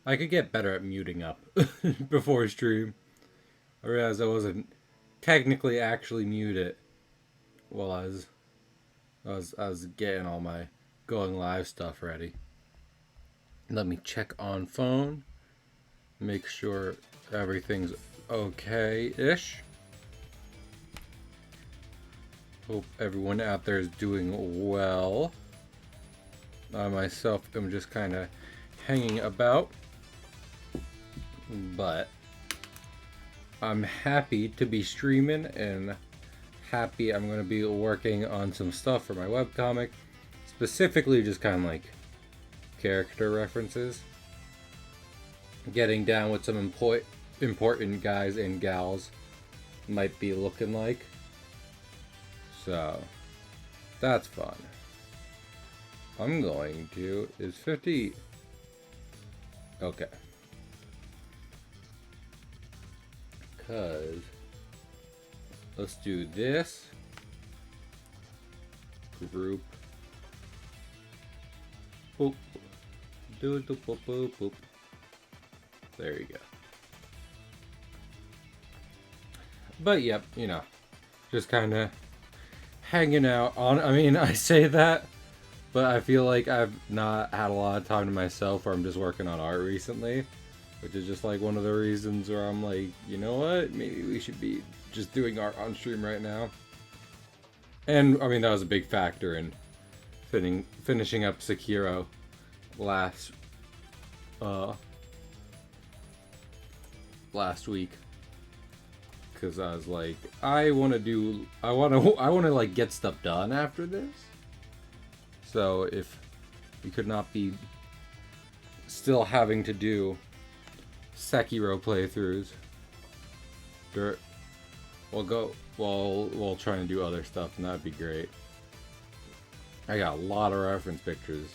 I could get better at muting up before stream. I realized I wasn't technically actually muted while I was getting all my going live stuff ready. Let me check on phone, make sure everything's okay-ish. Hope everyone out there is doing well. I myself am just kind of hanging about, but I'm happy to be streaming and happy I'm going to be working on some stuff for my webcomic, specifically just kind of like character references, getting down what some important guys and gals might be looking like. So that's fun. I'm going to is 50. Okay. Cause let's do this group. Boop. Do boop boop boop. There you go. But yep, you know, just kind of hanging out on. I mean, I say that, but I feel like I've not had a lot of time to myself, or I'm just working on art recently, which is just like one of the reasons where I'm like, you know what, maybe we should be just doing art on stream right now. And I mean, that was a big factor in finishing up Sekiro last week, because I was like, I want to like get stuff done after this. So if we could not be still having to do Sekiro playthroughs, we'll try and do other stuff, and that'd be great. I got a lot of reference pictures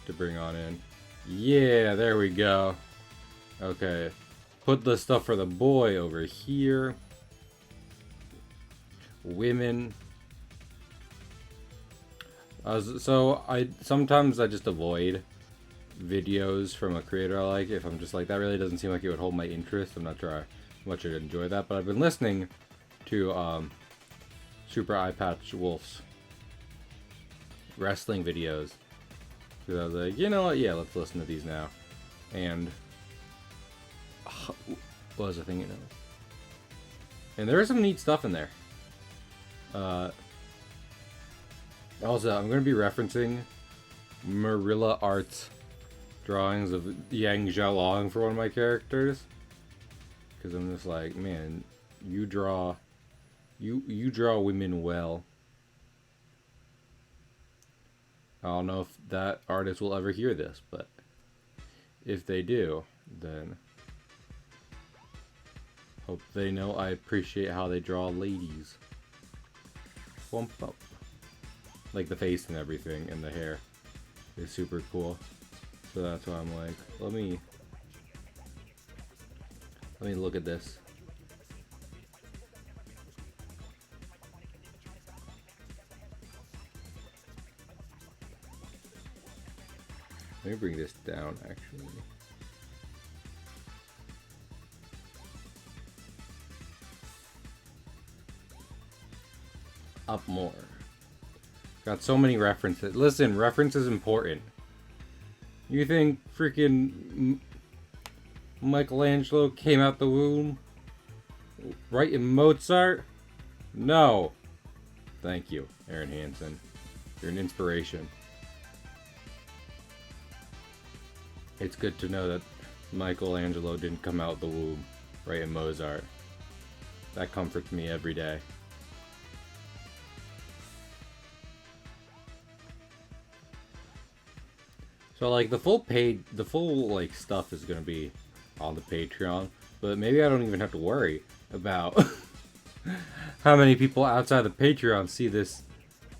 to bring on in. Yeah, there we go. Okay, put the stuff for the boy over here. Women. So sometimes I just avoid videos from a creator I like if I'm just like, that really doesn't seem like it would hold my interest. I'm not sure how much I'd enjoy that, but I've been listening to Super Eye Patch Wolf's wrestling videos, because I was like, you know what, yeah, let's listen to these now. And what was the thing, you know? And there is some neat stuff in there. Also, I'm going to be referencing Marilla Arts drawings of Yang Xiaolong for one of my characters, because I'm just like, man, you draw women well. I don't know if that artist will ever hear this, but if they do, then hope they know I appreciate how they draw ladies. Bump up. Like the face and everything, and the hair is super cool. So that's why I'm like, let me look at this. Let me bring this down, actually. Up more. Got so many references. Listen, reference is important. You think freaking Michelangelo came out the womb writing Mozart? No. Thank you, Aaron Hansen. You're an inspiration. It's good to know that Michelangelo didn't come out the womb writing Mozart. That comforts me every day. So like the full like stuff is gonna be on the Patreon, but maybe I don't even have to worry about how many people outside the Patreon see this,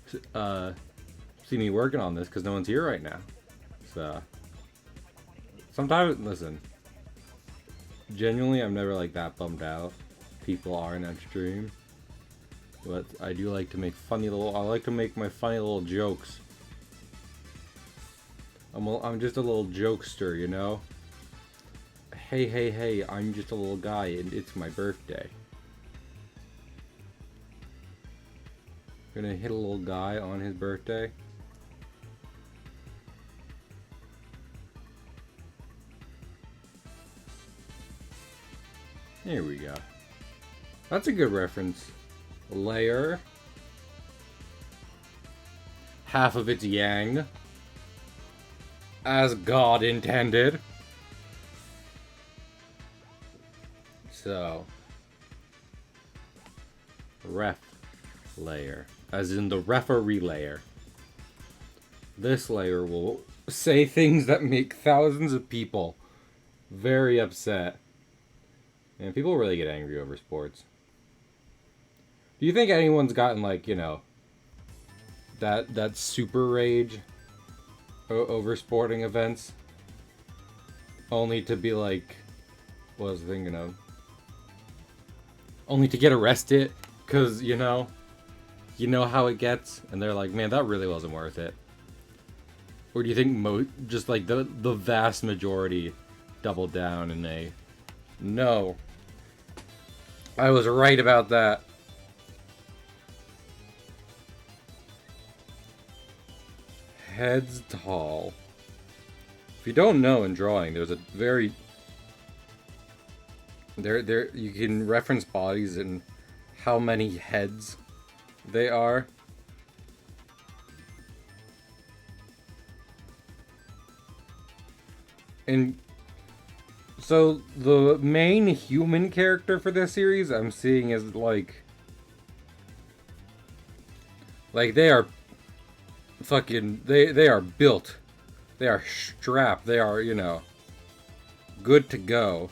see me working on this, because no one's here right now. So sometimes, listen, genuinely, I'm never like that bummed out people are in that stream, but I do like to make I like to make my funny little jokes I'm just a little jokester, you know? Hey, hey, hey, I'm just a little guy and it's my birthday. Gonna hit a little guy on his birthday. Here we go. That's a good reference. Layer. Half of it's yang. As God intended. So. Ref layer. As in the referee layer. This layer will say things that make thousands of people very upset. And people really get angry over sports. Do you think anyone's gotten, like, you know, that super rage over sporting events? Only to be like, what was I thinking of? Only to get arrested, because, you know how it gets, and they're like, man, that really wasn't worth it. Or do you think just like the vast majority doubled down and they, no, I was right about that. Heads tall. If you don't know in drawing, there's a very there you can reference bodies and how many heads they are. And so the main human character for this series I'm seeing is like they are fucking they are built. They are strapped. They are, you know, good to go.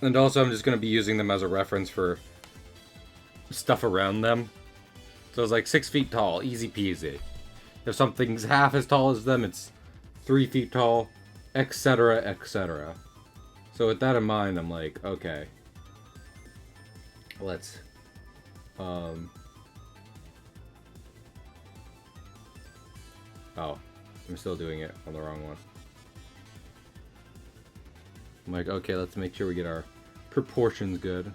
And also I'm just going to be using them as a reference for stuff around them. So it's like 6 feet tall, easy peasy. If something's half as tall as them, it's 3 feet tall, etc., etc. So with that in mind, I'm like, okay, let's oh, I'm still doing it on the wrong one. I'm like, okay, let's make sure we get our proportions good.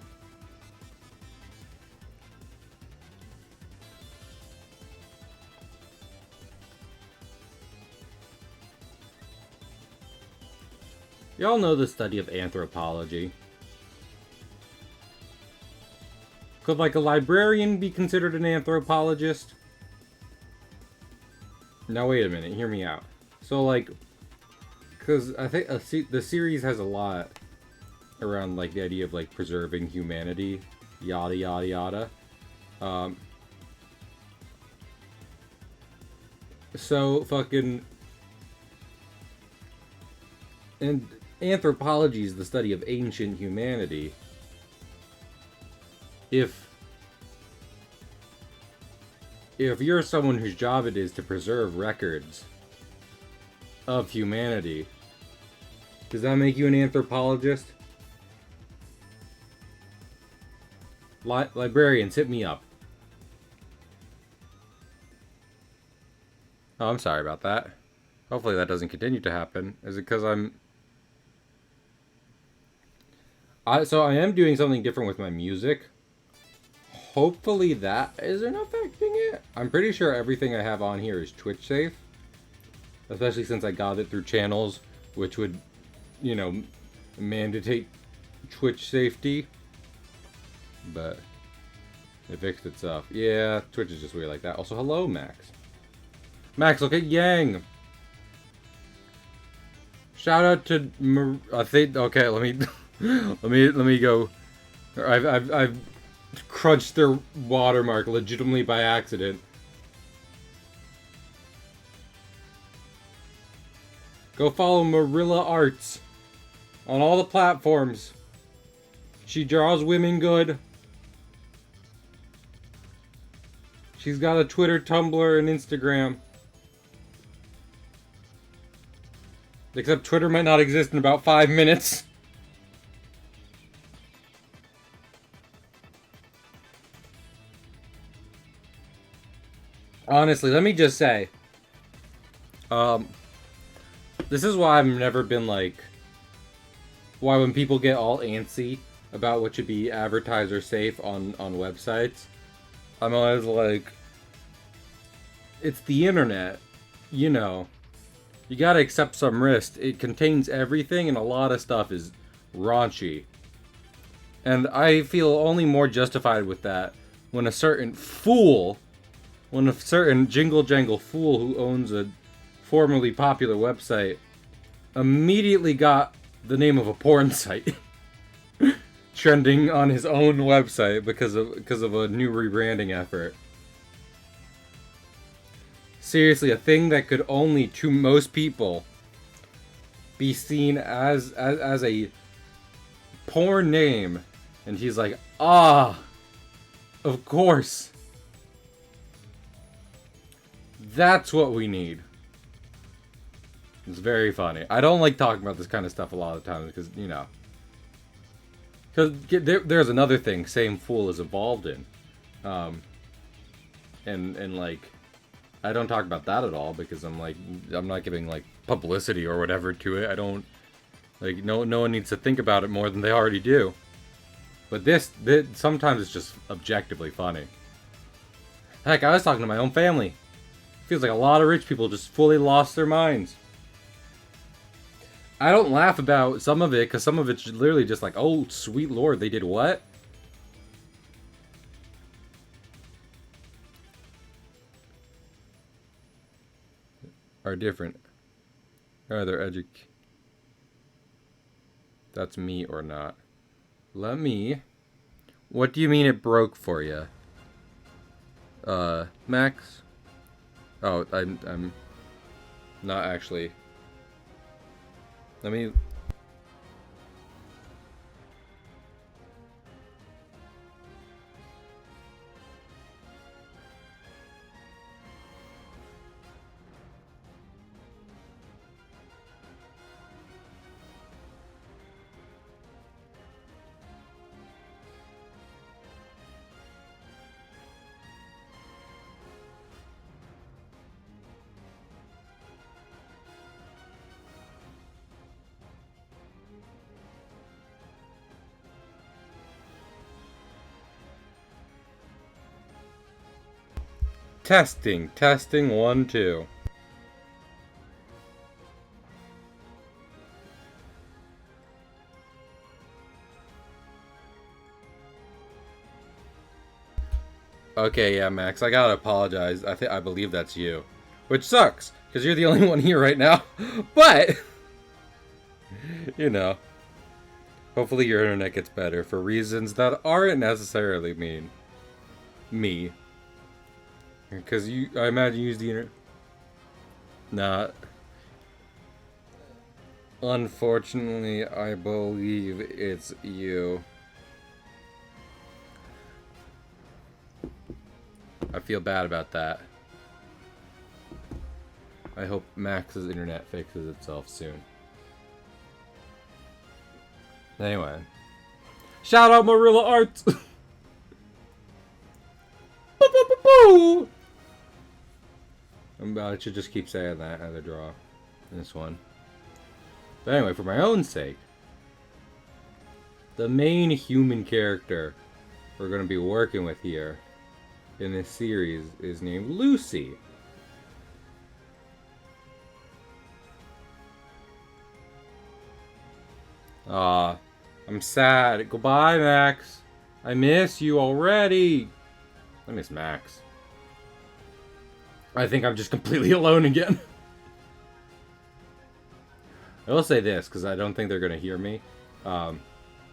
Y'all know the study of anthropology. Could, like, a librarian be considered an anthropologist? Now, wait a minute. Hear me out. So, like, because I think the series has a lot around, like, the idea of, like, preserving humanity. Yada, yada, yada. So, fucking... And anthropology is the study of ancient humanity. If you're someone whose job it is to preserve records of humanity, does that make you an anthropologist? Librarians, hit me up. Oh, I'm sorry about that. Hopefully that doesn't continue to happen. Is it because so I am doing something different with my music. Hopefully that isn't affecting it. I'm pretty sure everything I have on here is Twitch safe. Especially since I got it through channels, which would, you know, mandate Twitch safety. But it fixed itself. Yeah, Twitch is just weird like that. Also, hello, Max. Max, look at Yang. Shout out to I think. Okay, let me let me go. I've crunched their watermark legitimately by accident. Go follow Marilla Arts on all the platforms. She draws women good. She's got a Twitter, Tumblr, and Instagram. Except Twitter might not exist in about 5 minutes. Honestly, let me just say, Um, this is why I've never been like, why when people get all antsy about what should be advertiser safe on websites, I'm always like, it's the internet, you know. You gotta accept some risk. It contains everything, and a lot of stuff is raunchy. And I feel only more justified with that when a certain fool, when a certain jingle jangle fool who owns a formerly popular website immediately got the name of a porn site trending on his own website because of a new rebranding effort. Seriously, a thing that could only, to most people, be seen as a porn name, and he's like, of course. That's what we need. It's very funny. I don't like talking about this kind of stuff a lot of times because, you know. Because there's another thing same fool is involved in. And like, I don't talk about that at all because I'm not giving like publicity or whatever to it. I don't, like, no one needs to think about it more than they already do. But this sometimes it's just objectively funny. Heck, I was talking to my own family. Feels like a lot of rich people just fully lost their minds. I don't laugh about some of it, because some of it's literally just like, oh, sweet lord, they did what? Are different. Are they That's me or not. Let me... What do you mean it broke for you? Max? Oh, I'm not actually... Let me... Testing, 1, 2. Okay, yeah, Max, I gotta apologize. I believe that's you. Which sucks, because you're the only one here right now. But, you know, hopefully your internet gets better for reasons that aren't necessarily me. Because I imagine you use the internet. Nah. Unfortunately, I believe it's you. I feel bad about that. I hope Max's internet fixes itself soon. Anyway. Shout out Marilla Arts! I should just keep saying that as I draw this one. But anyway, for my own sake, the main human character we're going to be working with here in this series is named Lucy. I'm sad. Goodbye, Max. I miss you already. I miss Max. I think I'm just completely alone again. I will say this, because I don't think they're going to hear me. One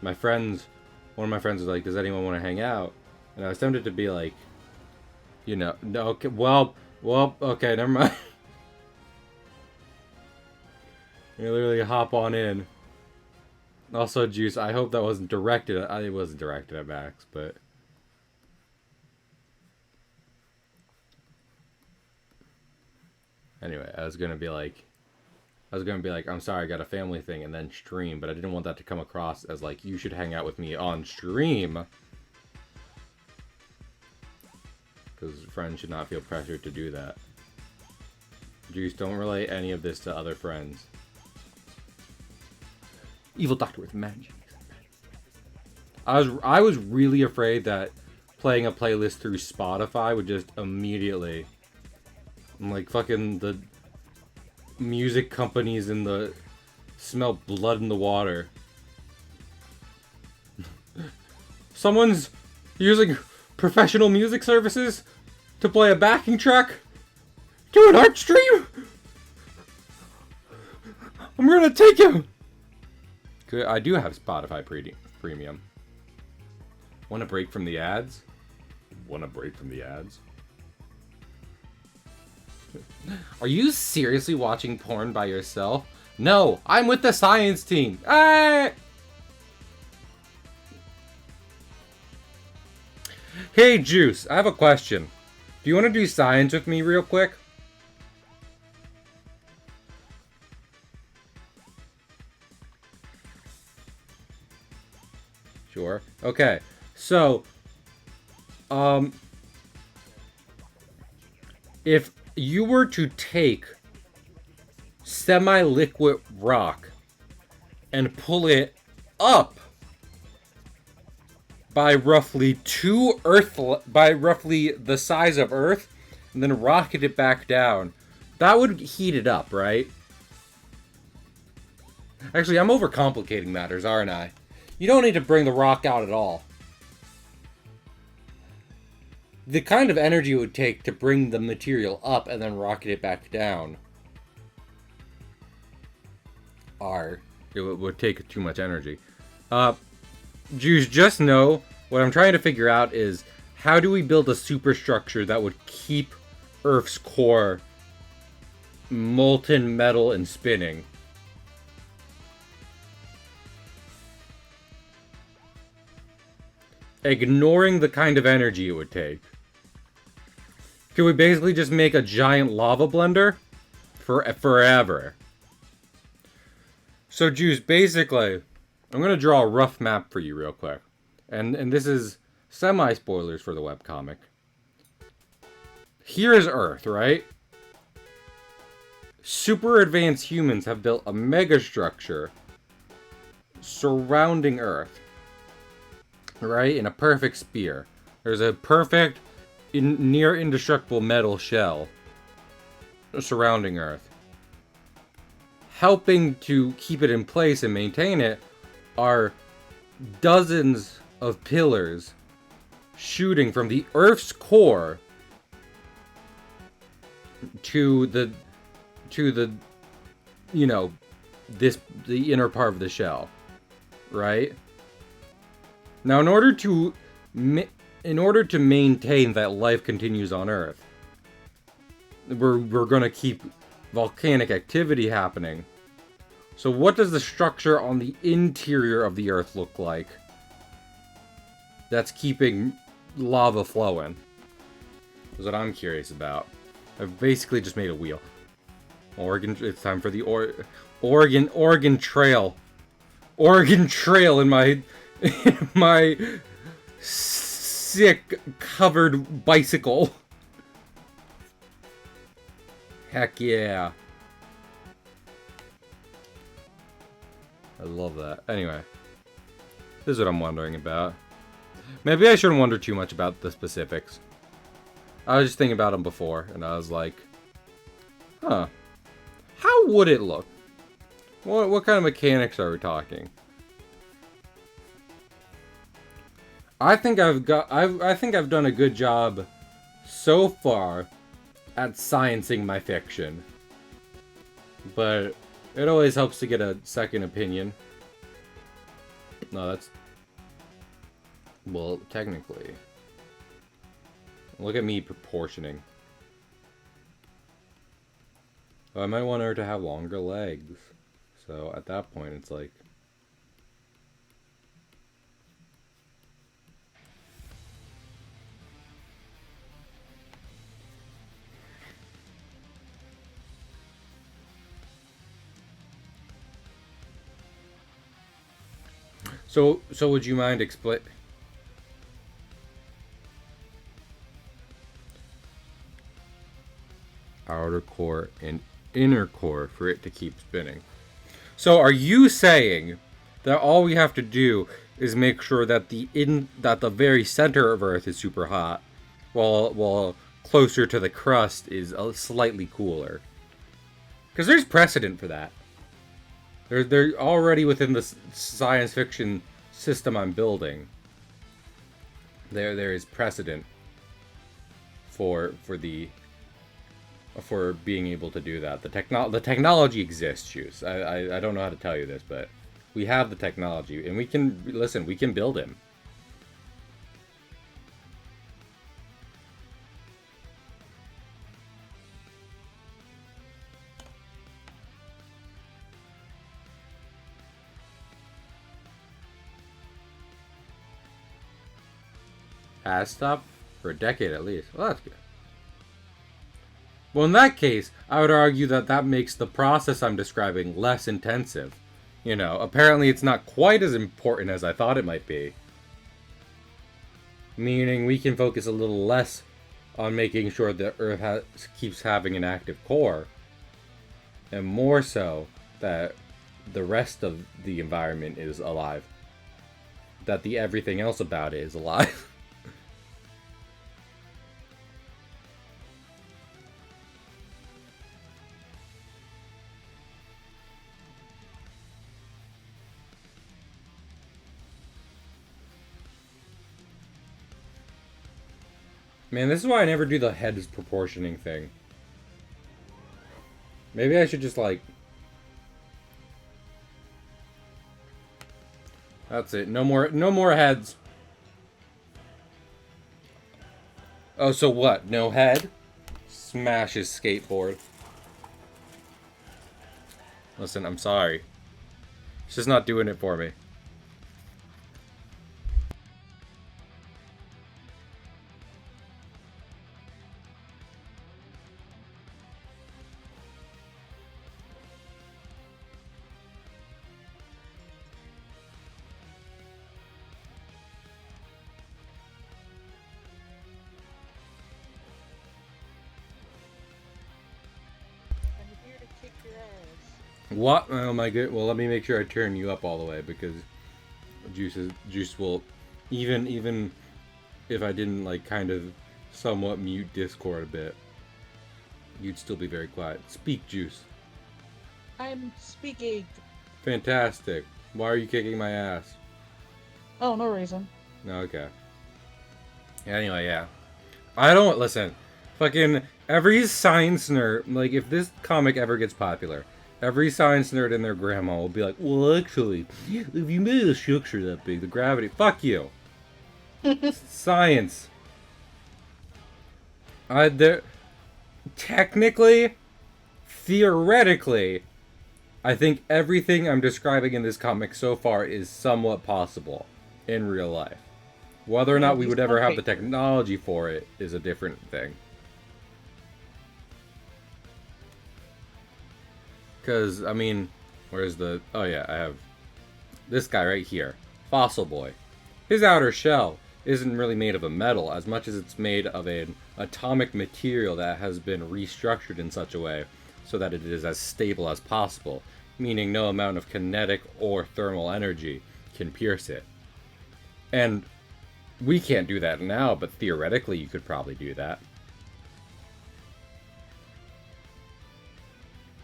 of my friends was like, does anyone want to hang out? And I was tempted to be like, you know, no, okay, well, okay, never mind. You literally hop on in. Also, Juice, I hope that wasn't directed at, it wasn't directed at Max, but... Anyway, I was gonna be like, I'm sorry, I got a family thing, and then stream, but I didn't want that to come across as like, you should hang out with me on stream. Because friends should not feel pressured to do that. Juice, don't relay any of this to other friends. Evil doctor with magic. I was really afraid that playing a playlist through Spotify would just immediately, like, fucking the music companies in the smell blood in the water. Someone's using professional music services to play a backing track to an art stream? I'm gonna take you! Good, I do have Spotify Premium. Want a break from the ads? Want a break from the ads? Are you seriously watching porn by yourself? No, I'm with the science team. Hey! Hey, Juice, I have a question. Do you want to do science with me real quick? Sure. Okay. So, if you were to take semi-liquid rock and pull it up by roughly by roughly the size of Earth, and then rocket it back down, that would heat it up, right? Actually, I'm overcomplicating matters, aren't I? You don't need to bring the rock out at all. The kind of energy it would take to bring the material up and then rocket it back down it would take too much energy. Jews, just know, what I'm trying to figure out is, how do we build a superstructure that would keep Earth's core molten metal and spinning? Ignoring the kind of energy it would take. Could we basically just make a giant lava blender? Forever. So, Juice, basically, I'm going to draw a rough map for you real quick. And this is semi-spoilers for the webcomic. Here is Earth, right? Super advanced humans have built a megastructure surrounding Earth. Right? In a perfect sphere. There's a perfect, near indestructible metal shell surrounding Earth. Helping to keep it in place and maintain it are dozens of pillars shooting from the Earth's core to the you know, the inner part of the shell, right? Now, in order to maintain that life continues on Earth, we're going to keep volcanic activity happening. So what does the structure on the interior of the Earth look like that's keeping lava flowing? That's what I'm curious about. I've basically just made a wheel. It's time for the Oregon Trail. Oregon Trail in my sick covered bicycle. Heck yeah. I love that. Anyway, this is what I'm wondering about. Maybe I shouldn't wonder too much about the specifics. I was just thinking about them before, and I was like, huh. How would it look? What kind of mechanics are we talking? I think I've done a good job so far at sciencing my fiction. But it always helps to get a second opinion. No, that's... Well, technically. Look at me proportioning. I might want her to have longer legs. So at that point, it's like... So would you mind explain... Outer core and inner core for it to keep spinning. So are you saying that all we have to do is make sure that the very center of Earth is super hot, while closer to the crust is slightly cooler? Because there's precedent for that. They're already within the science fiction system I'm building. There is precedent for being able to do that. The technology exists, Juice. I don't know how to tell you this, but we have the technology, and we can build him. Has stopped for a decade at least. Well, that's good. Well, in that case, I would argue that makes the process I'm describing less intensive. You know, apparently it's not quite as important as I thought it might be. Meaning we can focus a little less on making sure that Earth keeps having an active core, and more so that the rest of the environment is alive. That the everything else about it is alive. Man, this is why I never do the heads proportioning thing. Maybe I should just, like... That's it. No more heads. Oh, so what? No head? Smash his skateboard. Listen, I'm sorry. It's just not doing it for me. What? Oh my god. Well, let me make sure I turn you up all the way, because Juice will, even if I didn't, like, kind of somewhat mute Discord a bit, you'd still be very quiet. Speak, Juice. I'm speaking. Fantastic. Why are you kicking my ass? Oh, no reason. No, okay. Anyway, yeah. I don't listen. Fucking every science nerd, like, if this comic ever gets popular, every science nerd and their grandma will be like, well, actually, if you made a structure that big, the gravity... Fuck you. Science. Technically, theoretically, I think everything I'm describing in this comic so far is somewhat possible in real life. Whether or not we would ever have the technology for it is a different thing. Because, I mean, where's the... Oh yeah, I have this guy right here. Fossil Boy. His outer shell isn't really made of a metal as much as it's made of an atomic material that has been restructured in such a way so that it is as stable as possible, meaning no amount of kinetic or thermal energy can pierce it. And we can't do that now, but theoretically you could probably do that.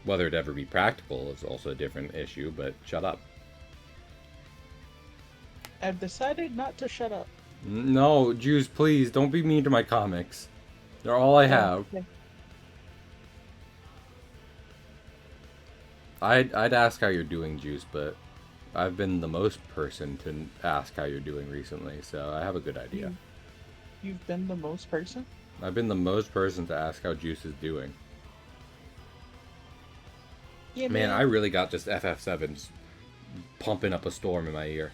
Whether it ever be practical is also a different issue, but shut up. I've decided not to shut up. No, Juice, please, don't be mean to my comics. They're all I have. Okay. I'd ask how you're doing, Juice, but I've been the most person to ask how you're doing recently, so I have a good idea. You've been the most person? I've been the most person to ask how Juice is doing. Yeah, Man, I really got just FF7 pumping up a storm in my ear.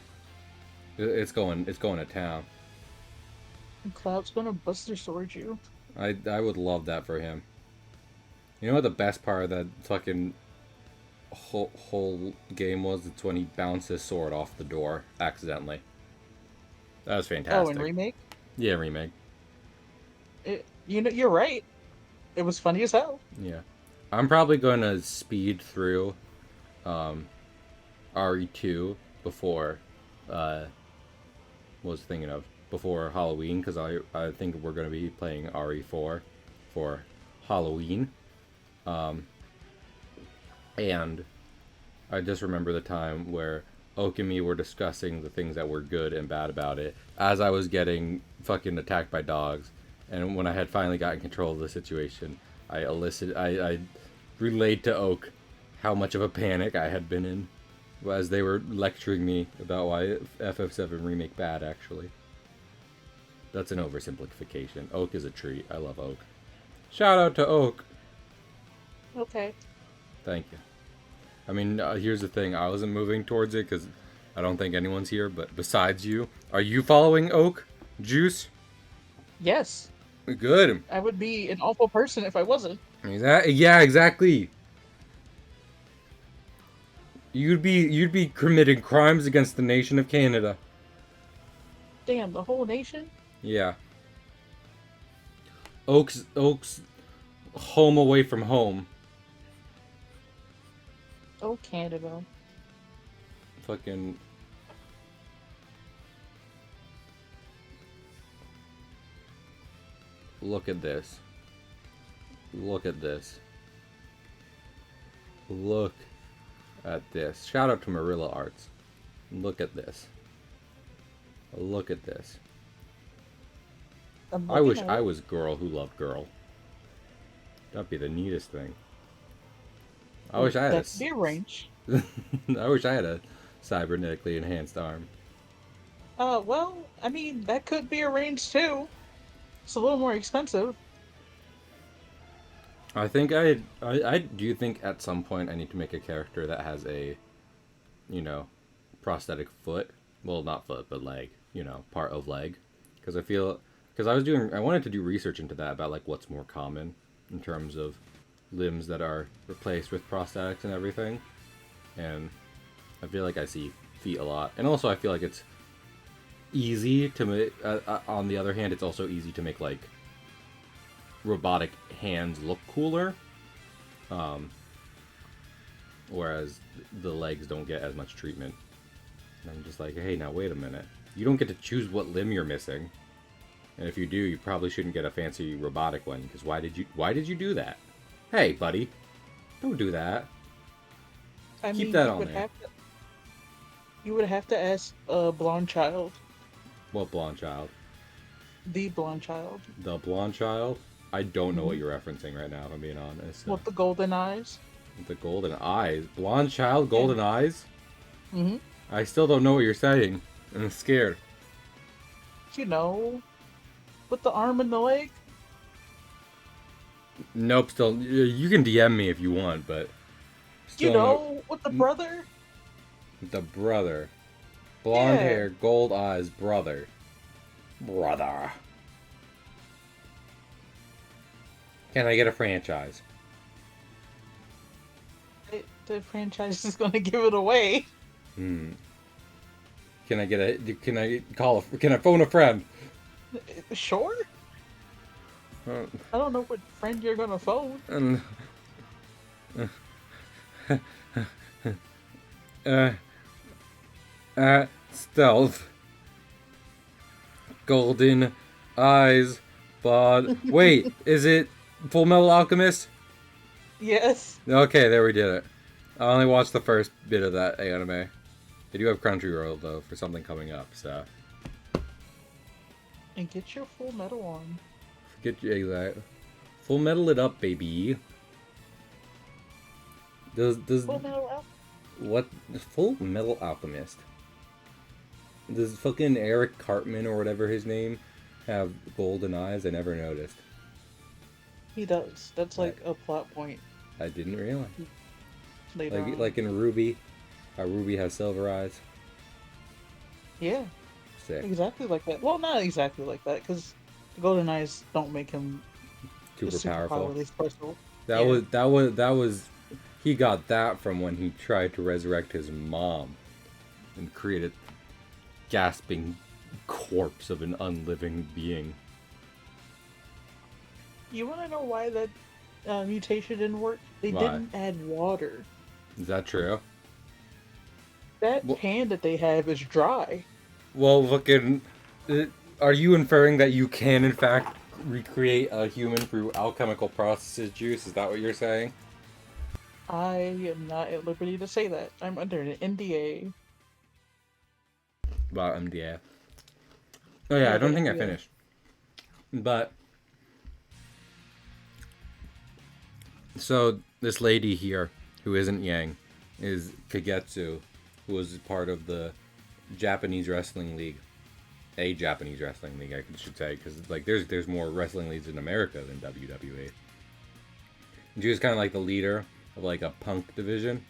It's going to town. And Cloud's gonna Buster Sword you. I would love that for him. You know what the best part of that fucking whole game was? It's when he bounced his sword off the door accidentally. That was fantastic. Oh, in Remake? Yeah, Remake. You're right. It was funny as hell. Yeah. I'm probably going to speed through RE2 before was thinking of before Halloween, because I think we're going to be playing RE4 for Halloween. And I just remember the time where Oak and me were discussing the things that were good and bad about it as I was getting fucking attacked by dogs. And when I had finally gotten control of the situation, I relayed to Oak how much of a panic I had been in as they were lecturing me about why FF7 Remake bad, actually. That's an oversimplification. Oak is a treat. I love Oak. Shout out to Oak. Okay. Thank you. I mean, here's the thing. I wasn't moving towards it because I don't think anyone's here, but besides you, are you following Oak? Juice? Yes. Good. I would be an awful person if I wasn't. Yeah, exactly. You'd be committing crimes against the nation of Canada. Damn, the whole nation? Yeah. Oak's home away from home. Oh, Canada. Fucking. Look at this. Look at this. Look at this. Shout out to Marilla Arts. Look at this. Look at this. I wish I was girl who loved girl. That'd be the neatest thing. I wish I had That'd be a range. I wish I had a cybernetically enhanced arm. Well, I mean, that could be arranged too. It's a little more expensive. I think I do you think at some point I need to make a character that has a, prosthetic foot? Well, not foot, but leg, part of leg. Because I wanted to do research into that about like what's more common in terms of limbs that are replaced with prosthetics and everything. And I feel like I see feet a lot. And also I feel like it's easy to make, on the other hand, it's also easy to make like robotic hands look cooler. Whereas the legs don't get as much treatment. And I'm just like, hey, now wait a minute. You don't get to choose what limb you're missing. And if you do, you probably shouldn't get a fancy robotic one, because why did you do that? Hey, buddy. Don't do that. Keep that on there. You would have to ask a blonde child. What blonde child? The blonde child. The blonde child? I don't know what you're referencing right now, if I'm being honest. With the golden eyes? The golden eyes? Blonde child, golden eyes? Mm-hmm. I still don't know what you're saying. I'm scared. With the arm and the leg? Nope, still. You can DM me if you want, but. With the brother? The brother. Blonde hair, gold eyes, brother. Brother. Can I get a franchise? The franchise is going to give it away. Can I phone a friend? Sure. I don't know what friend you're gonna phone. Stealth. Golden eyes. Wait, is it Full Metal Alchemist? Yes. Okay, there we did it. I only watched the first bit of that anime. They do have Crunchyroll though for something coming up, so. And get your Full Metal on. Full Metal it up, baby. Does Full Metal what Full Metal Alchemist? Does fucking Eric Cartman or whatever his name have golden eyes? I never noticed. He does. That's like a plot point. I didn't realize. Later on. Like in Ruby, how Ruby has silver eyes. Yeah. Sick. Exactly like that. Well, not exactly like that, because the golden eyes don't make him Super powerful. Special. That was. He got that from when he tried to resurrect his mom, and created gasping corpse of an unliving being. You want to know why that mutation didn't work? They Why? didn't add water. Is that true? That Well, pan that they have is dry. well, fucking. uh, Are you inferring that you can, in fact, recreate a human through alchemical processes, Juice? Is that what you're saying? I am not at liberty to say that. I'm under an NDA. About MDA. Oh yeah, I Yeah, the don't think I NDA. finished. But so this lady here, who isn't Yang, is Kagetsu, who was part of the Japanese wrestling league, a Japanese wrestling league, I should say, because like there's more wrestling leagues in America than WWE. And she was kind of like the leader of like a punk division.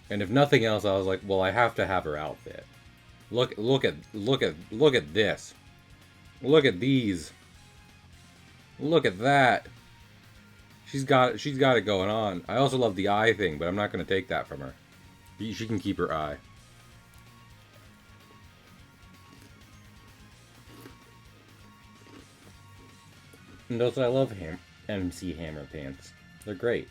And if nothing else, I was like, well, I have to have her outfit. Look at this. Look at these. Look at that. She's got it going on. I also love the eye thing, but I'm not gonna take that from her. She can keep her eye. And also, I love MC Hammer pants. They're great.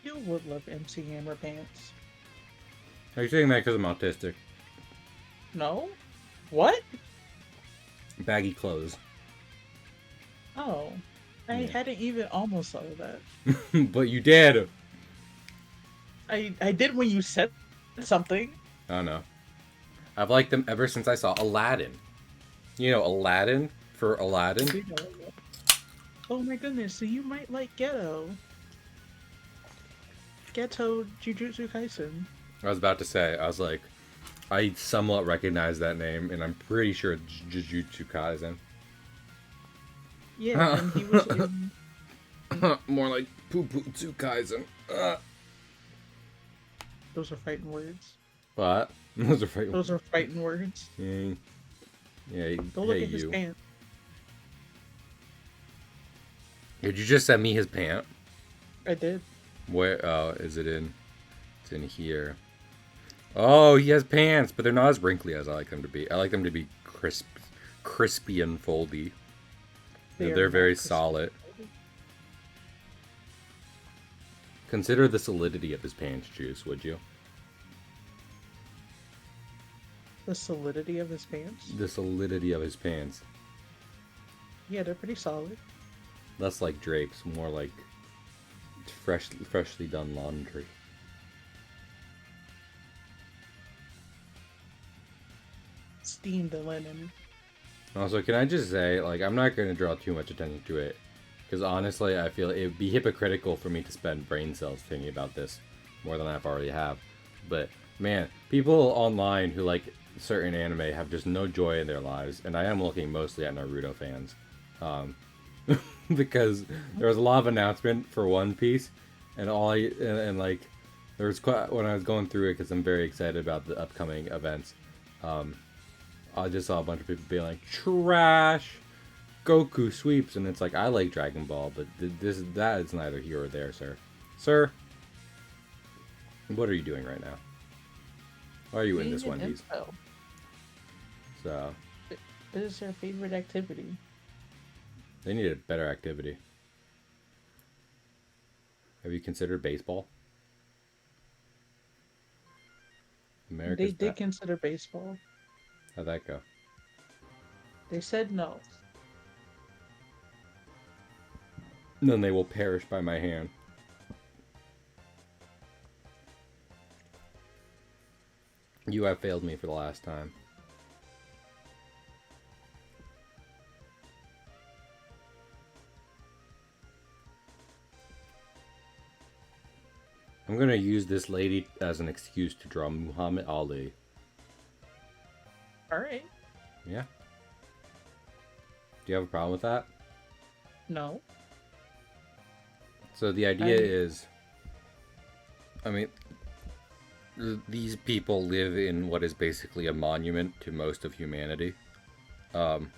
You would love MC Hammer pants. Are you saying that because I'm autistic? No? What? Baggy clothes. Oh. I Yeah. hadn't even almost thought of that. But you did. I did when you said something. I don't know. I've liked them ever since I saw Aladdin. You know, Aladdin for Aladdin. You know, oh my goodness, so you might like Ghetto. Ghetto Jujutsu Kaisen. I was about to say, I was like, I somewhat recognize that name, and I'm pretty sure it's Jujutsu Kaisen. Yeah, and he was in. More like Puputsu Kaisen. Those are fighting words. What? Those are right. Those are fighting words. Yeah, yeah. Go look Hey, at his you. pants. Did you just send me his pant? I did. Where? Oh, is it in? It's in here. Oh, he has pants, but they're not as wrinkly as I like them to be. I like them to be crispy and foldy. They are They're not very crispy. solid. Consider the solidity of his pants, Juice, would you? The solidity of his pants. The solidity of his pants. Yeah, they're pretty solid. Less like Drake's, more like freshly done laundry. Steamed linen. Also, can I just say, like, I'm not going to draw too much attention to it, because honestly, I feel it would be hypocritical for me to spend brain cells thinking about this more than I've already have. But man, people online who like certain anime have just no joy in their lives, and I am looking mostly at Naruto fans, um, because there was a lot of announcement for One Piece, and like there was quite, when I was going through it because I'm very excited about the upcoming events. Um, I just saw a bunch of people being like, trash, Goku sweeps, and it's like, I like Dragon Ball, but that is neither here or there, sir. Sir, what are you doing right now? Why are you in Being this an Wendy's? incel. So, It is their favorite activity. they need a better activity. Have you considered baseball? They America's did best. consider baseball. How'd that go? They said no. Then they will perish by my hand. You have failed me for the last time. I'm gonna use this lady as an excuse to draw Muhammad Ali. Alright. Yeah. Do you have a problem with that? No. So the idea I- is, I mean, these people live in what is basically a monument to most of humanity. And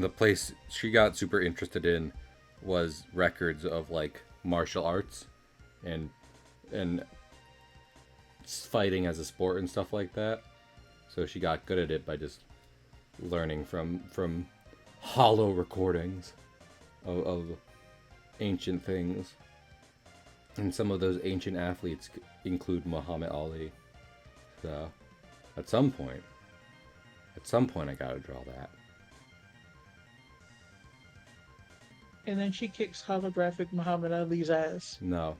the place she got super interested in was records of like martial arts and fighting as a sport and stuff like that. So she got good at it by just learning from hollow recordings of ancient things. And some of those ancient athletes include Muhammad Ali. So, at some point I gotta draw that. And then she kicks holographic Muhammad Ali's ass. No,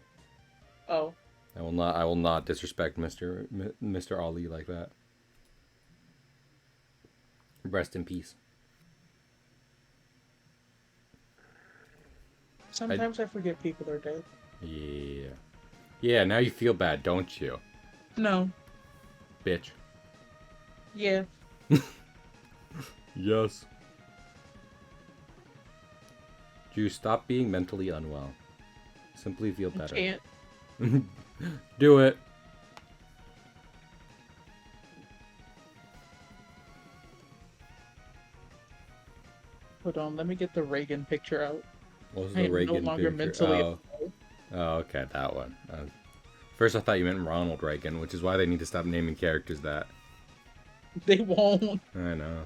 Oh. I will not disrespect Mr. Ali like that. Rest in peace. Sometimes I forget people are dead. Yeah. Yeah, now you feel bad, don't you? No. Bitch. Yeah. Yes. Juice, stop being mentally unwell. Simply feel better. Can't. Do it. Hold on, let me get the Reagan picture out. What was I the am Reagan no longer picture? mentally Oh. Oh, okay, that one. First I thought you meant Ronald Reagan, which is why they need to stop naming characters that. They won't. I know.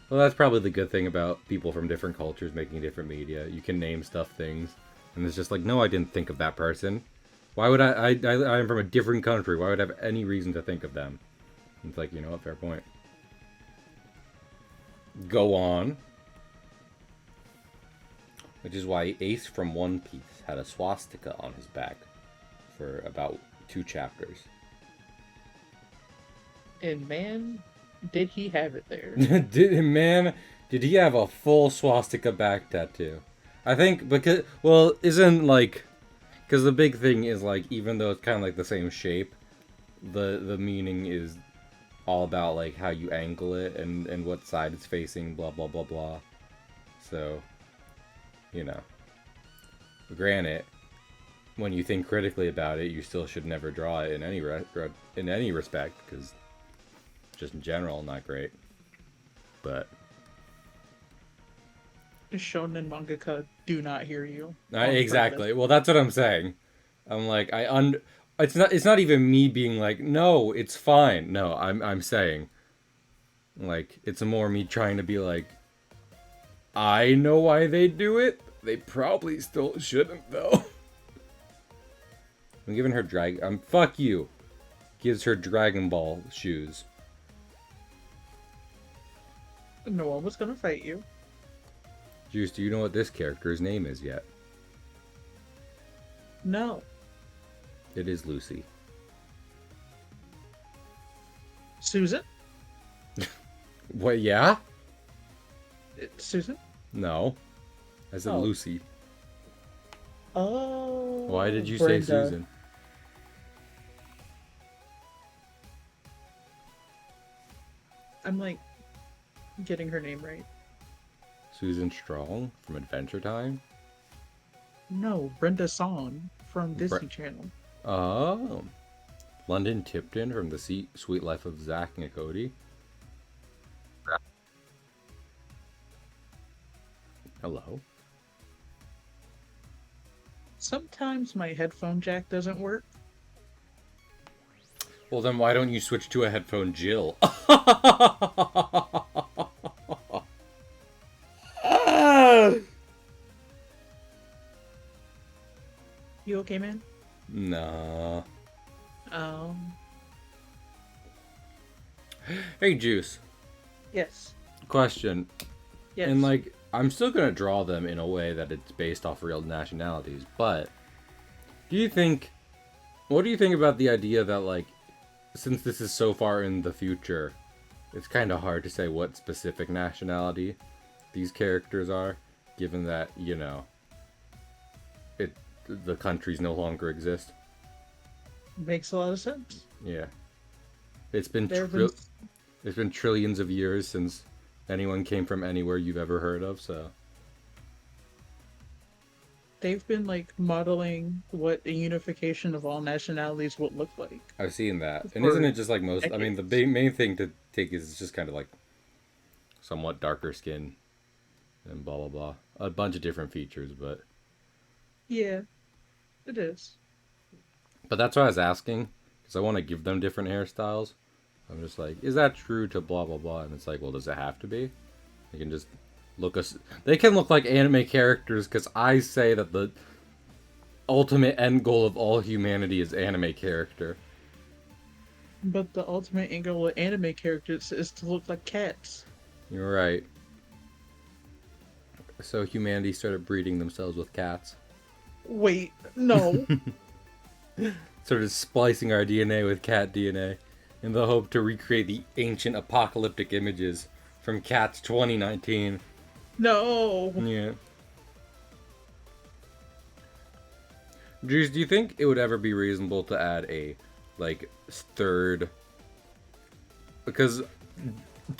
Well, that's probably the good thing about people from different cultures making different media. You can name stuff things, and it's just like, no, I didn't think of that person. Why would I'm from a different country. Why would I have any reason to think of them? It's like, you know what, fair point. Go on. Which is why Ace from One Piece had a swastika on his back for about 2 chapters. And man, did he have it there. Did he have a full swastika back tattoo? I think because, well, isn't like, because the big thing is like, even though it's kind of like the same shape, the meaning is all about like how you angle it and what side it's facing, blah blah blah blah. So, you know, granted, when you think critically about it, you still should never draw it in any respect, because just in general, not great. But Shonen mangaka do not hear you. exactly. Well, that's what I'm saying. I'm like, it's not even me being like, no, it's fine. No, I'm saying, like, it's more me trying to be like, I know why they do it. They probably still shouldn't though. I'm giving her fuck you. Gives her Dragon Ball shoes. No one was gonna fight you. Juice, do you know what this character's name is yet? No. It is Lucy. Susan? What, yeah? Susan? No. I said Lucy. Oh. Why did you Brenda. say Susan? I'm like getting her name right. Susan Strong from Adventure Time? No, Brenda Song from Disney Channel. Oh. London Tipton from The Sweet Life of Zack and Cody. Hello. Sometimes my headphone jack doesn't work. Well, then why don't you switch to a headphone Jill? You okay, man? Nah. Um. Hey, Juice. Yes. Question. Yes. And, like, I'm still gonna draw them in a way that it's based off real nationalities, but what do you think about the idea that, like, since this is so far in the future, it's kind of hard to say what specific nationality these characters are, given that, you know, the countries no longer exist. Makes a lot of sense. Yeah. It's been it's been trillions of years since anyone came from anywhere you've ever heard of, so They've been like modeling what a unification of all nationalities would look like. I've seen that. And isn't it just like most, I mean, the main thing to take is just kind of like somewhat darker skin and blah blah blah. A bunch of different features, but Yeah, it is. that's why I was asking, because I want to give them different hairstyles. I'm just like, is that true to blah blah blah? And it's like, well, does it have to be? They can just they can look like anime characters because I say that the ultimate end goal of all humanity is anime character. But the ultimate end goal of anime characters is to look like cats. You're right. So humanity started breeding themselves with cats. Wait, no. Started splicing our DNA with cat DNA in the hope to recreate the ancient apocalyptic images from Cats 2019. No. Yeah. Juice, do you think it would ever be reasonable to add a, like, third? Because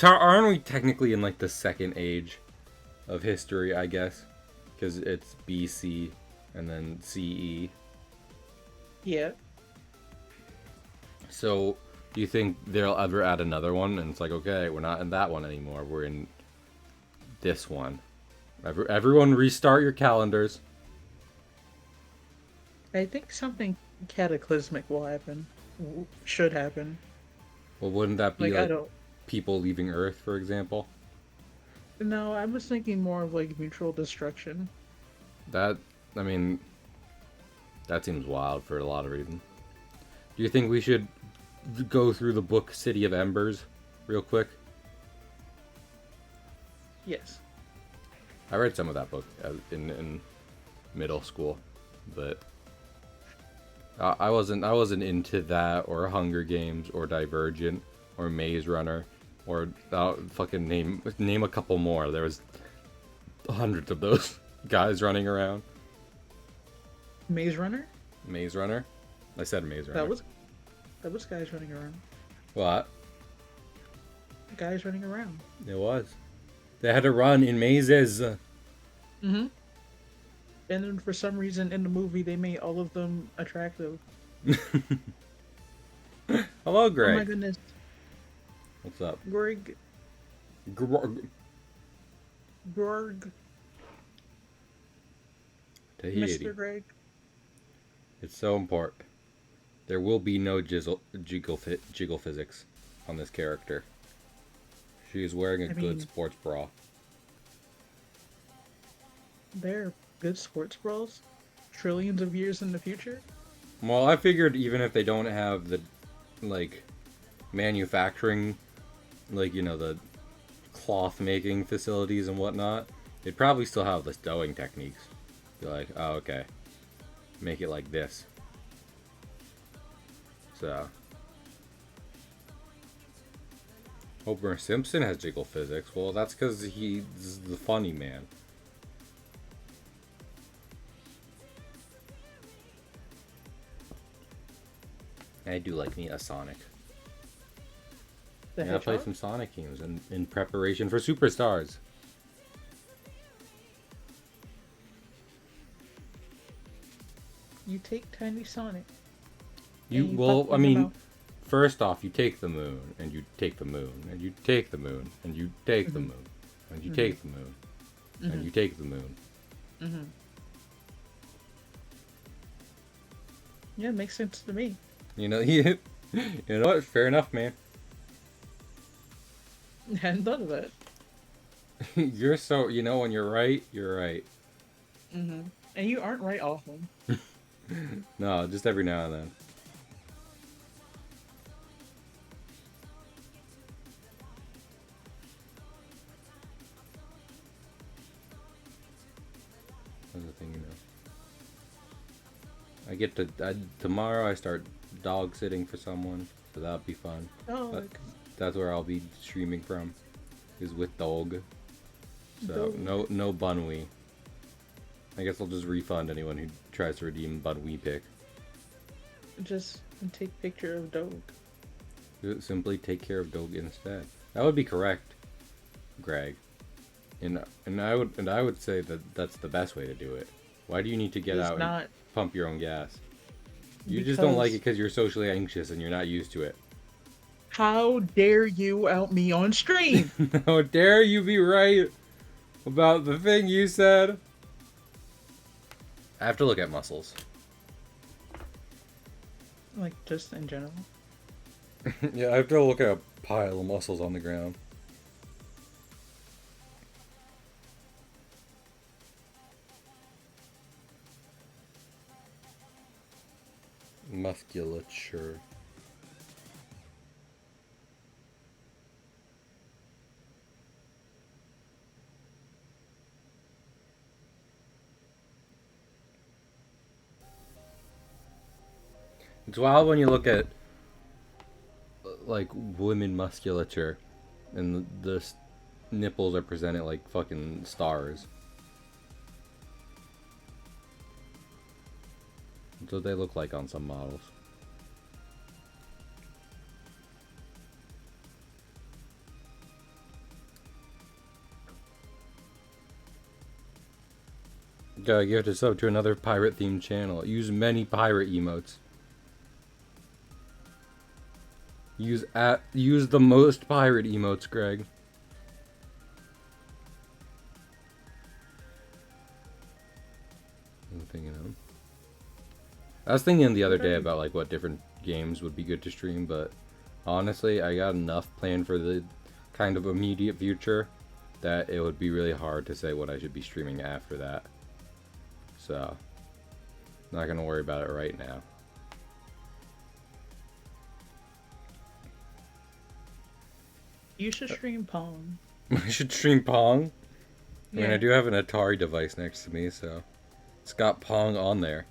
aren't we technically in, like, the second age of history, I guess? Because it's BC and then CE. Yeah. So, do you think they'll ever add another one? And it's like, okay, we're not in that one anymore. We're in this one. Everyone restart your calendars. I think something cataclysmic will happen. Should happen. Well, wouldn't that be Like, I like don't. people leaving Earth, for example? No, I was thinking more of like mutual destruction. That, I mean, that seems wild for a lot of reasons. Do you think we should go through the book City of Embers real quick? Yes. I read some of that book in middle school, but I wasn't into that or Hunger Games or Divergent or Maze Runner or fucking name a couple more. There was hundreds of those guys running around. Maze Runner? Maze Runner? I said Maze Runner. That was guys running around. What? Guys running around. It was. They had to run in mazes. Mm-hmm. And then for some reason in the movie they made all of them attractive. Hello, Greg. Oh my goodness. What's up? Greg. Grog. Greg. Tahiti. Mr. Greg. It's so important. There will be no jiggle physics on this character. She is wearing a good sports bra. They're good sports bras? Trillions of years in the future? Well, I figured even if they don't have the, like, manufacturing, like, you know, the cloth making facilities and whatnot, they'd probably still have the sewing techniques. Be like, oh, okay. Make it like this. So. Homer Simpson has jiggle physics. Well, that's because he's the funny man. I do like me a Sonic. I play some Sonic games in preparation for Superstars. You take Tiny Sonic. First off, you take the moon, and you take the moon, and you take the moon, and you take the moon, and you take the moon, and you take the moon. Mm-hmm. Yeah, it makes sense to me. You know, you know what? Fair enough, man. I hadn't thought of that. You're so, you know, when you're right, you're right. Mm-hmm. And you aren't right often. No, just every now and then. That's the thing, you know. Tomorrow I start dog sitting for someone, so that'll be fun. Oh, That's where I'll be streaming from, is with dog. So Dog. no Bunwee. I guess I'll just refund anyone who tries to redeem Bunwee pick. just take picture of dog. Simply take care of dog instead. That would be correct, Greg. And I would say that that's the best way to do it. Why do you need to get out and pump your own gas? You just don't like it because you're socially anxious and you're not used to it. How dare you out me on stream? How dare you be right about the thing you said? I have to look at muscles. Like, just in general? Yeah, I have to look at a pile of muscles on the ground. Musculature. It's wild when you look at like women musculature and the nipples are presented like fucking stars. That's what they look like on some models. Gotta give this up to another pirate themed channel. Use many pirate emotes. Use the most pirate emotes, Greg. I'm thinking of. I was thinking the other day about like what different games would be good to stream, but honestly, I got enough planned for the kind of immediate future that it would be really hard to say what I should be streaming after that. So, not gonna worry about it right now. You should stream Pong. I should stream Pong. I Yeah. mean, I do have an Atari device next to me, so it's got Pong on there.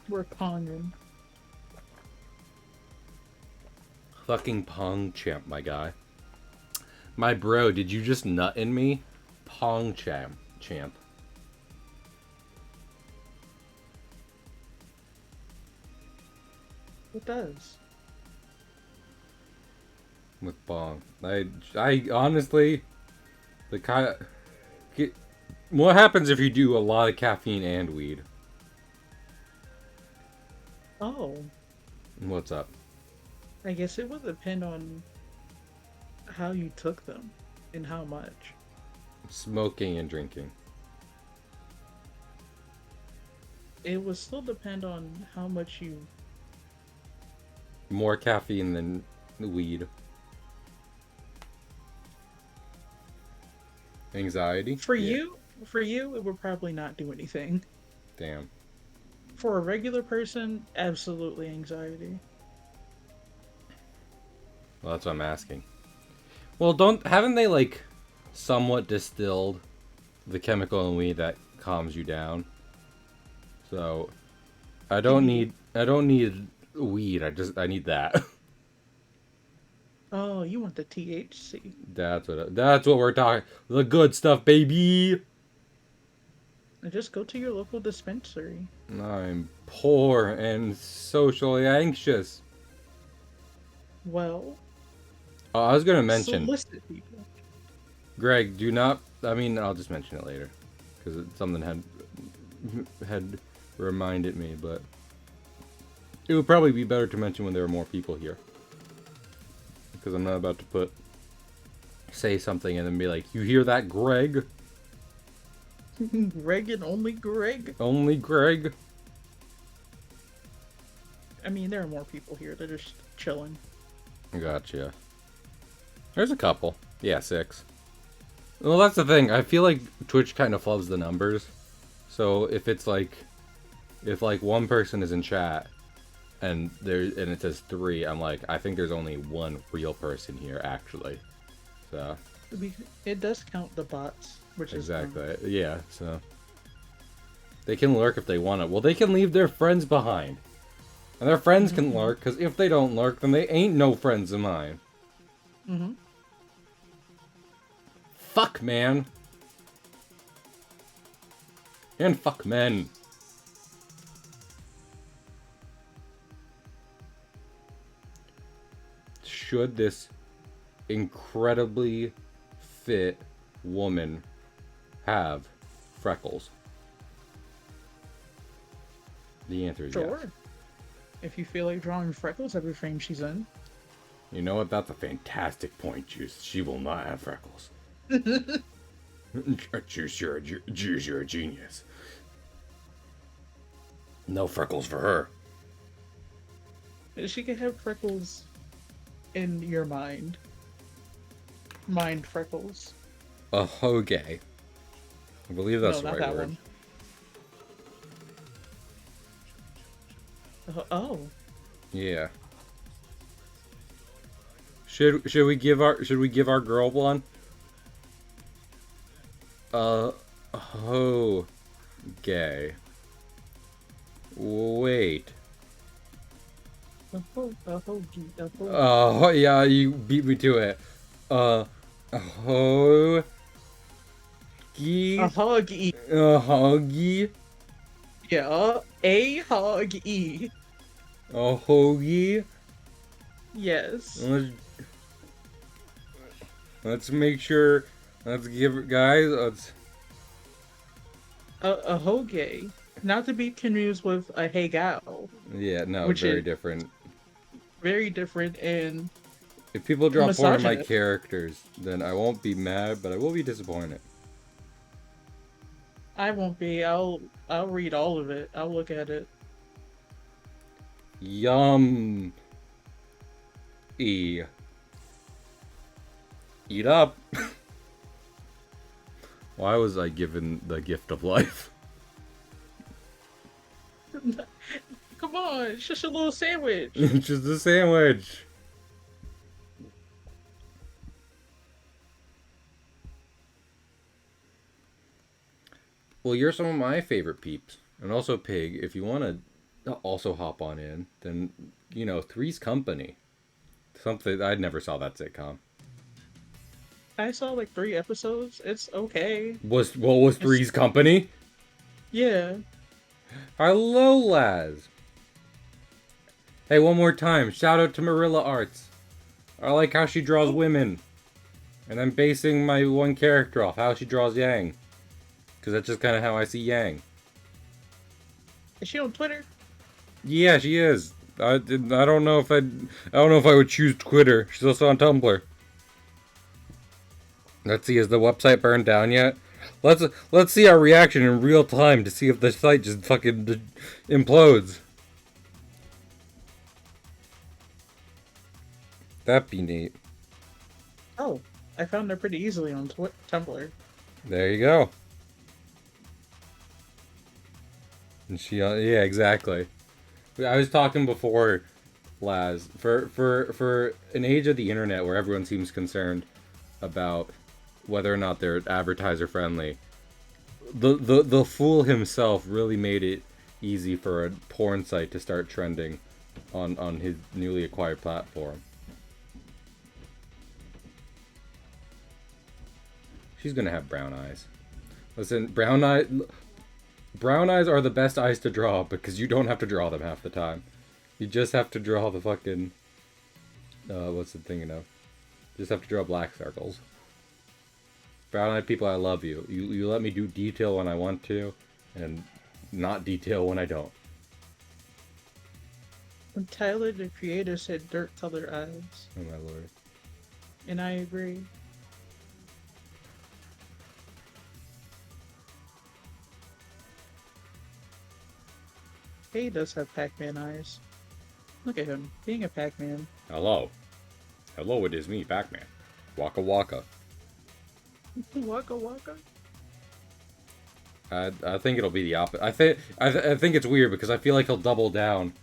We're Ponging. Fucking Pong champ, my guy. My bro, did you just nut in me? Pong champ. It does. With Pong. I honestly, the kind. What happens if you do a lot of caffeine and weed? Oh. What's up? I guess it would depend on how you took them and how much. Smoking and drinking. It would still depend on how much you. More caffeine than weed. Anxiety? For you, it would probably not do anything. Damn. For a regular person, absolutely anxiety. Well, that's what I'm asking. Well, haven't they like somewhat distilled the chemical in weed that calms you down? So I don't need weed. I need that. Oh, you want the THC. That's what we're talking. The good stuff, baby. Just go to your local dispensary. I'm poor and socially anxious. Well, I was gonna mention, solicit people. Greg, do not. I mean, I'll just mention it later because something had reminded me, but it would probably be better to mention when there are more people here. Because I'm not about to say something and then be like, you hear that, Greg? Greg and only Greg? Only Greg? I mean, there are more people here. They're just chilling. Gotcha. There's a couple. Yeah, 6. Well, that's the thing. I feel like Twitch kind of flubs the numbers. So if it's like, if like one person is in chat and it says 3, I'm like, I think there's only one real person here actually. So it does count the bots, which exactly. is Yeah, so they can lurk if they want to. Well, they can leave their friends behind. And their friends can lurk, because if they don't lurk, then they ain't no friends of mine. Mm-hmm. Fuck, man. And fuck men. Should this incredibly fit woman have freckles? The answer is Sure. yes. If you feel like drawing freckles every frame she's in. You know what? That's a fantastic point, Juice. She will not have freckles. Juice, you're a genius. No freckles for her. She can have freckles in your mind. Mind freckles. A hoge. I believe that's no, the not right that word. one. Oh. Yeah. Should we give our girl one? Oh, gay. Wait. A hoagie. A hoagie. Oh yeah, you beat me to it. Uh, hoagie. A hoggy. Hoagie. Yeah. A hoggy. A hoagie. Yes. Let's make sure. Let's give it, guys. Let's. A hoagie. Not to be confused with a hey gal, Yeah, no, which very is different. very different and If people drop one of my misogynist. characters, then I won't be mad, but I will be disappointed. I won't be. I'll read all of it. I'll look at it. Yum. E. Eat up. Why was I given the gift of life? Come on, it's just a little sandwich. It's just a sandwich. Well, you're some of my favorite peeps. And also, Pig, if you want to also hop on in, then, Three's Company. Something, I never saw that sitcom. I saw like 3 episodes. It's okay. What was It's Three's Company? yeah. Hello, Laz. Hey, one more time. Shout out to Marilla Arts. I like how she draws Oh, women. And I'm basing my one character off how she draws Yang. Because that's just kind of how I see Yang. is she on Twitter? Yeah, she is. I don't know if I would choose Twitter. She's also on Tumblr. Let's see, is the website burned down yet? Let's see our reaction in real time to see if the site just fucking implodes. That'd be neat. Oh, I found her pretty easily on Tumblr. There you go. And yeah, exactly. I was talking before, Laz, for an age of the internet where everyone seems concerned about whether or not they're advertiser friendly. The fool himself really made it easy for a porn site to start trending on his newly acquired platform. She's gonna have brown eyes. Listen, brown eyes are the best eyes to draw because you don't have to draw them half the time. You just have to draw the fucking what's the thing, just have to draw black circles. Brown-eyed people, I love you. You let me do detail when I want to, and not detail when I don't. And Tyler, the creator, said dirt color eyes. Oh my lord. And I agree. He does have Pac-Man eyes. Look at him, being a Pac-Man. Hello. Hello, it is me, Pac-Man. Waka waka. Waka waka. I think it'll be the opposite. I think it's weird because I feel like he'll double down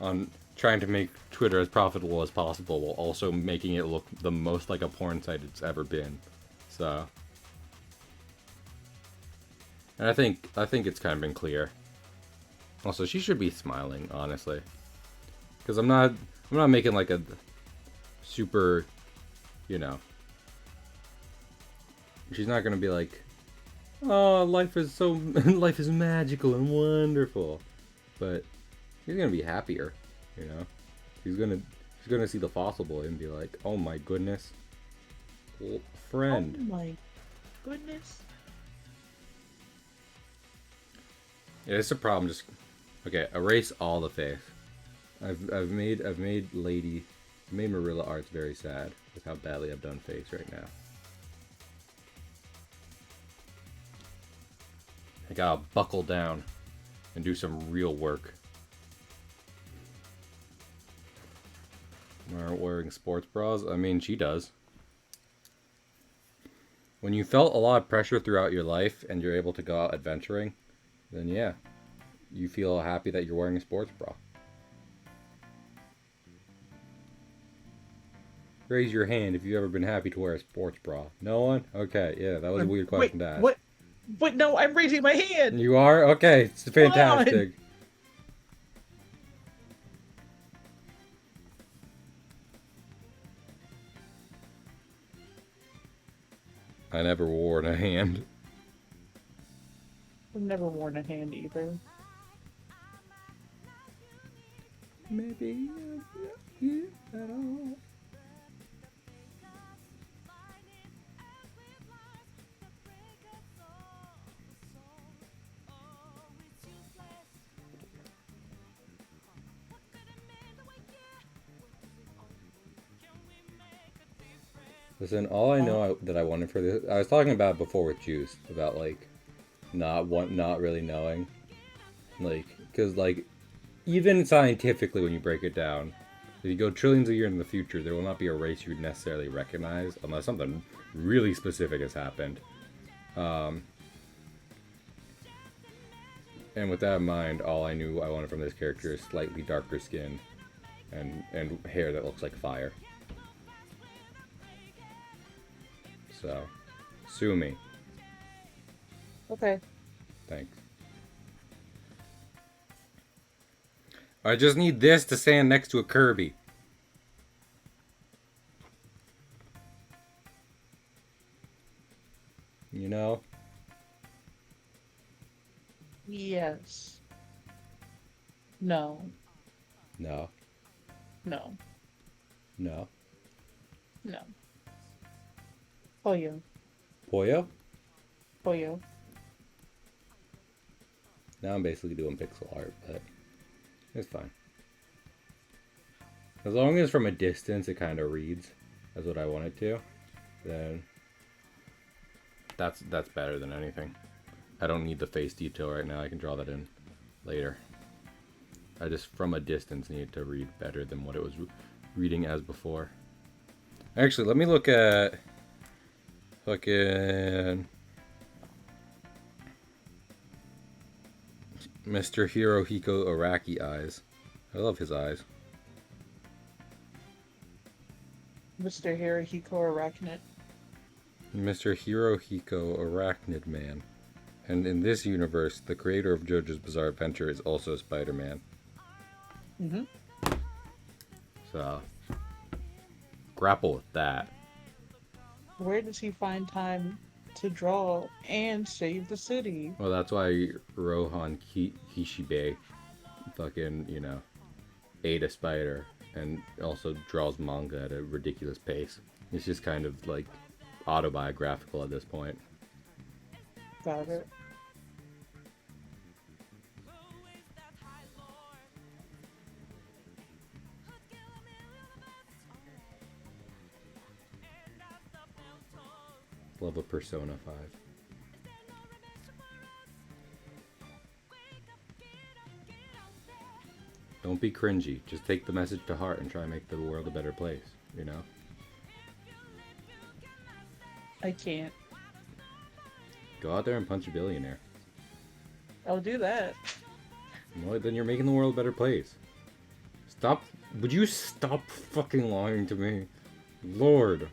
on trying to make Twitter as profitable as possible while also making it look the most like a porn site it's ever been. So, and I think it's kind of been clear. Also, she should be smiling, honestly, because I'm not making like a super, she's not gonna be like, oh, life is life is magical and wonderful, but she's gonna be happier, she's gonna see the fossil boy and be like, oh my goodness, friend. Oh my goodness. Yeah, it's a problem. Just okay. Erase all the face. I've made Marilla Arts very sad with how badly I've done face right now. I gotta buckle down and do some real work. Aren't wearing sports bras? I mean, she does. When you felt a lot of pressure throughout your life and you're able to go out adventuring, then yeah, you feel happy that you're wearing a sports bra. Raise your hand if you've ever been happy to wear a sports bra. No one? Okay, yeah, that was a weird Wait, question to ask. what? Wait, no, I'm raising my hand. You are? Okay, it's Come on. fantastic. I never wore a hand. I've never worn a hand either. Maybe you at all. Listen, all I know that I wanted for this, I was talking about it before with Juice about like not really knowing, like because like even scientifically when you break it down, if you go trillions of years in the future, there will not be a race you would necessarily recognize unless something really specific has happened. And with that in mind, all I knew I wanted from this character is slightly darker skin and hair that looks like fire. So, sue me. Okay. Thanks. I just need this to stand next to a Kirby. You know? Yes. No. No. No. No. No. Pollo. Pollo? Pollo. Now I'm basically doing pixel art, but it's fine. As long as from a distance it kind of reads as what I want it to, then that's better than anything. I don't need the face detail right now. I can draw that in later. I just, from a distance, need it to read better than what it was reading as before. Actually, let me look at fucking Mr. Hirohiko Araki eyes. I love his eyes. Mr. Hirohiko Arachnid. Mr. Hirohiko Arachnid Man. And in this universe, the creator of JoJo's Bizarre Adventure is also Spider-Man. Mm-hmm. So, grapple with that. Where does he find time to draw and save the city? Well, that's why Rohan Kishibe fucking, ate a spider and also draws manga at a ridiculous pace. It's just kind of like autobiographical at this point. Got it. Love a Persona 5. Don't be cringy. Just take the message to heart and try and make the world a better place, you know? I can't. Go out there and punch a billionaire. I'll do that. Well, then you're making the world a better place. Stop. Would you stop fucking lying to me? Lord.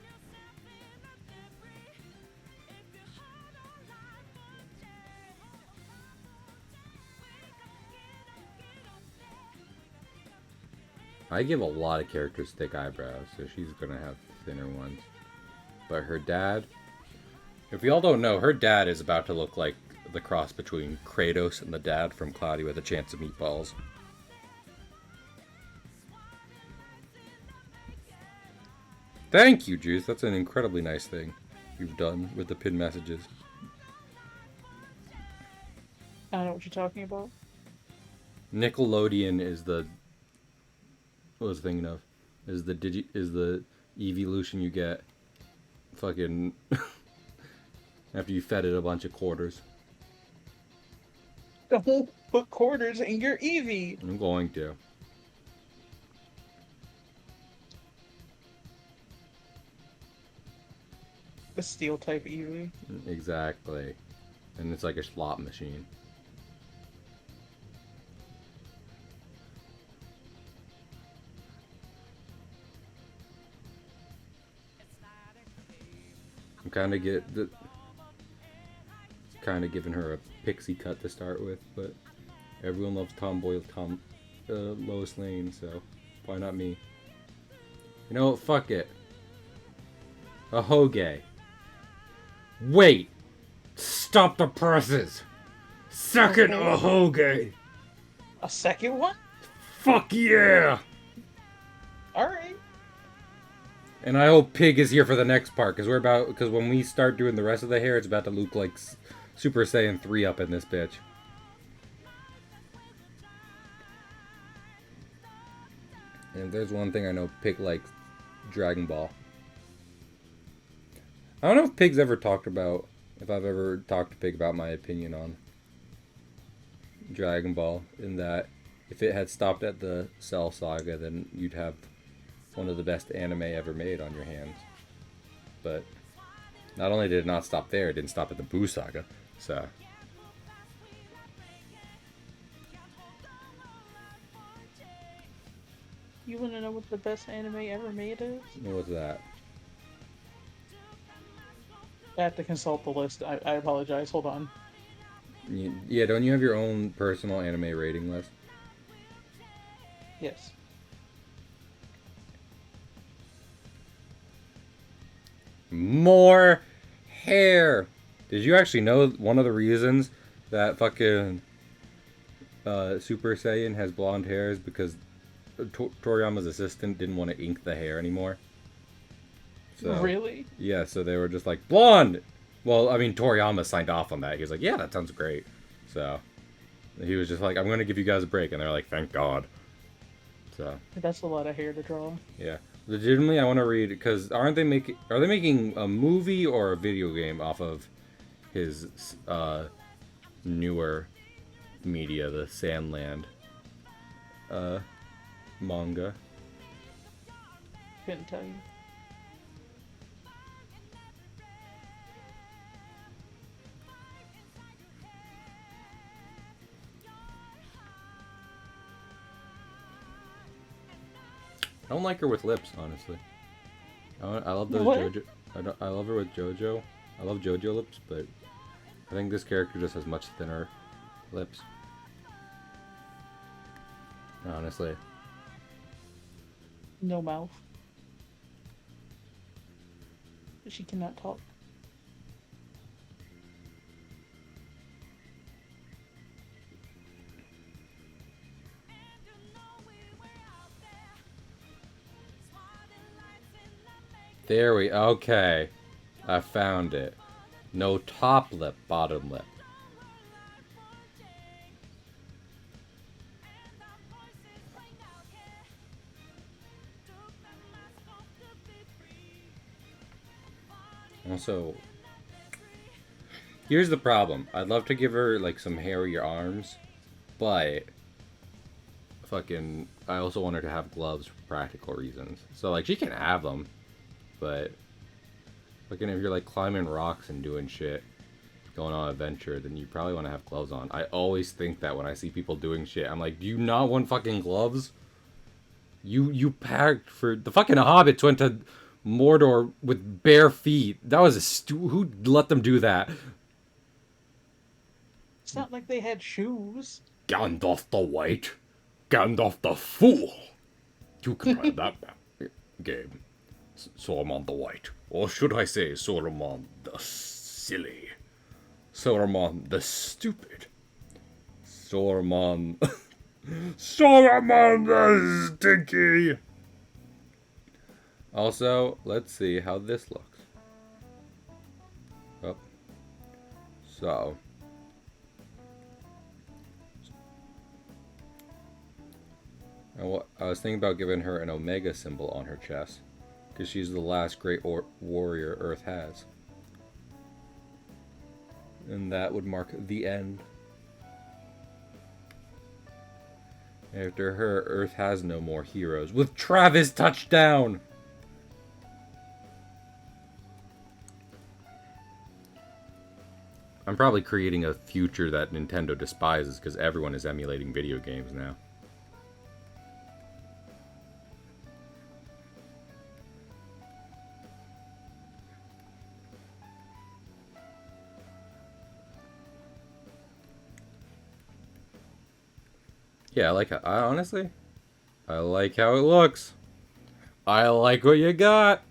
I give a lot of characters thick eyebrows, so she's gonna have thinner ones. But her dad, if y'all don't know, her dad is about to look like the cross between Kratos and the dad from Cloudy with a Chance of Meatballs. Thank you, Juice. That's an incredibly nice thing you've done with the pinned messages. I don't know what you're talking about. Nickelodeon is the... What was I thinking of? Is the evolution you get fucking after you fed it a bunch of quarters. Don't put quarters in your Eevee. I'm going to. The steel type Eevee. Exactly. And it's like a slot machine. I'm kind of giving her a pixie cut to start with, but everyone loves tomboy Lois Lane, so why not me? You know what? Fuck it. A Hoge. Wait! Stop the presses! Second a Hoge! A second one? Fuck yeah! Alright. And I hope Pig is here for the next part, because when we start doing the rest of the hair, it's about to look like Super Saiyan 3 up in this bitch. And if there's one thing I know, Pig likes Dragon Ball. I don't know if Pig's ever talked about, if I've ever talked to Pig about my opinion on Dragon Ball, in that if it had stopped at the Cell Saga, then you'd have one of the best anime ever made on your hands. But not only did it not stop there, it didn't stop at the Buu Saga, so... You want to know what the best anime ever made is? What's that? I have to consult the list. I apologize. Hold on. Yeah, don't you have your own personal anime rating list? Yes. More hair! Did you actually know one of the reasons that fucking Super Saiyan has blonde hair is because Toriyama's assistant didn't want to ink the hair anymore? So, Really? Yeah, so they were just like, blonde! Well, I mean, Toriyama signed off on that. He was like, yeah, that sounds great. So, he was just like, I'm going to give you guys a break. And they're like, thank God. So. That's a lot of hair to draw. Yeah. Legitimately, I want to read, because are they making a movie or a video game off of his newer media, the Sandland manga? Couldn't tell you. I don't like her with lips, honestly. I love those What? JoJo. I love her with JoJo. I love JoJo lips, but I think this character just has much thinner lips. Honestly. No mouth. She cannot talk. There we... Okay. I found it. No top lip, bottom lip. Also, here's the problem. I'd love to give her, like, some hairier arms, but fucking, I also want her to have gloves for practical reasons. So, like, she can have them, but fucking if you're, like, climbing rocks and doing shit, going on an adventure, then you probably want to have gloves on. I always think that when I see people doing shit. I'm like, do you not want fucking gloves? You packed for... The fucking hobbits went to Mordor with bare feet. That was who let them do that? It's not like they had shoes. Gandalf the White. Gandalf the Fool. You can play that game. Saruman the White. Or should I say Saruman the Silly. Saruman the Stupid. Saruman... Saruman the Stinky. Also, let's see how this looks. Oh. So. I was thinking about giving her an Omega symbol on her chest, because she's the last great warrior Earth has. And that would mark the end. After her, Earth has no more heroes. With Travis touchdown! I'm probably creating a future that Nintendo despises because everyone is emulating video games now. Yeah, I like how, I honestly, I like how it looks. I like what you got.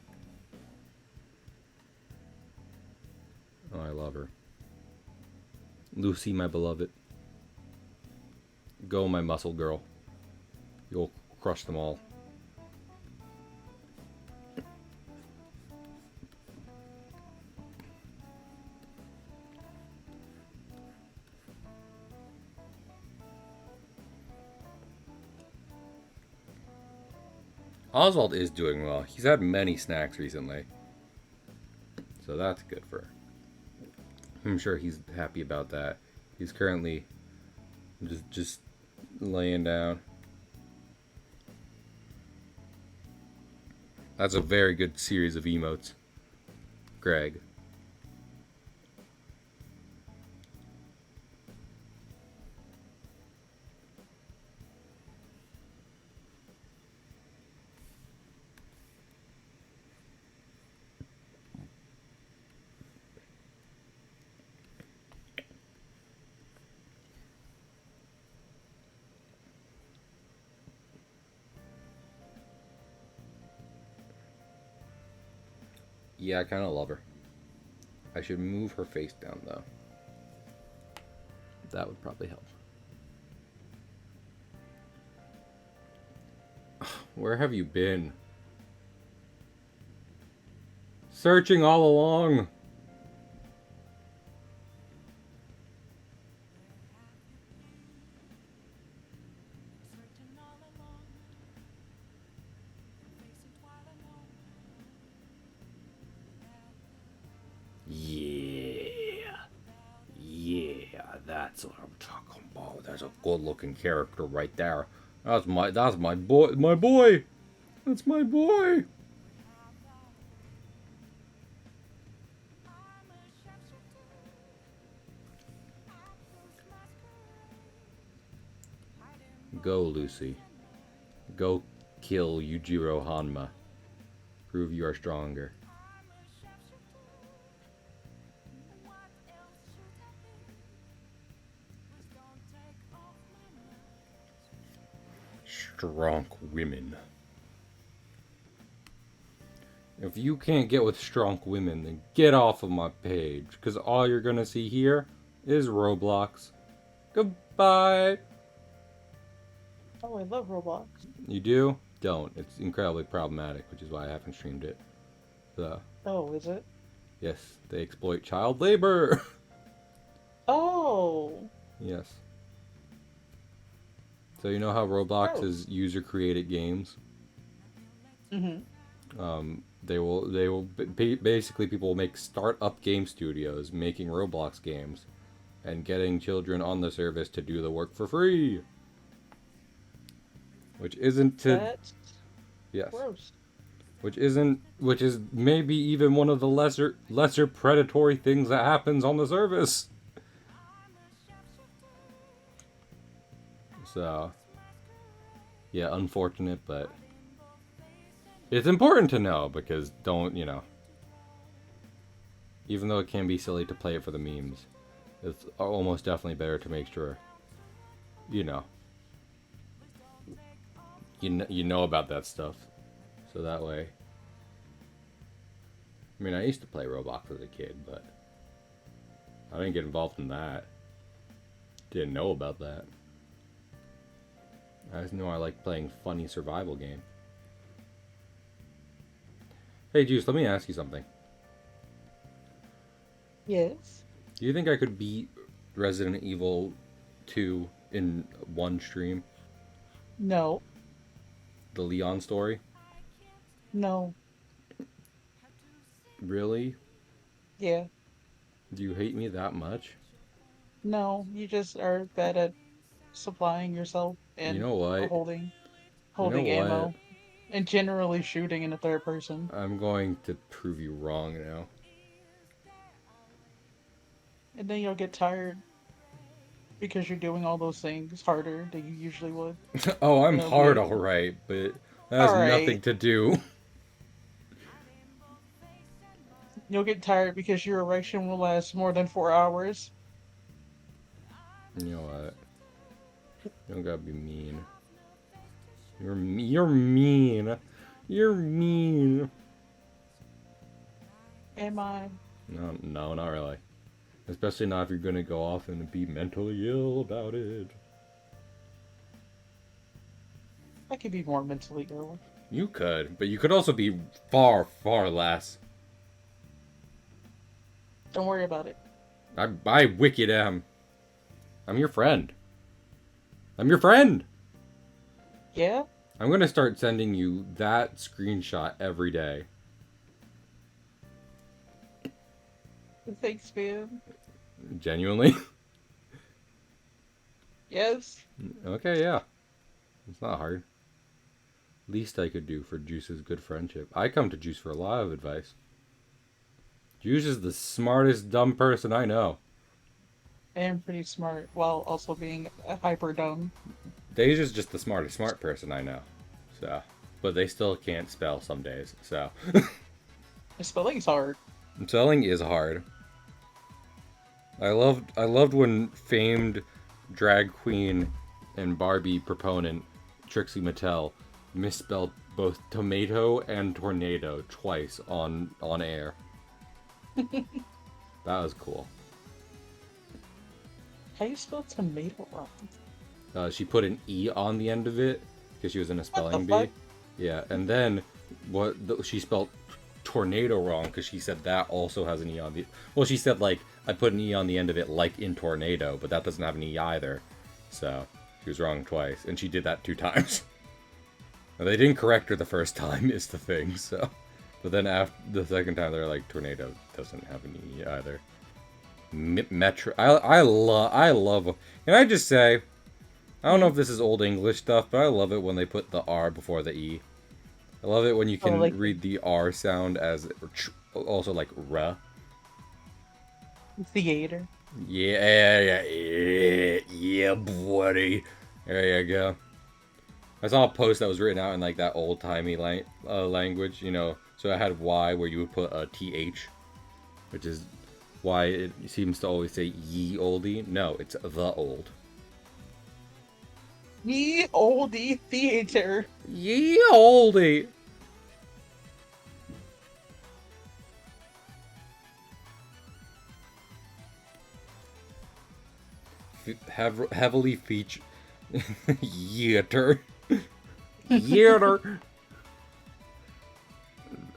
Oh, I love her. Lucy, my beloved. Go, my muscle girl. You'll crush them all. Oswald is doing well. He's had many snacks recently. So that's good for her. I'm sure he's happy about that. He's currently just laying down. That's a very good series of emotes, Greg. Yeah, I kind of love her. I should move her face down, though. That would probably help. Where have you been? Searching all along. Yeah. Yeah, that's what I'm talking about. That's a good-looking character right there. That's my boy. My boy. That's my boy. Go, Lucy. Go kill Yujiro Hanma. Prove you are stronger. Strong women. If you can't get with strong women, then get off of my page. Because all you're going to see here is Roblox. Goodbye. Oh, I love Roblox. You do? Don't. It's incredibly problematic, which is why I haven't streamed it. So, Oh, is it? yes, they exploit child labor. Oh. Yes. So you know how Roblox Gross. is user-created games? Mhm. They will basically people will make start-up game studios making Roblox games and getting children on the service to do the work for free. Which isn't to That's yes. gross. Which is maybe even one of the lesser predatory things that happens on the service. So yeah, unfortunate, but it's important to know because even though it can be silly to play it for the memes, it's almost definitely better to make sure you know you know about that stuff. So that way, I mean, I used to play Roblox as a kid, but I didn't get involved in that. Didn't know about that. I just know I like playing funny survival game. Hey, Juice, let me ask you something. Yes. Do you think I could beat Resident Evil 2 in one stream? No. The Leon story? No. Really? Yeah. Do you hate me that much? No. You just are bad at supplying yourself You and know what? holding You know holding what? ammo and generally shooting in a third person. I'm going to prove you wrong now. And then you'll get tired because you're doing all those things harder than you usually would. Oh, I'm And it'll hard, be alright, but that has nothing alright. to do. You'll get tired because your erection will last more than 4 hours. You know what? You don't gotta be mean. You're mean. You're mean. Am I? No, not really. Especially not if you're gonna go off and be mentally ill about it. I could be more mentally ill. You could, but you could also be far, far less. Don't worry about it. I wicked am. I'm your friend. I'm your friend! Yeah? I'm gonna start sending you that screenshot every day. Thanks, man. Genuinely? Yes? Okay, yeah. It's not hard. Least I could do for Juice's good friendship. I come to Juice for a lot of advice. Juice is the smartest dumb person I know. I am pretty smart while also being hyper dumb. Deja's just the smartest smart person I know. So, but they still can't spell some days. So, Spelling's hard. spelling is hard. I loved when famed drag queen and Barbie proponent Trixie Mattel misspelled both tomato and tornado twice on air. That was cool. How do you spell tomato wrong? She put an E on the end of it because she was in a spelling bee. fuck? Yeah, and then she spelled tornado wrong because she said that also has an E on the. Well, she said like I put an E on the end of it like in tornado, but that doesn't have an E either. So she was wrong twice, and she did that 2 times. And they didn't correct her the first time is the thing. So, but then after the second time, they're like tornado doesn't have an E either. Metro. I love. Can I just say, I don't know if this is old English stuff, but I love it when they put the R before the E. I love it when you can read the R sound as also like R. Theater. Yeah, buddy. There you go. I saw a post that was written out in like that old timey language, you know. So I had Y where you would put a TH, which is why it seems to always say ye oldie. No, it's the old. Ye oldie theater. Ye oldie. Heavily featured. Yeater. Yeater.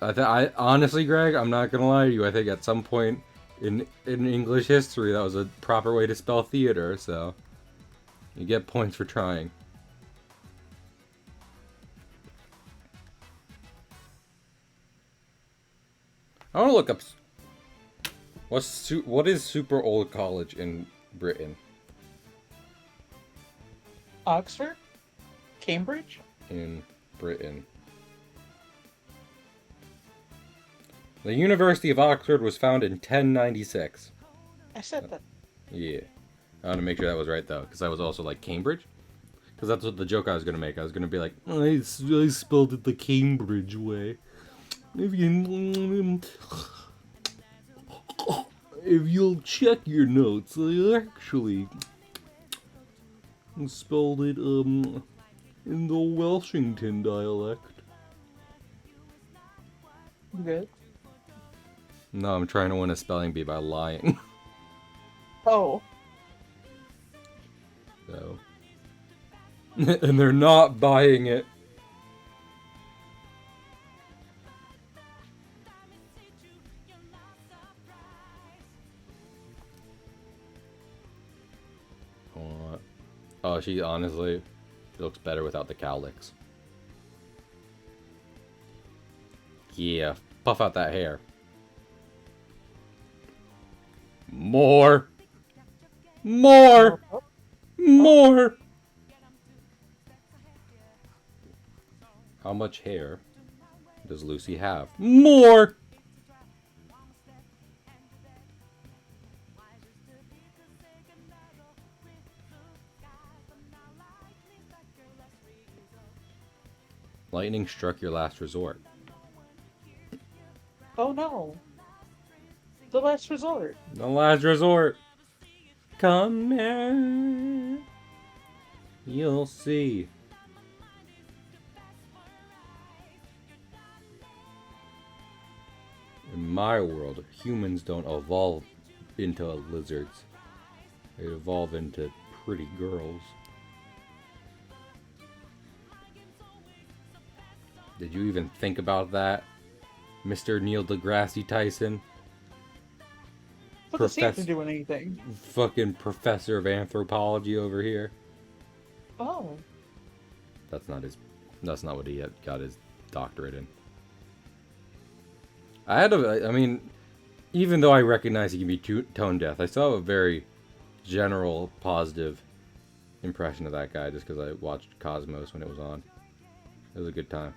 I honestly, Greg, I'm not gonna lie to you. I think at some point in English history, that was a proper way to spell theater. So you get points for trying. I want to look up what is super old college in Britain. Oxford? Cambridge? In Britain. The University of Oxford was founded in 1096. I said that. Yeah. I want to make sure that was right, though, because I was also like, Cambridge? Because that's what the joke I was going to make. I was going to be like, I spelled it the Cambridge way. If you'll check your notes, I actually spelled it, in the Welshington dialect. Good. No, I'm trying to win a spelling bee by lying. Oh. So. And they're not buying it. Oh, she honestly looks better without the cowlicks. Yeah, puff out that hair. More! More! More! How much hair does Lucy have? More! Lightning struck your last resort. Oh no. The last resort. The last resort. Come here. You'll see. In my world, humans don't evolve into lizards. They evolve into pretty girls. Did you even think about that, Mr. Neil deGrasse Tyson? What does he have to do with anything? Fucking professor of anthropology over here. Oh. That's not what he got his doctorate in. I mean, even though I recognize he can be tone deaf, I still have a very general positive impression of that guy just because I watched Cosmos when it was on. It was a good time.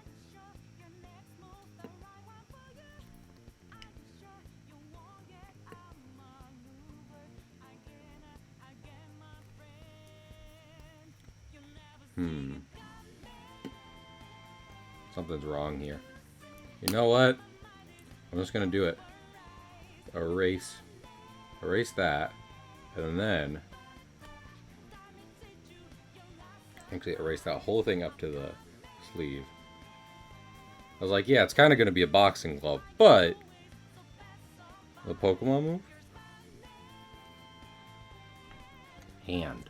Something's wrong here. You know what? I'm just gonna do it. Erase that, and then actually erase that whole thing up to the sleeve. I was like, yeah, it's kind of gonna be a boxing glove, but the Pokemon move? Hand.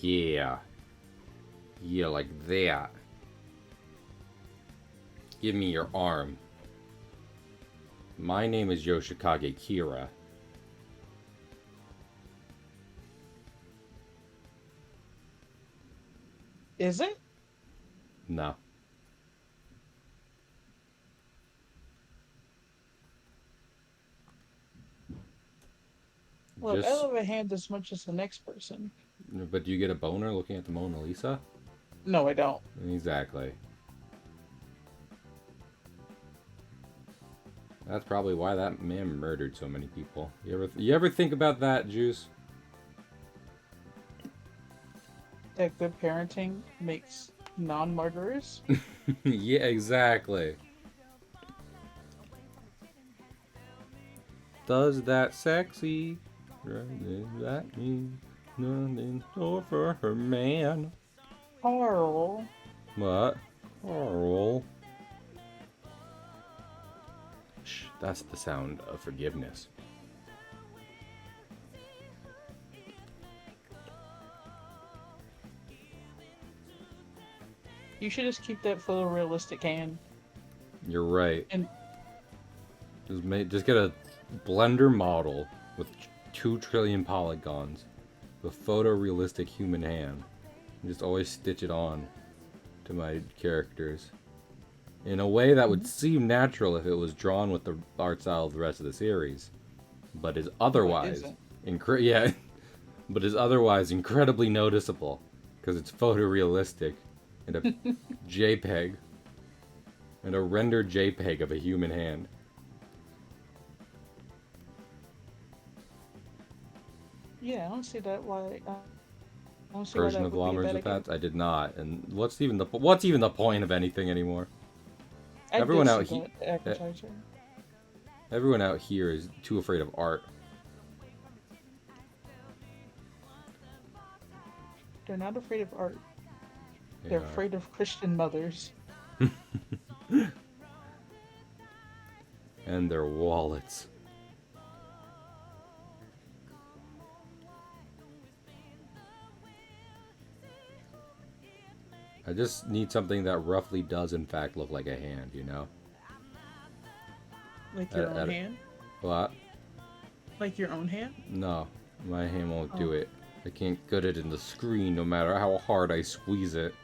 Yeah. Yeah, like that. Give me your arm. My name is Yoshikage Kira. Is it? No. Look, I love a hand as much as the next person. But do you get a boner looking at the Mona Lisa? No, I don't. Exactly. That's probably why that man murdered so many people. You ever think about that, Juice? That good parenting makes non-murderers? Yeah, exactly. Does that sexy? Does that mean nothing for her man? Carl. What? Carl. Shh, that's the sound of forgiveness. You should just keep that photorealistic hand. You're right. And Just get a Blender model with 2 trillion polygons, with photorealistic human hand, and just always stitch it on to my characters in a way that would seem natural if it was drawn with the art style of the rest of the series, but is otherwise but is otherwise incredibly noticeable because it's photorealistic and a JPEG and a rendered JPEG of a human hand. yeah, I don't see that why. I don't see Version why of that would be a Lomers bad with idea. that? I did not. And what's even the point of anything anymore? I Everyone did out see that advertiser. Everyone out here is too afraid of art. They're not afraid of art. They They're are. afraid of Christian mothers. And their wallets. I just need something that roughly does in fact look like a hand, you know? Like your own hand? What? Like your own hand? No, my hand won't do Oh. it. I can't get it in the screen no matter how hard I squeeze it.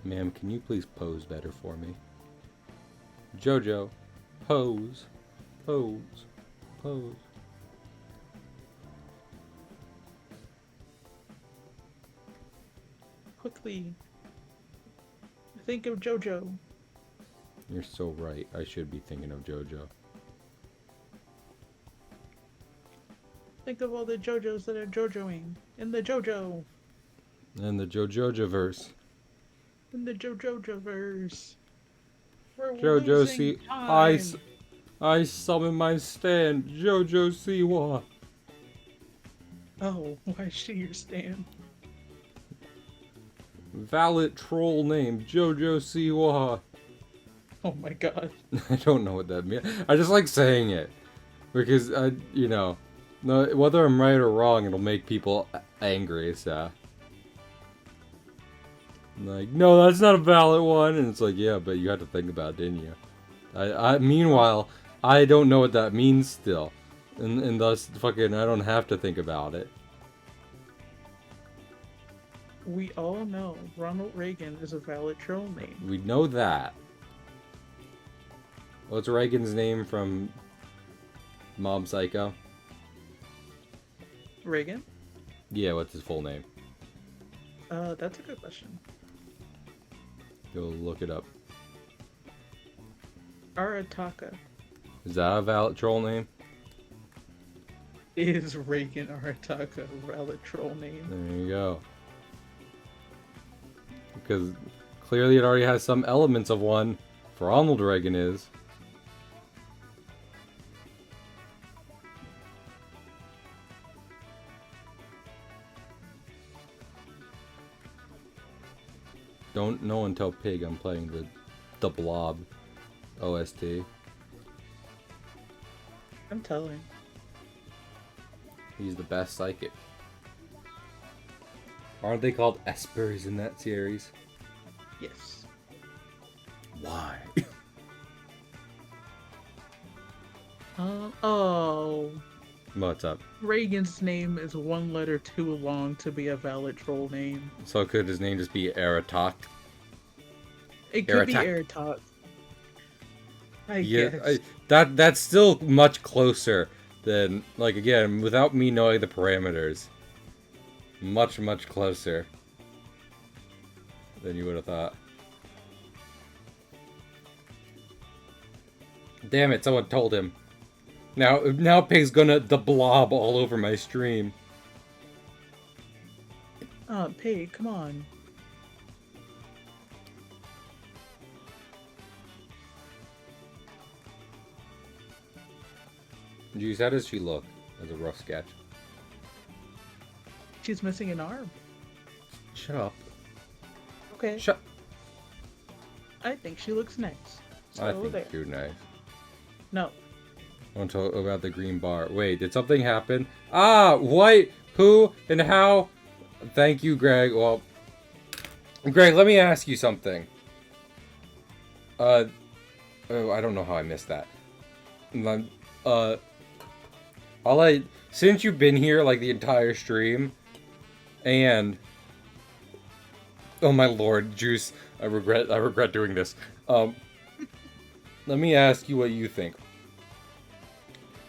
Ma'am, can you please pose better for me? Jojo, pose, pose, pose. quickly. Think of JoJo. You're so right. I should be thinking of JoJo. Think of all the JoJos that are JoJoing. In the JoJo. And the JoJoja verse. In the JoJoverse. We're JoJo losing see time. I summon my stand, JoJo Siwa. Oh, why is she your stand? Valid troll name, JoJo Siwa. Oh my god. I don't know what that means. I just like saying it. Because, no, whether I'm right or wrong, it'll make people angry, so. I'm like, no, that's not a valid one. And it's like, yeah, but you had to think about it, didn't you? Meanwhile, I don't know what that means still. And thus, fucking, I don't have to think about it. We all know Ronald Reagan is a valid troll name. We know that. What's Reagan's name from Mob Psycho? Reagan? Yeah, what's his full name? That's a good question. Go look it up. Arataka. Is that a valid troll name? Is Reagan Arataka a valid troll name? There you go. Because clearly it already has some elements of one. For Ronald Reagan is. Don't know and tell Pig I'm playing the Blob OST. I'm telling. He's the best psychic. Aren't they called Espers in that series? Yes. Why? Oh. What's up? Reagan's name is one letter too long to be a valid troll name. So could his name just be Aratok? It could be Aratak. Airtalk. I guess. That's still much closer than, like, again, without me knowing the parameters. Much, much closer than you would have thought. Damn it, someone told him. Now Pig's gonna the blob all over my stream. Pig, come on. Jeez, how does she look? As a rough sketch. She's missing an arm. Shut up. Okay. Shut. I think she looks nice. So I think there. you're nice. No. I want to talk about the green bar. Wait, did something happen? Ah, what? Who and how? Thank you, Greg. Well, Greg, let me ask you something. Oh, I don't know how I missed that. Since you've been here like the entire stream, and oh my lord, Juice, I regret doing this. Let me ask you what you think.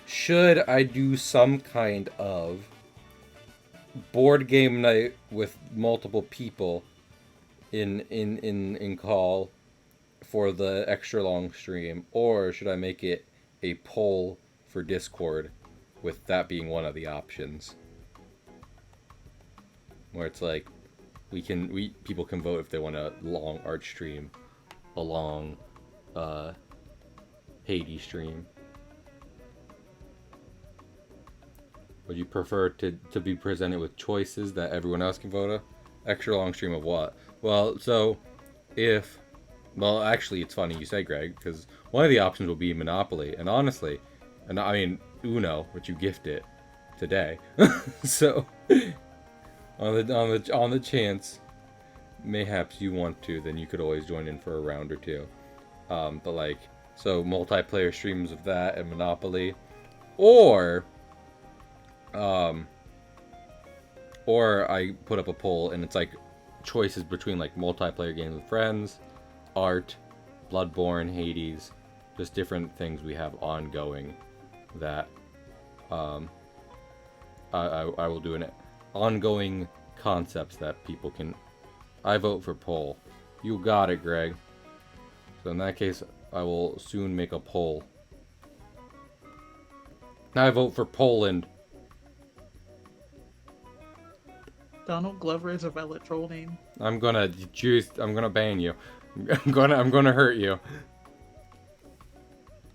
Should I do some kind of board game night with multiple people in call for the extra long stream, or should I make it a poll for Discord, with that being one of the options, where it's like people can vote if they want a long art stream, a long Hades stream. Would you prefer to be presented with choices that everyone else can vote a? Extra long stream of what? Well, actually, it's funny you say, Greg, because one of the options will be Monopoly, and honestly, and I mean Uno, which you gifted today. So, on the chance, mayhaps you want to, then you could always join in for a round or two. But like, so multiplayer streams of that and Monopoly, or I put up a poll and it's like choices between like multiplayer games with friends, art, Bloodborne, Hades, just different things we have ongoing that I will do an ongoing concepts that people can I vote for poll. You got it, Greg. So in that case, I will soon make a poll. I vote for Poland. Donald Glover is a valid troll name. I'm gonna ban you. I'm gonna hurt you.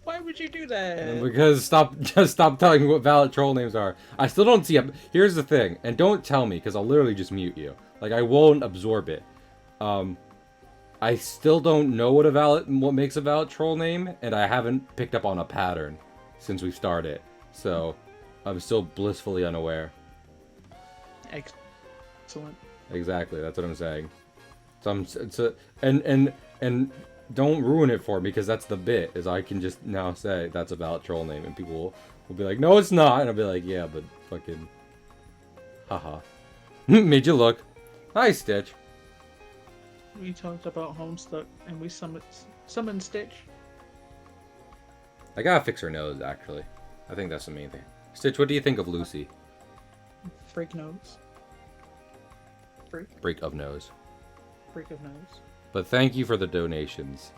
Why would you do that? Because just stop telling me what valid troll names are. I still don't see it. Here's the thing, and don't tell me, because I'll literally just mute you. Like, I won't absorb it. I still don't know what makes a valid troll name, and I haven't picked up on a pattern since we've started. So, I'm still blissfully unaware. Excellent. Exactly, that's what I'm saying. So and don't ruin it for me, because that's the bit, is I can just now say that's a valid troll name, and people will be like, no, it's not, and I'll be like, yeah, but fucking, haha. Made you look. Hi, Stitch. We talked about Homestuck, and we summoned Stitch. I gotta fix her nose, actually. I think that's the main thing. Stitch, what do you think of Lucy? Freak nose. Break of nose. Freak of nose. But thank you for the donations,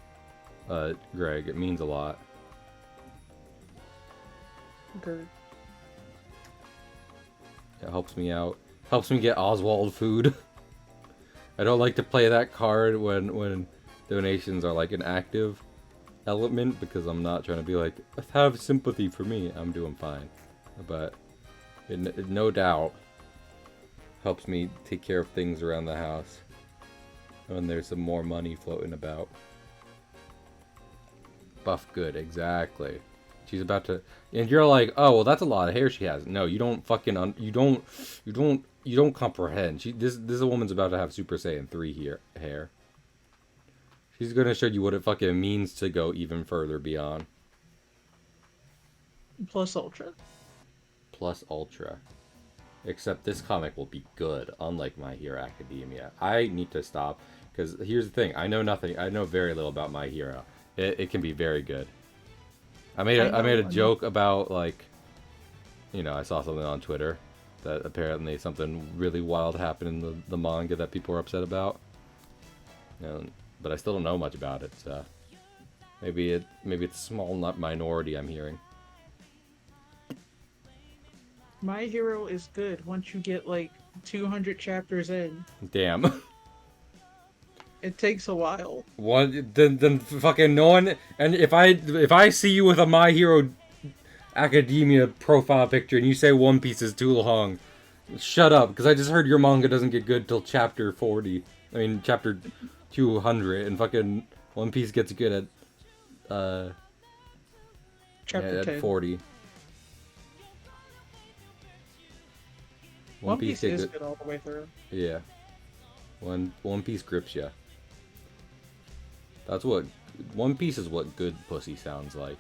Greg. It means a lot. Good. It helps me out. Helps me get Oswald food. I don't like to play that card when donations are like an active element, because I'm not trying to be like, have sympathy for me. I'm doing fine. But it no doubt helps me take care of things around the house when there's some more money floating about. Buff good, exactly. She's about to, and you're like, oh well, that's a lot of hair she has. No, you don't fucking you don't comprehend. This woman's about to have Super Saiyan 3 hair. She's gonna show you what it fucking means to go even further beyond. Plus Ultra. Plus Ultra. Except this comic will be good, unlike My Hero Academia. I need to stop, because here's the thing. I know nothing. I know very little about My Hero. It can be very good. I made a joke about, like, you know, I saw something on Twitter that apparently something really wild happened in the manga that people were upset about. But I still don't know much about it, so maybe it's a small minority I'm hearing. My Hero is good once you get like 200 chapters in. Damn. It takes a while. What? Then fucking no one. And if I see you with a My Hero Academia profile picture and you say One Piece is too long, shut up, because I just heard your manga doesn't get good till chapter 40. I mean chapter 200, and fucking One Piece gets good at Chapter 10. 40. One Piece is good all the way through. Yeah. One Piece grips ya. That's what One Piece is. What good pussy sounds like.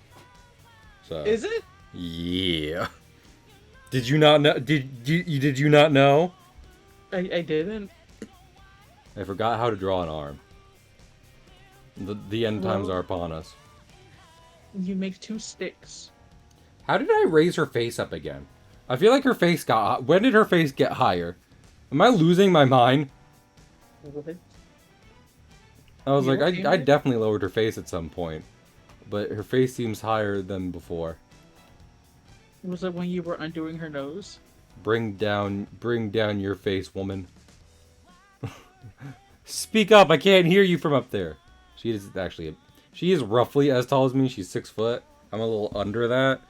So. Is it? Yeah. Did you not know? Did you not know? I didn't. I forgot how to draw an arm. The end times are upon us. You make 2 sticks. How did I raise her face up again? I feel like her face got... When did her face get higher? Am I losing my mind? What? I was like, I definitely lowered her face at some point. But her face seems higher than before. Was it when you were undoing her nose? Bring down your face, woman. Speak up, I can't hear you from up there. She is roughly as tall as me. She's 6 foot. I'm a little under that.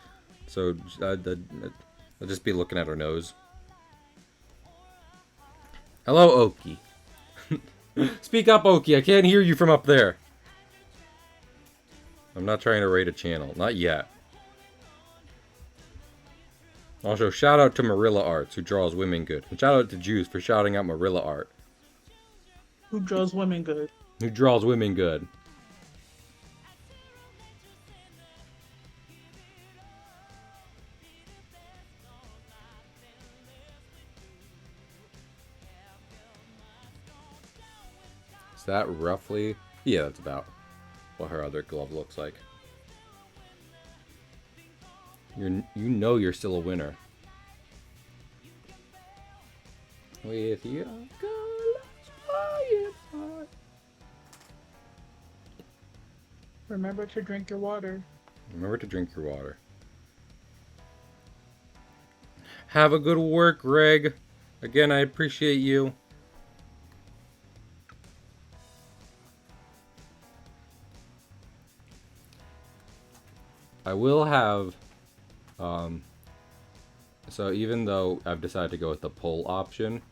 So I'll just be looking at her nose. Hello, Oki. Speak up, Oki. I can't hear you from up there. I'm not trying to raid a channel. Not yet. Also, shout out to Marilla Arts, who draws women good. And shout out to Juice for shouting out Marilla Art. Who draws women good? Who draws women good. Is that roughly? Yeah, that's about what her other glove looks like. You know you're still a winner. With your colors flying Remember to drink your water. Remember to drink your water. Have a good work, Greg. Again, I appreciate you. I will have, so even though I've decided to go with the poll option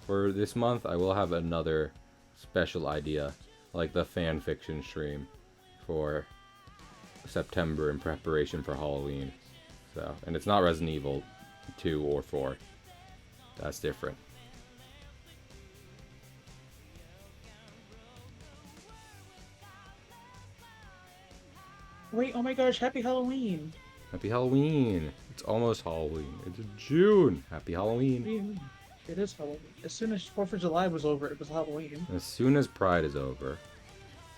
for this month, I will have another special idea, like the fan fiction stream for September in preparation for Halloween. So, and it's not Resident Evil 2 or 4. That's different. Wait, oh my gosh, happy Halloween. Happy Halloween. It's almost Halloween. It's June. Happy Halloween. It is Halloween. As soon as 4th of July was over, it was Halloween. As soon as Pride is over,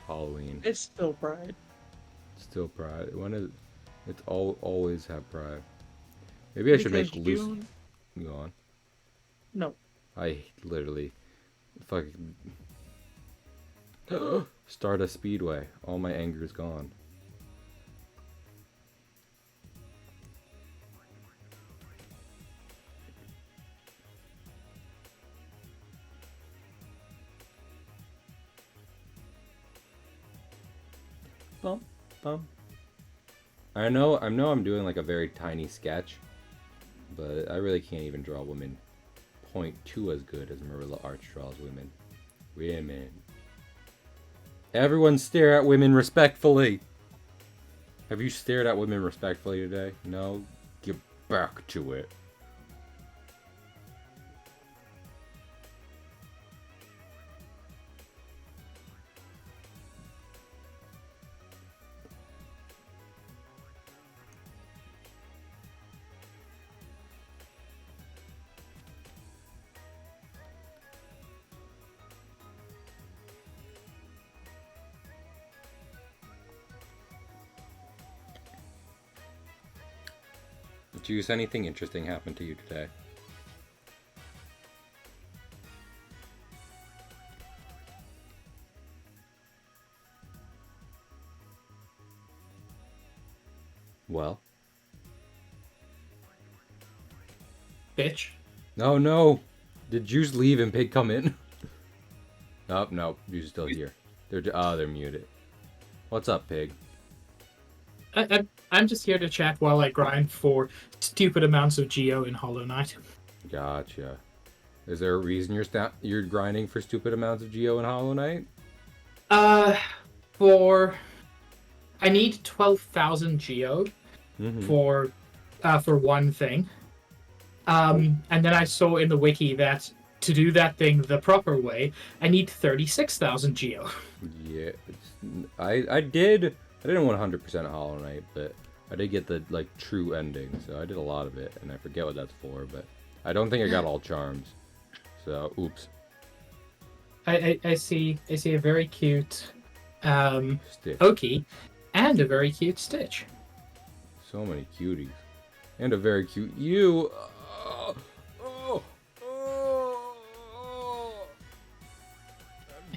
Halloween. It's still Pride. Still Pride. When is it's always have Pride. Maybe I should make loose. Go on. No. I literally fucking start a speedway. All my anger is gone. Bum, bum. I know I'm doing like a very tiny sketch, but I really can't even draw women 0.2 as good as Marilla Arts draws women. Women. Everyone stare at women respectfully. Have you stared at women respectfully today? No? Get back to it. Juice, anything interesting happened to you today? Well? Bitch. No, no! Did Juice leave and Pig come in? Nope, nope. Juice is still here. They're muted. What's up, Pig? I'm just here to chat while I grind for stupid amounts of Geo in Hollow Knight. Gotcha. Is there a reason you're grinding for stupid amounts of Geo in Hollow Knight? I need 12,000 Geo for one thing. And then I saw in the wiki that to do that thing the proper way, I need 36,000 Geo. Yeah, I didn't 100% Hollow Knight, but I did get the like true ending, so I did a lot of it, and I forget what that's for, but I don't think I got all charms. So, oops. I see a very cute Oki and a very cute Stitch. So many cuties. And a very cute you.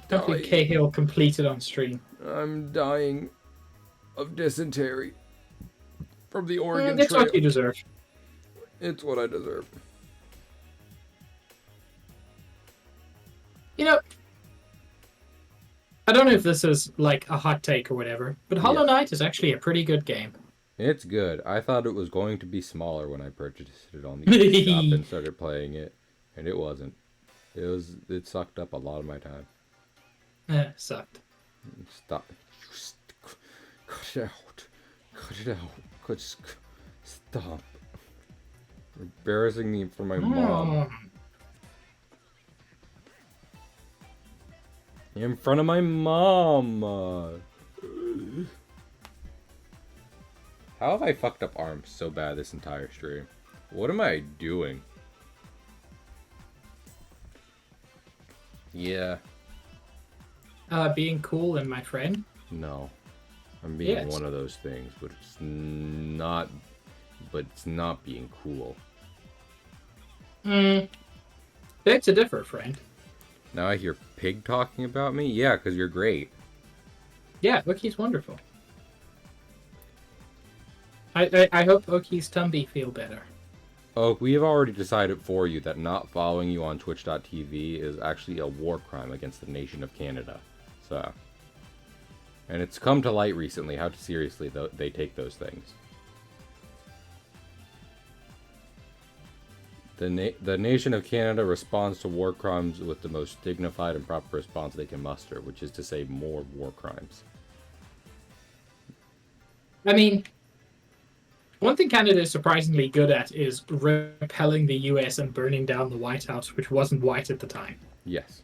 Don't think Cahill completed on stream. I'm dying of dysentery from the Oregon It's Trail. what you deserve. It's what I deserve. You know, I don't know if this is like a hot take or whatever, but Hollow Knight is actually a pretty good game. It's good. I thought it was going to be smaller when I purchased it on the shop and started playing it, and it wasn't. It sucked up a lot of my time. Sucked. Stop. Cut it out. Cut it out. Stop. Embarrassing me for my mom. In front of my mom. How have I fucked up arms so bad this entire stream? What am I doing? Yeah. Being cool and my friend. No. I'm being one of those things, but it's not. But it's not being cool. Beg to differ, friend. Now I hear Pig talking about me? Yeah, because you're great. Yeah, look, he's wonderful. I hope Oki's Tumby feel better. Oh, we have already decided for you that not following you on Twitch.tv is actually a war crime against the nation of Canada. So, and it's come to light recently how seriously they take those things. The nation of Canada responds to war crimes with the most dignified and proper response they can muster, which is to say more war crimes. I mean, one thing Canada is surprisingly good at is repelling the US and burning down the White House, which wasn't white at the time. Yes.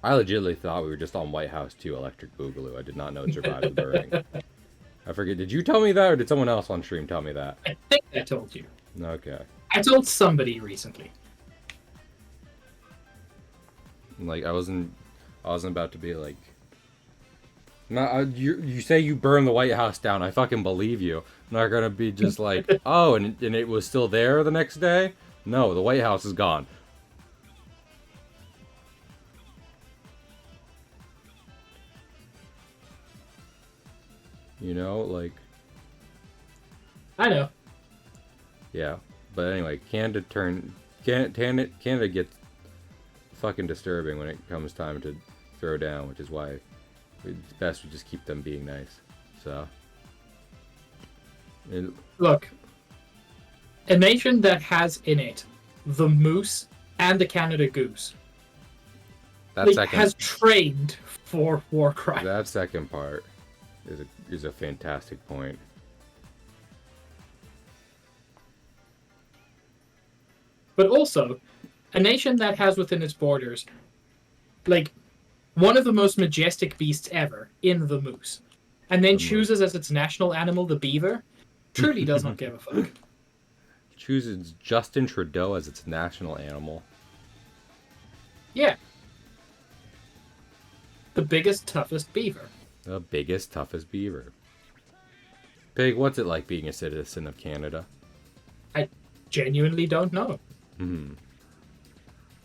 I legitimately thought we were just on White House 2 Electric Boogaloo. I did not know it survived the burning. I forget, did you tell me that, or did someone else on stream tell me that? I think I told you. Okay. I told somebody recently. Like, I wasn't about to be like... No, you say you burned the White House down. I fucking believe you. I'm not gonna be just like, oh, and it was still there the next day? No, the White House is gone. You know, like... I know. Yeah, but anyway, Canada gets fucking disturbing when it comes time to throw down, which is why it's best we just keep them being nice. So, look, a nation that has in it the moose and the Canada goose has trained for war crimes. That second part is a fantastic point. But also, a nation that has within its borders, like, one of the most majestic beasts ever in the moose, and then chooses as its national animal the beaver, truly does not give a fuck. Chooses Justin Trudeau as its national animal. Yeah. The biggest, toughest beaver. The biggest, toughest beaver. Pig, what's it like being a citizen of Canada? I genuinely don't know. Hmm.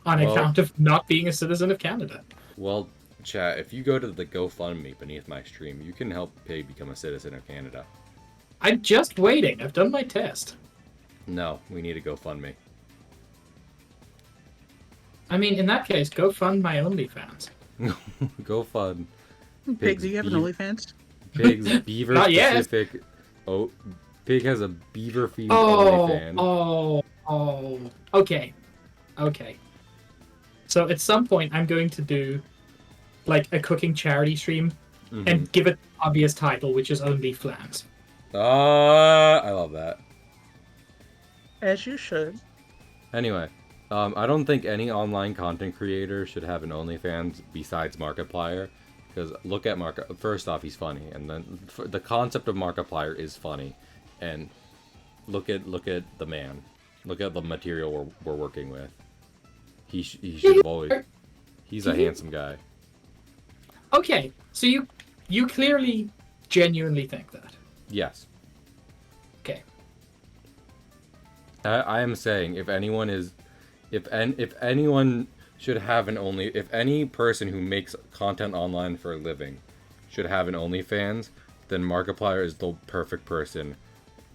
On account of not being a citizen of Canada. Well, chat, if you go to the GoFundMe beneath my stream, you can help Pig become a citizen of Canada. I'm just waiting. I've done my test. No, we need a GoFundMe. I mean, in that case, go fund my OnlyFans. Go fund. Pig, do you have an OnlyFans? Pig's beaver specific. Oh, Pig has a beaver themed OnlyFans. Okay. So at some point, I'm going to do like a cooking charity stream and give it an obvious title, which is Only Flans. I love that. As you should. Anyway, I don't think any online content creator should have an OnlyFans besides Markiplier, because look at first off, he's funny, and then the concept of Markiplier is funny, and look at the man, look at the material we're working with. He should have always. He's a handsome guy. Okay, so you clearly, genuinely think that. Yes. Okay. I am saying if anyone should have if any person who makes content online for a living should have an OnlyFans, then Markiplier is the perfect person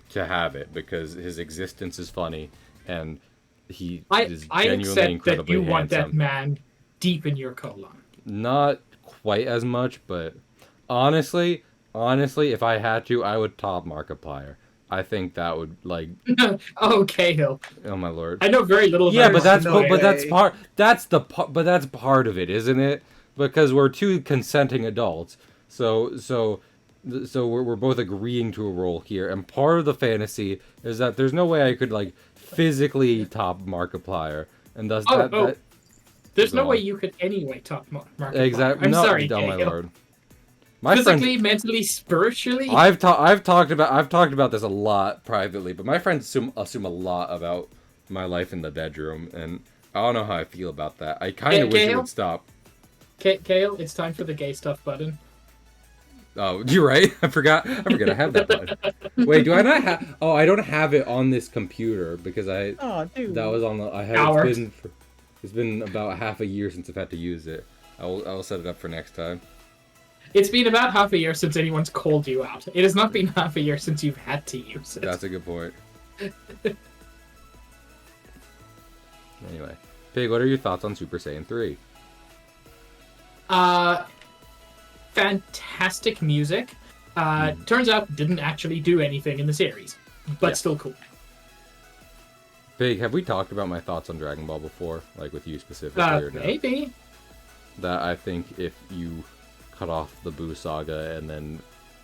to have it, because his existence is funny and he is genuinely incredibly handsome. I accept that you want that man deep in your colon. Not quite as much, but honestly, if I had to, I would top Markiplier. I think that would like. Okay, Hill. Oh my lord! I know very little. Yeah, but that's part of it, isn't it? Because we're two consenting adults, so we're both agreeing to a role here, and part of the fantasy is that there's no way I could like physically top Markiplier, and thus there's no way you could anyway top Markiplier. Exactly. I'm sorry, oh my Hill. lord. Physically, mentally, spiritually. I've talked about this a lot privately, but my friends assume a lot about my life in the bedroom, and I don't know how I feel about that. I kind of wish it would stop. Kale, it's time for the gay stuff button. Oh, you're right. I forgot I have that button. Wait, do I not have? Oh, I don't have it on this computer because Oh, dude. that was on the. I have. It's been about half a year since I've had to use it. I'll set it up for next time. It's been about half a year since anyone's called you out. It has not been half a year since you've had to use it. That's a good point. Anyway, Pig, what are your thoughts on Super Saiyan 3? Fantastic music. Turns out didn't actually do anything in the series, but still cool. Pig, have we talked about my thoughts on Dragon Ball before? Like with you specifically or no? Maybe. That I think if you cut off the Buu saga and then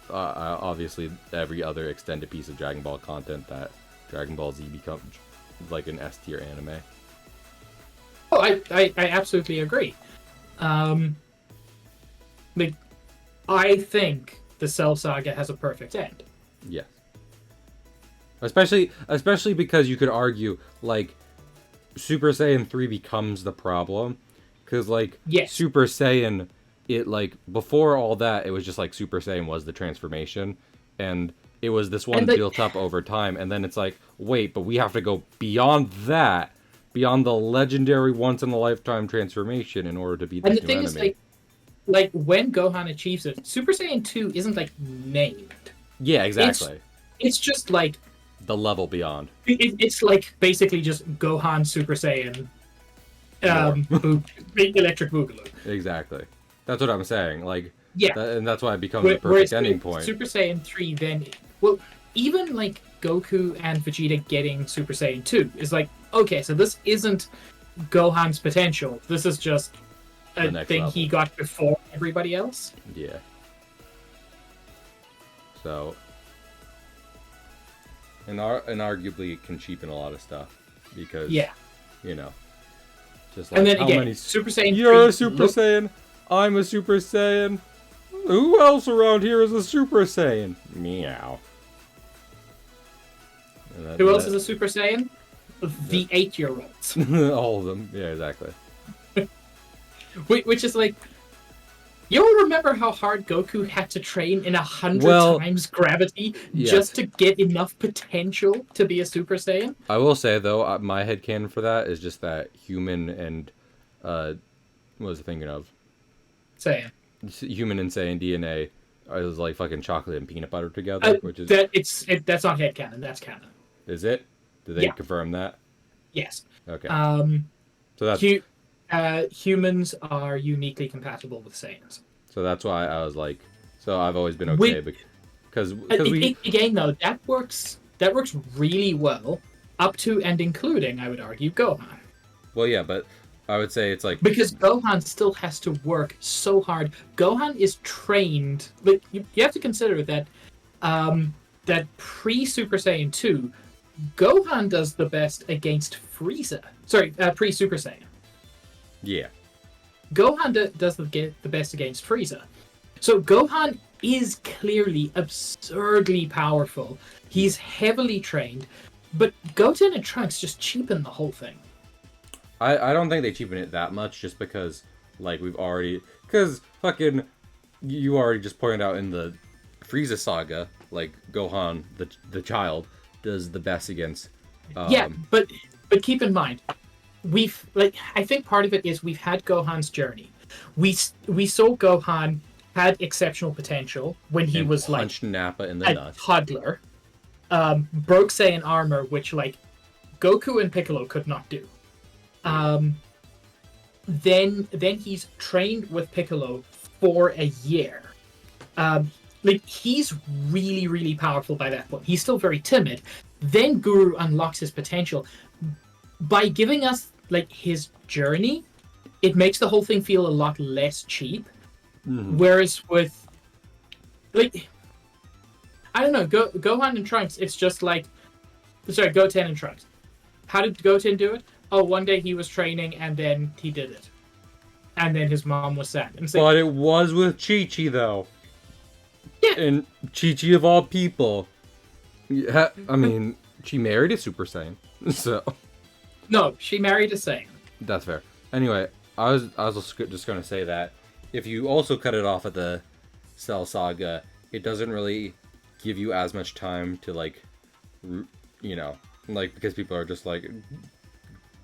obviously every other extended piece of Dragon Ball content, that Dragon Ball Z becomes like an S tier anime. Oh, I absolutely agree. Like, I think the Cell Saga has a perfect end. Yes. Especially because you could argue, like, Super Saiyan 3 becomes the problem. Because, like, Super Saiyan, it, like, before all that, it was just, like, Super Saiyan was the transformation. And it was this one built up over time. And then it's like, wait, but we have to go beyond that. Beyond the legendary once-in-a-lifetime transformation in order to beat this new enemy. And the thing is, like, when Gohan achieves it, Super Saiyan 2 isn't, like, named. Yeah, exactly. It's just, like... the level beyond. It's, like, basically just Gohan Super Saiyan Electric Boogaloo. Exactly. That's what I'm saying. Like, yeah. And that's why it becomes the perfect ending point. Super Saiyan 3 then... Well, even, like, Goku and Vegeta getting Super Saiyan 2 is like, okay, so this isn't Gohan's potential. This is just a thing level he got before everybody else. Yeah. So, and arguably it can cheapen a lot of stuff because, you know, just like, and then how again, many... Super Saiyan. You're a Super Saiyan. I'm a Super Saiyan. Who else around here is a Super Saiyan? Meow. Who else is a Super Saiyan? The 8-year-olds. All of them. Yeah, exactly. Which is like, you all remember how hard Goku had to train in 100 times gravity just to get enough potential to be a Super Saiyan? I will say, though, my headcanon for that is just that human and, what was I thinking of? Saiyan. Human and Saiyan DNA is like fucking chocolate and peanut butter together, which is... that's not headcanon, that's canon. Is it? Did they confirm that? Yes. Okay. So that's... humans are uniquely compatible with Saiyans. So that's why I was like... So I've always been okay, because we... Again, though, that works really well, up to and including, I would argue, Gohan. Well, yeah, but I would say it's like... Because Gohan still has to work so hard. Gohan is trained... But you have to consider that that pre-Super Saiyan 2, Gohan does the best against Frieza. Sorry, pre-Super Saiyan. Yeah. Gohan does the best against Frieza. So Gohan is clearly absurdly powerful. He's heavily trained, but Goten and Trunks just cheapen the whole thing. I don't think they cheapen it that much, just because, like, we've already... Because, fucking, you already just pointed out in the Frieza saga, like, Gohan, the child, does the best against... yeah, but keep in mind, I think part of it is we've had Gohan's journey. We saw Gohan had exceptional potential when he was like Nappa in the nuts. Toddler. Broke Saiyan armor, which like Goku and Piccolo could not do. Then he's trained with Piccolo for a year. Like he's really, really powerful by that point. He's still very timid. Then Guru unlocks his potential. By giving us like his journey, it makes the whole thing feel a lot less cheap. Mm-hmm. Whereas with like I don't know, Gohan and Trunks, it's just like Goten and Trunks. How did Goten do it? Oh, one day he was training and then he did it. And then his mom was sad. And but it was with Chi-Chi though. Yeah. And Chi-Chi of all people. I mean, she married a Super Saiyan. So no, she married a Saiyan. That's fair. Anyway, I was just going to say that if you also cut it off at the Cell Saga, it doesn't really give you as much time to, like, you know, like, because people are just like,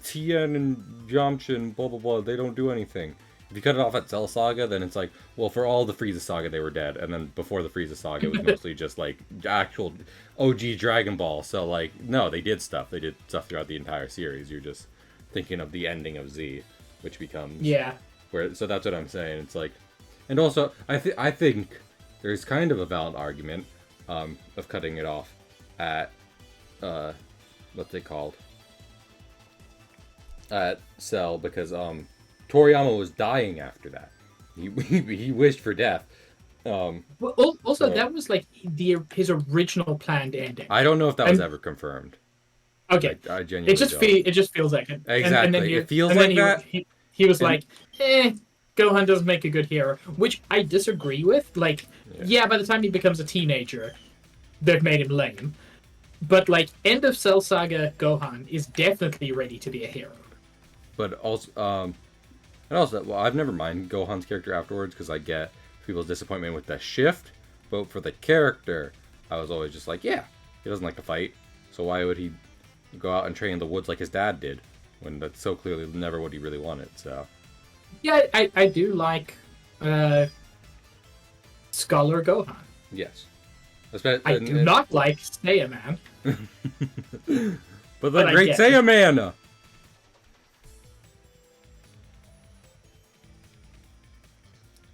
Tien and Yamcha and blah, blah, blah, they don't do anything. If you cut it off at Cell Saga, then it's like, well, for all the Frieza Saga, they were dead, and then before the Frieza Saga, it was mostly just like actual OG Dragon Ball. So like, no, they did stuff. They did stuff throughout the entire series. You're just thinking of the ending of Z, which becomes where. So that's what I'm saying. It's like, and also I think there's kind of a valid argument of cutting it off at what's it called at Cell, because Toriyama was dying after that. He wished for death. Well, also, so, that was like his original planned ending. I don't know if that was ever confirmed. Okay, like, I genuinely it just feels like it. Exactly, and then it feels like that. He was like, Gohan doesn't make a good hero, which I disagree with. Like, yeah, by the time he becomes a teenager, they've made him lame. But like, end of Cell Saga Gohan is definitely ready to be a hero. But also, well, I've never minded Gohan's character afterwards because I get people's disappointment with the shift. But for the character, I was always just like, yeah, he doesn't like to fight, so why would he go out and train in the woods like his dad did when that's so clearly never what he really wanted? So yeah, I do like Scholar Gohan. Yes. I do not like Saiyaman. But the great Saiyaman!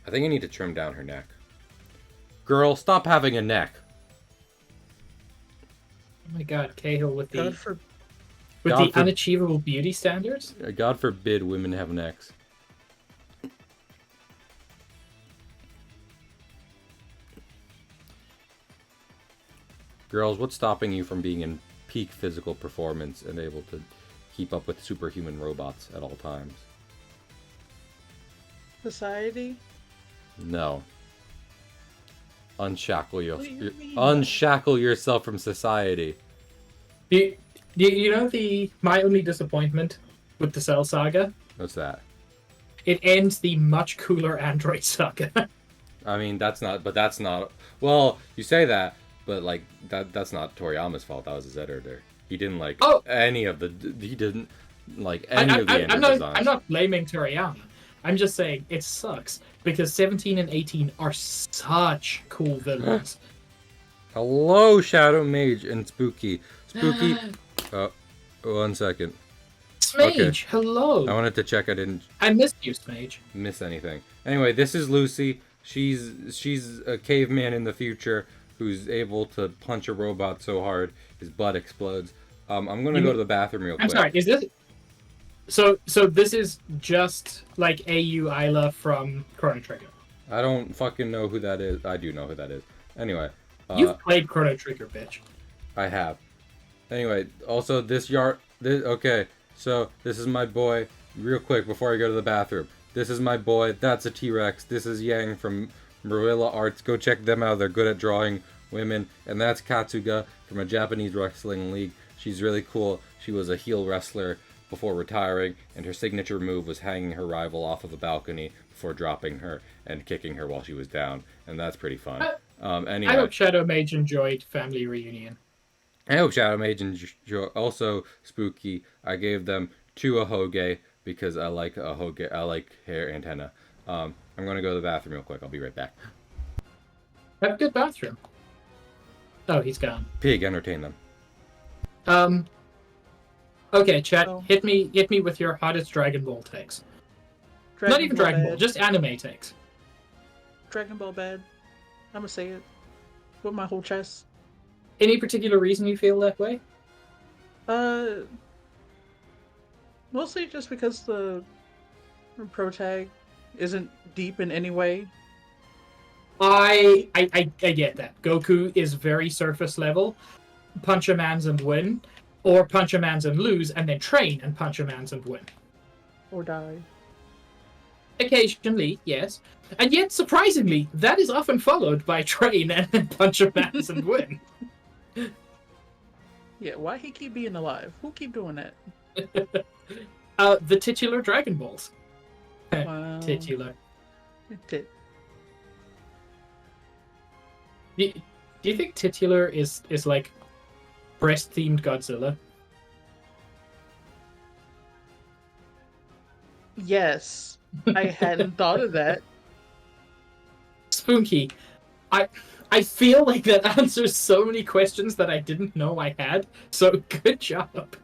I think I need to trim down her neck. Girl, stop having a neck. Oh my god, Cahill with the unachievable beauty standards? God forbid women have necks. Girls, what's stopping you from being in peak physical performance and able to keep up with superhuman robots at all times? Society? No. Unshackle yourself from society. You know my only disappointment with the Cell Saga? What's that? It ends the much cooler Android Saga. I mean, that's not. Well, you say that, but like that's not Toriyama's fault. That was his editor. He didn't like any of the. He didn't like any of the designs. I'm not blaming Toriyama. I'm just saying it sucks because 17 and 18 are such cool villains. Hello, Shadow Mage and Spooky. Spooky. One second. Smage, okay. Hello. I wanted to check. I missed you, Smage. Miss anything? Anyway, this is Lucy. She's a caveman in the future who's able to punch a robot so hard his butt explodes. I'm gonna go to the bathroom real quick. I'm sorry. Is this? So this is just like AU Isla from Chrono Trigger. I don't fucking know who that is. I do know who that is. Anyway. You've played Chrono Trigger, bitch. I have. Anyway, also okay, so this is my boy. Real quick before I go to the bathroom. This is my boy. That's a T-Rex. This is Yang from Marilla Arts. Go check them out. They're good at drawing women. And that's Katsuga from a Japanese wrestling league. She's really cool. She was a heel wrestler before retiring, and her signature move was hanging her rival off of a balcony before dropping her and kicking her while she was down. And that's pretty fun. Anyway, I hope Shadow Mage enjoyed Family Reunion. I hope Shadow Mage enjoyed. Also, Spooky, I gave them 2 Ahoge because I like Ahoge. I like hair antenna. I'm going to go to the bathroom real quick. I'll be right back. Have a good bathroom. Oh, he's gone. Pig, entertain them. Okay, chat. Hit me with your hottest Dragon Ball takes. Not even Dragon Ball, just anime takes. Dragon Ball bad. I'm gonna say it with my whole chest. Any particular reason you feel that way? Mostly just because the protag isn't deep in any way. I get that. Goku is very surface level. Punch a man's and win. Or punch a man's and lose, and then train and punch a man's and win. Or die. Occasionally, yes. And yet, surprisingly, that is often followed by train and then punch a man's and win. Yeah, why he keep being alive? Who keep doing that? The titular Dragon Balls. Wow. Titular. Do you think titular is like breast-themed Godzilla? Yes. I hadn't thought of that. Spooky. I feel like that answers so many questions that I didn't know I had. So good job.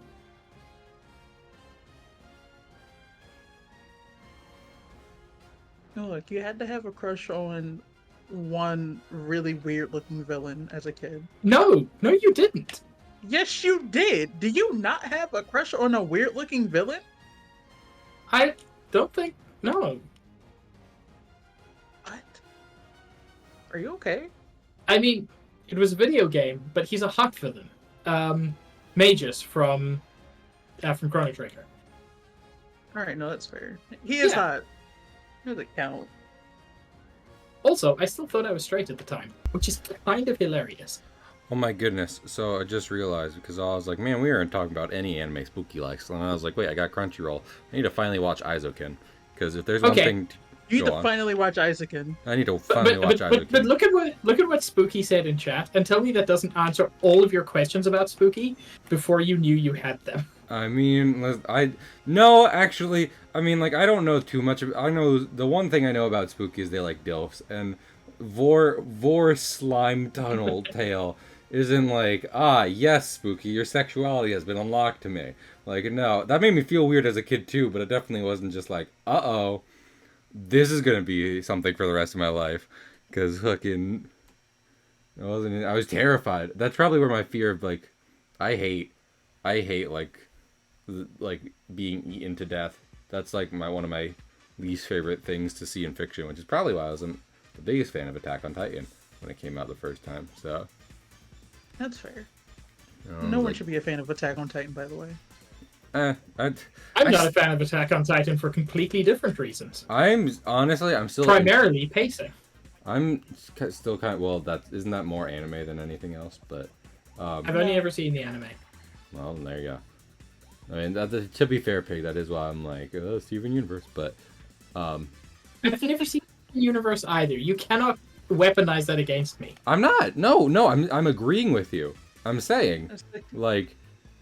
No, look, you had to have a crush on one really weird-looking villain as a kid. No, you didn't. Yes, you did. Do you not have a crush on a weird-looking villain? I don't think. No. What? Are you okay? I mean, it was a video game, but he's a hot villain. Magus from Chrono Trigger. All right, no, that's fair. He is Yeah. hot. Doesn't count. Also, I still thought I was straight at the time, which is kind of hilarious. Oh my goodness. So I just realized, because I was like, man, we weren't talking about any anime Spooky likes. And I was like, wait, I got Crunchyroll. I need to finally watch Aizokin. Because if there's one Okay. thing You need go to on, finally watch Isaacin. I need to finally watch Aizokin. But look at what Spooky said in chat, and tell me that doesn't answer all of your questions about Spooky before you knew you had them. I mean, no, actually, I mean, like, I don't know too much. I know the one thing I know about Spooky is they like DILFs, and Vor Slime Tunnel Tail isn't like, yes, Spooky, your sexuality has been unlocked to me. Like, no, that made me feel weird as a kid too, but it definitely wasn't just like, this is gonna be something for the rest of my life, because fucking, I was terrified. That's probably where my fear of like, I hate like being eaten to death. That's like one of my least favorite things to see in fiction, which is probably why I wasn't the biggest fan of Attack on Titan when it came out the first time. So That's fair. No one should be a fan of Attack on Titan, by the way. I'm not a fan of Attack on Titan for completely different reasons. I'm still primarily pacing. I'm still kind of, well, isn't that more anime than anything else? But I've only ever seen the anime. Well, there you go. I mean, to be fair, Pig, that is why I'm like, Steven Universe, but I've never seen the universe either. You cannot weaponize that against me. I'm not. No, I'm agreeing with you. I'm saying, like,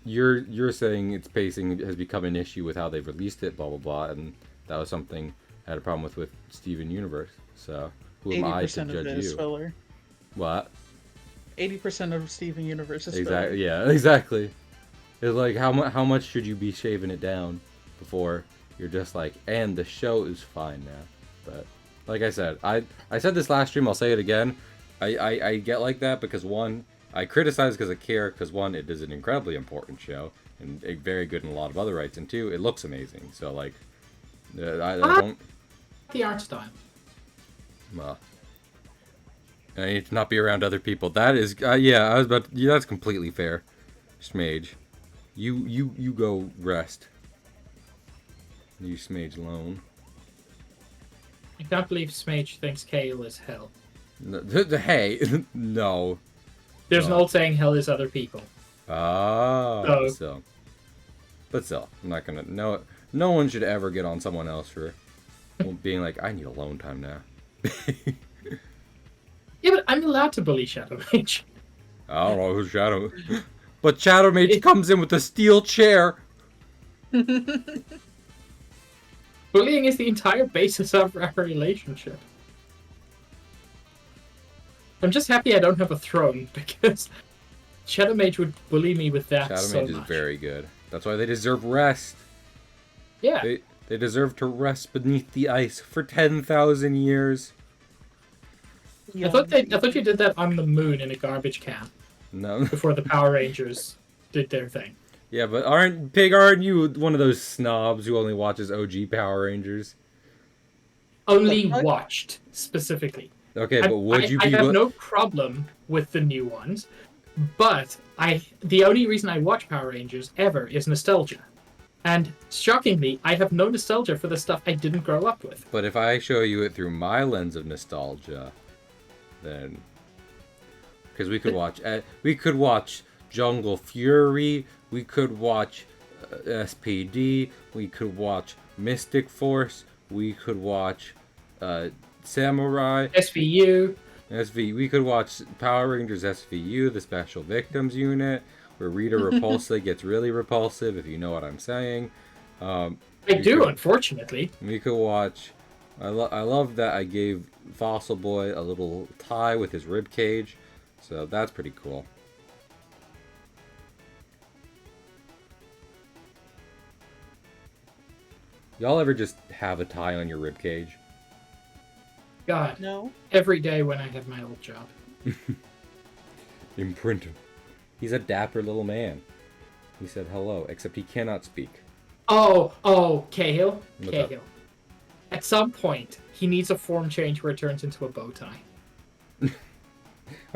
you're saying its pacing has become an issue with how they've released it, blah blah blah, and that was something I had a problem with Steven Universe. So who am I to judge you? Filler. What? 80% of Steven Universe is exactly. filler. Yeah, exactly. It's like how much should you be shaving it down before you're just like, and the show is fine now. But like I said, I said this last stream. I'll say it again. I get like that because one, I criticize because I care. Because one, it is an incredibly important show and very good in a lot of other rights. And two, it looks amazing. So like, I don't. The art style. Well, I need to not be around other people. That is, yeah. I was about. Yeah, that's completely fair. Smage, you go rest. You Smage alone. I can't believe Smage thinks Kale is hell. No, hey, no. There's an old saying, hell is other people. But still, I'm not gonna. No one should ever get on someone else for being like, I need alone time now. Yeah, but I'm allowed to bully Shadow Mage. I don't know who's Shadow, but Shadow Mage comes in with a steel chair. Bullying is the entire basis of our relationship. I'm just happy I don't have a throne, because Shadow Mage would bully me with that Shadow Mage is very good. That's why they deserve rest. Yeah. They deserve to rest beneath the ice for 10,000 years. I thought you did that on the moon in a garbage can. No. Before the Power Rangers did their thing. Yeah, but aren't you one of those snobs who only watches OG Power Rangers? Only watched, specifically. Okay, but would you be... I have no problem with the new ones, but the only reason I watch Power Rangers ever is nostalgia. And, shockingly, I have no nostalgia for the stuff I didn't grow up with. But if I show you it through my lens of nostalgia, then... Because we could watch Jungle Fury, we could watch SPD, we could watch Mystic Force, we could watch Samurai, SVU. We could watch Power Rangers SVU, the Special Victims Unit, where Rita Repulsa gets really repulsive, if you know what I'm saying. I do, unfortunately. We could watch. I love that I gave Fossil Boy a little tie with his rib cage, so that's pretty cool. Y'all ever just have a tie on your rib cage? God, No. every day when I had my old job. Imprinter. He's a dapper little man. He said hello, except he cannot speak. Oh, Cahill? What's up? Cahill. At some point, he needs a form change where it turns into a bow tie. I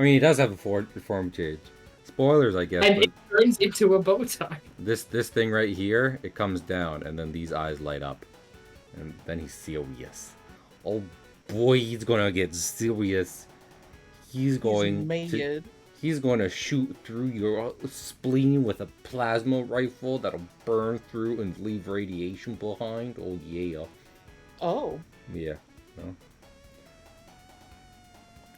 mean, he does have a form change. Spoilers, I guess. And But it turns into a bow tie. this thing right here, it comes down, and then these eyes light up, and then he's serious. Oh boy, he's gonna get serious. He's going to. He's going to shoot through your spleen with a plasma rifle that'll burn through and leave radiation behind. Oh yeah. Oh. Yeah. No.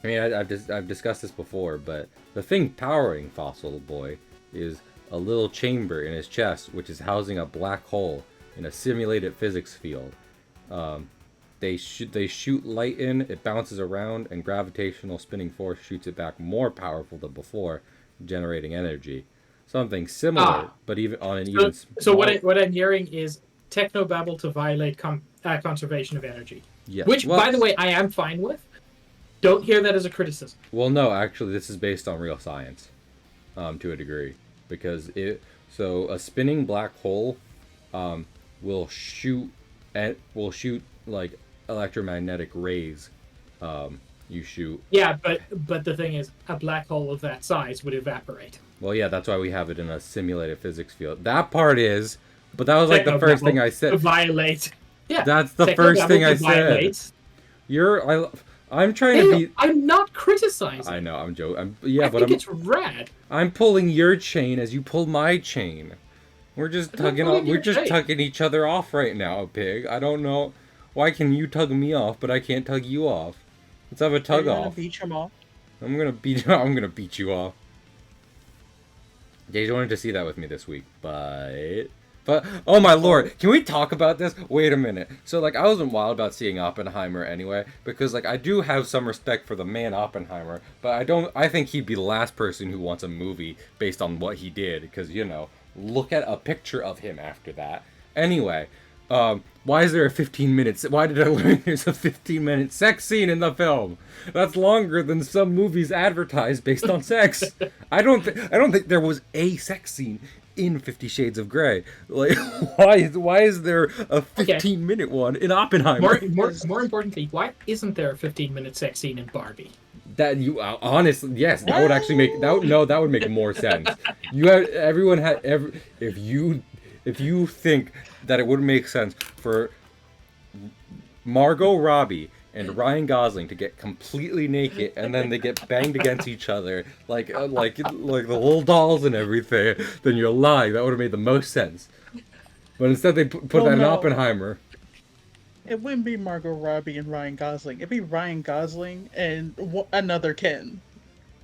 I mean, I've discussed this before, but the thing powering Fossil Boy is a little chamber in his chest, which is housing a black hole in a simulated physics field. They shoot light in, it bounces around, and gravitational spinning force shoots it back more powerful than before, generating energy. Something similar, but even on an even smaller... So what I'm hearing is technobabble to violate conservation of energy. Yes. Which, by the way, I am fine with. Don't hear that as a criticism. Well, no, actually, this is based on real science, to a degree, because a spinning black hole, will shoot like electromagnetic rays. You shoot. Yeah, but the thing is, a black hole of that size would evaporate. Well, yeah, that's why we have it in a simulated physics field. That part is, but that was like the first thing I said. To violate. Yeah. That's the first thing I said. I'm trying to be. I'm not criticizing. I know. I'm joking. I think it's rad. I'm pulling your chain as you pull my chain. We're just tugging off. We're just tugging each other off right now, Pig. I don't know. Why can you tug me off, but I can't tug you off? Let's have a tug off. Beat him off. I'm gonna beat you off. Deja wanted to see that with me this week, but oh my lord, can we talk about this? Wait a minute. So like, I wasn't wild about seeing Oppenheimer anyway, because like I do have some respect for the man Oppenheimer, but I think he'd be the last person who wants a movie based on what he did, because look at a picture of him after that. Anyway, why is there a 15 minutes? Why did I learn there's a 15-minute sex scene in the film? That's longer than some movies advertised based on sex. I don't think there was a sex scene in 50 Shades of Grey. Like, why is there a 15-minute one in Oppenheimer? More importantly, why isn't there a 15-minute sex scene in Barbie? That you honestly, yes, that would actually make that would make more sense. If you think that it would make sense for Margot Robbie and Ryan Gosling to get completely naked and then they get banged against each other like the little dolls and everything, then you're lying. That would have made the most sense. But instead they put that in Oppenheimer. It wouldn't be Margot Robbie and Ryan Gosling. It'd be Ryan Gosling and another Ken.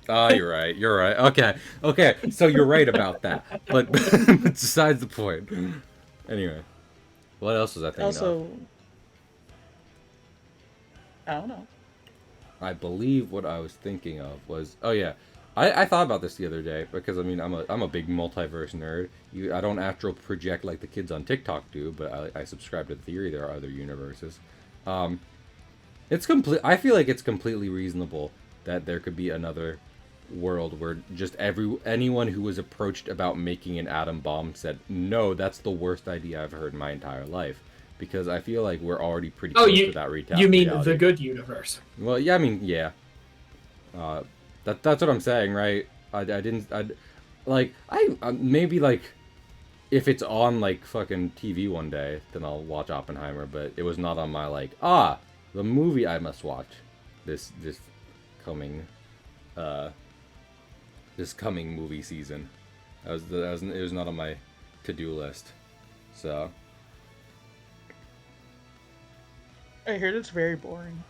You're right. You're right. Okay. So you're right about that. But besides the point. Anyway, what else was I thinking of? I don't know. I believe what I was thinking of was, I thought about this the other day because I'm a big multiverse nerd. I don't astral project like the kids on TikTok do, but I subscribe to the theory there are other universes. I feel like it's completely reasonable that there could be another world where just anyone who was approached about making an atom bomb said, no, that's the worst idea I've heard in my entire life. Because I feel like we're already pretty close to that reality. You mean the good universe? Well, yeah, I mean, yeah. That's what I'm saying, right? Maybe like, if it's on like fucking TV one day, then I'll watch Oppenheimer. But it was not on my the movie I must watch this coming movie season. It was not on my to-do list. So. I heard it's very boring.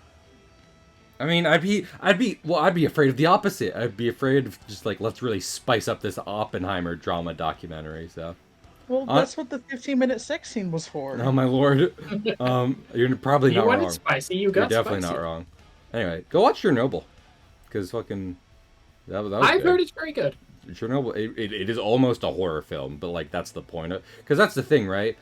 I mean, I'd be afraid of the opposite. I'd be afraid of just like, let's really spice up this Oppenheimer drama documentary. So, Well, that's what the 15-minute sex scene was for. Oh my lord. You're probably You not wanted wrong. spicy, you You're got definitely spicy. not wrong. Anyway, go watch Chernobyl, because fucking that was I've good. heard it's very good. Chernobyl, it is almost a horror film, but like that's the point of, because that's the thing, right?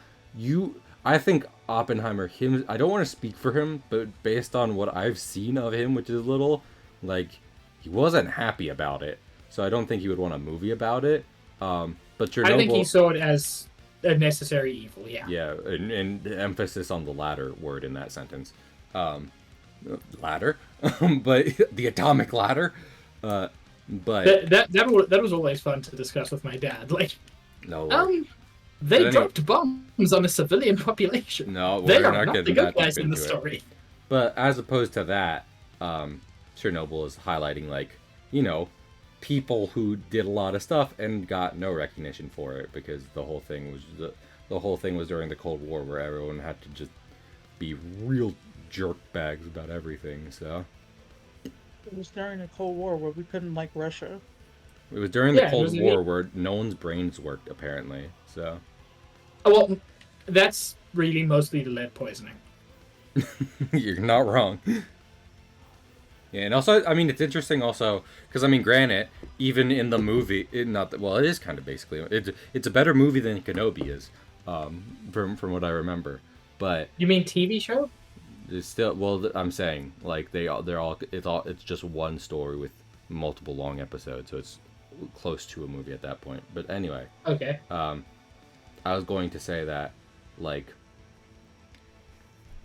I think Oppenheimer, I don't want to speak for him, but based on what I've seen of him, which is little, like he wasn't happy about it, so I don't think he would want a movie about it. But Chernobyl, I think he saw it as a necessary evil. Yeah. yeah, and emphasis on the latter word in that sentence, ladder, but the atomic ladder. But That was always fun to discuss with my dad. Like, no, Lord. they But anyway, dropped bombs on a civilian population. no, They we're are not not the getting good that guys deep in the into it. story. But as opposed to that, Chernobyl is highlighting, like, you know, people who did a lot of stuff and got no recognition for it, because the whole thing was during the Cold War, where everyone had to just be real jerk bags about everything. So It was during the Cold War where we couldn't like Russia. it was during the Yeah, it Cold was War where no one's brains worked, apparently. So Oh, well, that's really mostly the lead poisoning. you're not wrong. Yeah, and also, I mean, it's interesting also because, I mean, granted, even in the movie, it is kind of basically it's a better movie than Kenobi is, from what I remember. But You mean TV show? it's still, well, I'm saying like it's just one story with multiple long episodes, so it's close to a movie at that point. But anyway, Okay. I was going to say that, like,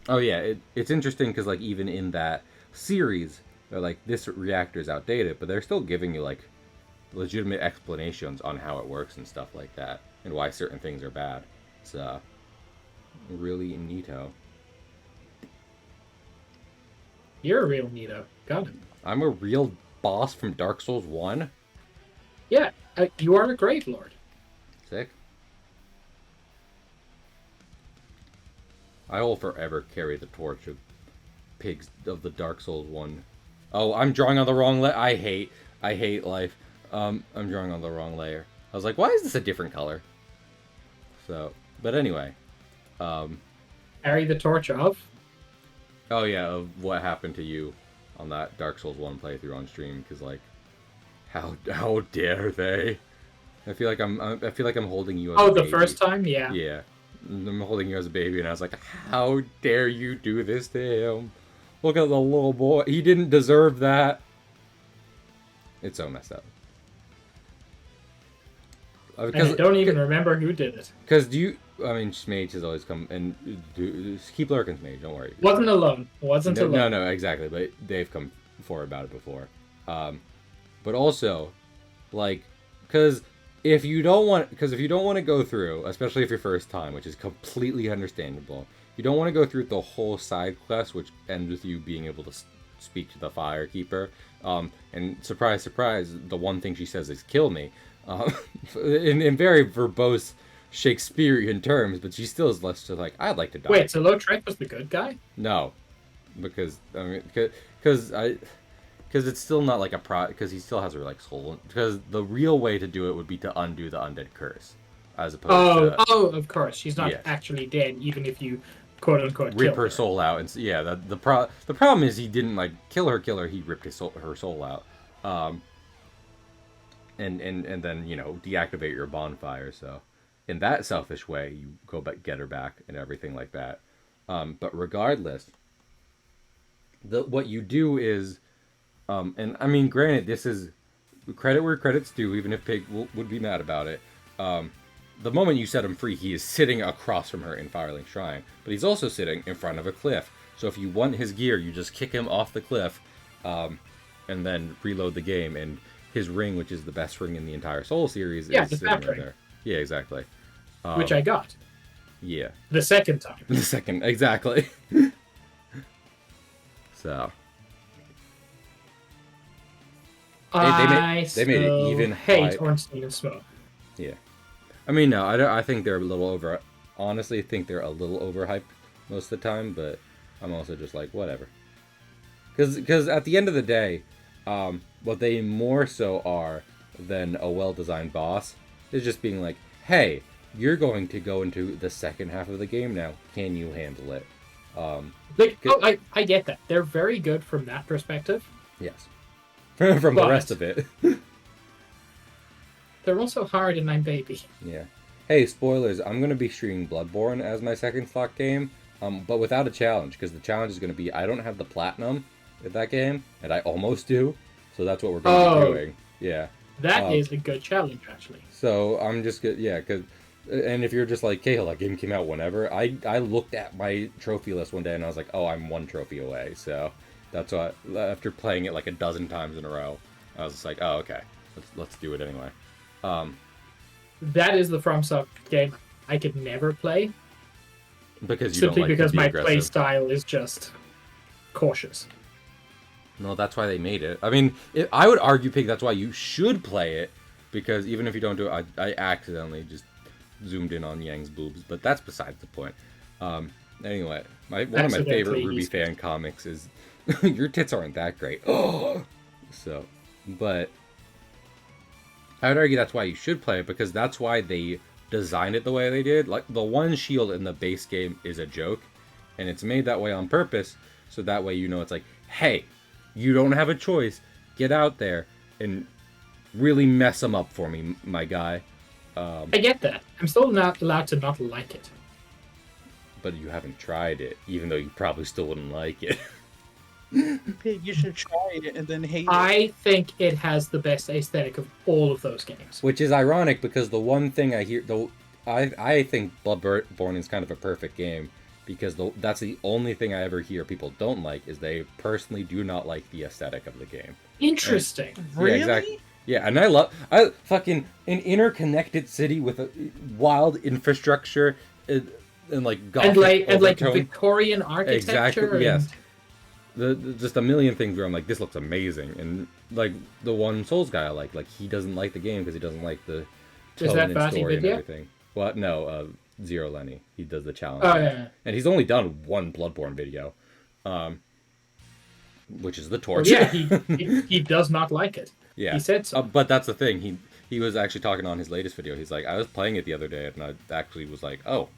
oh yeah, it's interesting because, like, even in that series, they're like, this reactor is outdated, but they're still giving you like legitimate explanations on how it works and stuff like that, and why certain things are bad. It's really neato. You're a real neato. Got it. I'm a real boss from Dark Souls 1. Yeah, you are a Grave Lord. Sick. I will forever carry the torch of the Dark Souls 1. Oh, I'm drawing on the wrong layer. I hate life. I'm drawing on the wrong layer. I was like, why is this a different color? So, but anyway. Carry the torch of? Oh yeah, of what happened to you on that Dark Souls 1 playthrough on stream, because, like, how dare they? I feel like I'm holding you as a The baby. first time? Yeah. Yeah. I'm holding you as a baby, and I was like, how dare you do this to him? Look at the little boy. He didn't deserve that. It's so messed up. And I don't even remember who did it. Because Mage has always come, and keep lurking, Mage, don't worry. Wasn't alone. Wasn't alone. No, exactly, but they've come forward about it before. But also, like, because if you don't want to go through, especially if your first time, which is completely understandable, you don't want to go through the whole side quest, which ends with you being able to speak to the Firekeeper. And surprise, surprise, the one thing she says is "kill me," in very verbose Shakespearean terms. But she still is less to like, "I'd like to die." Wait, so Lautrec was the good guy? No, because because it's still not like because he still has her like soul. Because the real way to do it would be to undo the undead curse, as opposed to of course, she's not actually dead, even if you quote unquote rip kill her soul out. And the problem is he didn't like kill her. He ripped her soul out, and then deactivate your bonfire. So in that selfish way, you go back, get her back, and everything like that. But regardless, what you do is. And I mean, granted, this is credit where credit's due, even if Pig would be mad about it. The moment you set him free, he is sitting across from her in Firelink Shrine, but he's also sitting in front of a cliff. So if you want his gear, you just kick him off the cliff, and then reload the game, and his ring, which is the best ring in the entire Soul series, is sitting right there. Yeah, exactly. Which I got. Yeah. The second time. The second, exactly. So... They made it even hate Ornstein and Smoke. Yeah, I mean, no, I think they're a little over. Honestly, think they're a little overhyped most of the time, but I'm also just like whatever. Because at the end of the day, what they more so are than a well-designed boss is just being like, hey, you're going to go into the second half of the game now. Can you handle it? I get that. They're very good from that perspective. Yes. From the rest of it. They're also hard, and I'm baby. Yeah. Hey, spoilers. I'm going to be streaming Bloodborne as my second slot game, but without a challenge, because the challenge is going to be I don't have the platinum in that game, and I almost do, so that's what we're going to be doing. Yeah. That is a good challenge, actually. So I'm just good, yeah, because, and if you're just like, Cahill, that game came out whenever, I looked at my trophy list one day and I was like, oh, I'm 1 trophy away, so that's why, after playing it like a dozen times in a row, I was just like, oh, okay, let's do it anyway. That is the FromSoft game I could never play. Because you simply don't like because to be my aggressive. play style is just cautious. No, that's why they made it. I mean, I would argue, Pig, that's why you should play it, because even if you don't do it, I accidentally just zoomed in on Yang's boobs, but that's besides the point. Anyway, one of my favorite Ruby fan comics is your tits aren't that great. So, but I would argue that's why you should play it, because that's why they designed it the way they did. Like, the one shield in the base game is a joke, and it's made that way on purpose, so that way you know it's like, hey, you don't have a choice. Get out there and really mess them up for me, my guy. I get that. I'm still not allowed to not like it. But you haven't tried it, even though you probably still wouldn't like it. Pig, you should try it and then hate it. I think it has the best aesthetic of all of those games. Which is ironic, because the one thing I hear, though, I think Bloodborne is kind of a perfect game, because that's the only thing I ever hear people don't like, is they personally do not like the aesthetic of the game. Interesting. Really? Yeah, exactly. Yeah, and I fucking an interconnected city with a wild infrastructure and like Gothic and like overtone. Victorian architecture. Exactly. Yes. Just a million things where I'm like, this looks amazing, and like the one Souls guy I like he doesn't like the game because he doesn't like the tone and story and everything. Well, no, Zero Lenny. He does the challenge. Oh yeah. And he's only done one Bloodborne video, which is the torch. Well, yeah, he does not like it. Yeah, he said so. But that's the thing. He was actually talking on his latest video. He's like, I was playing it the other day, and I actually was like, oh,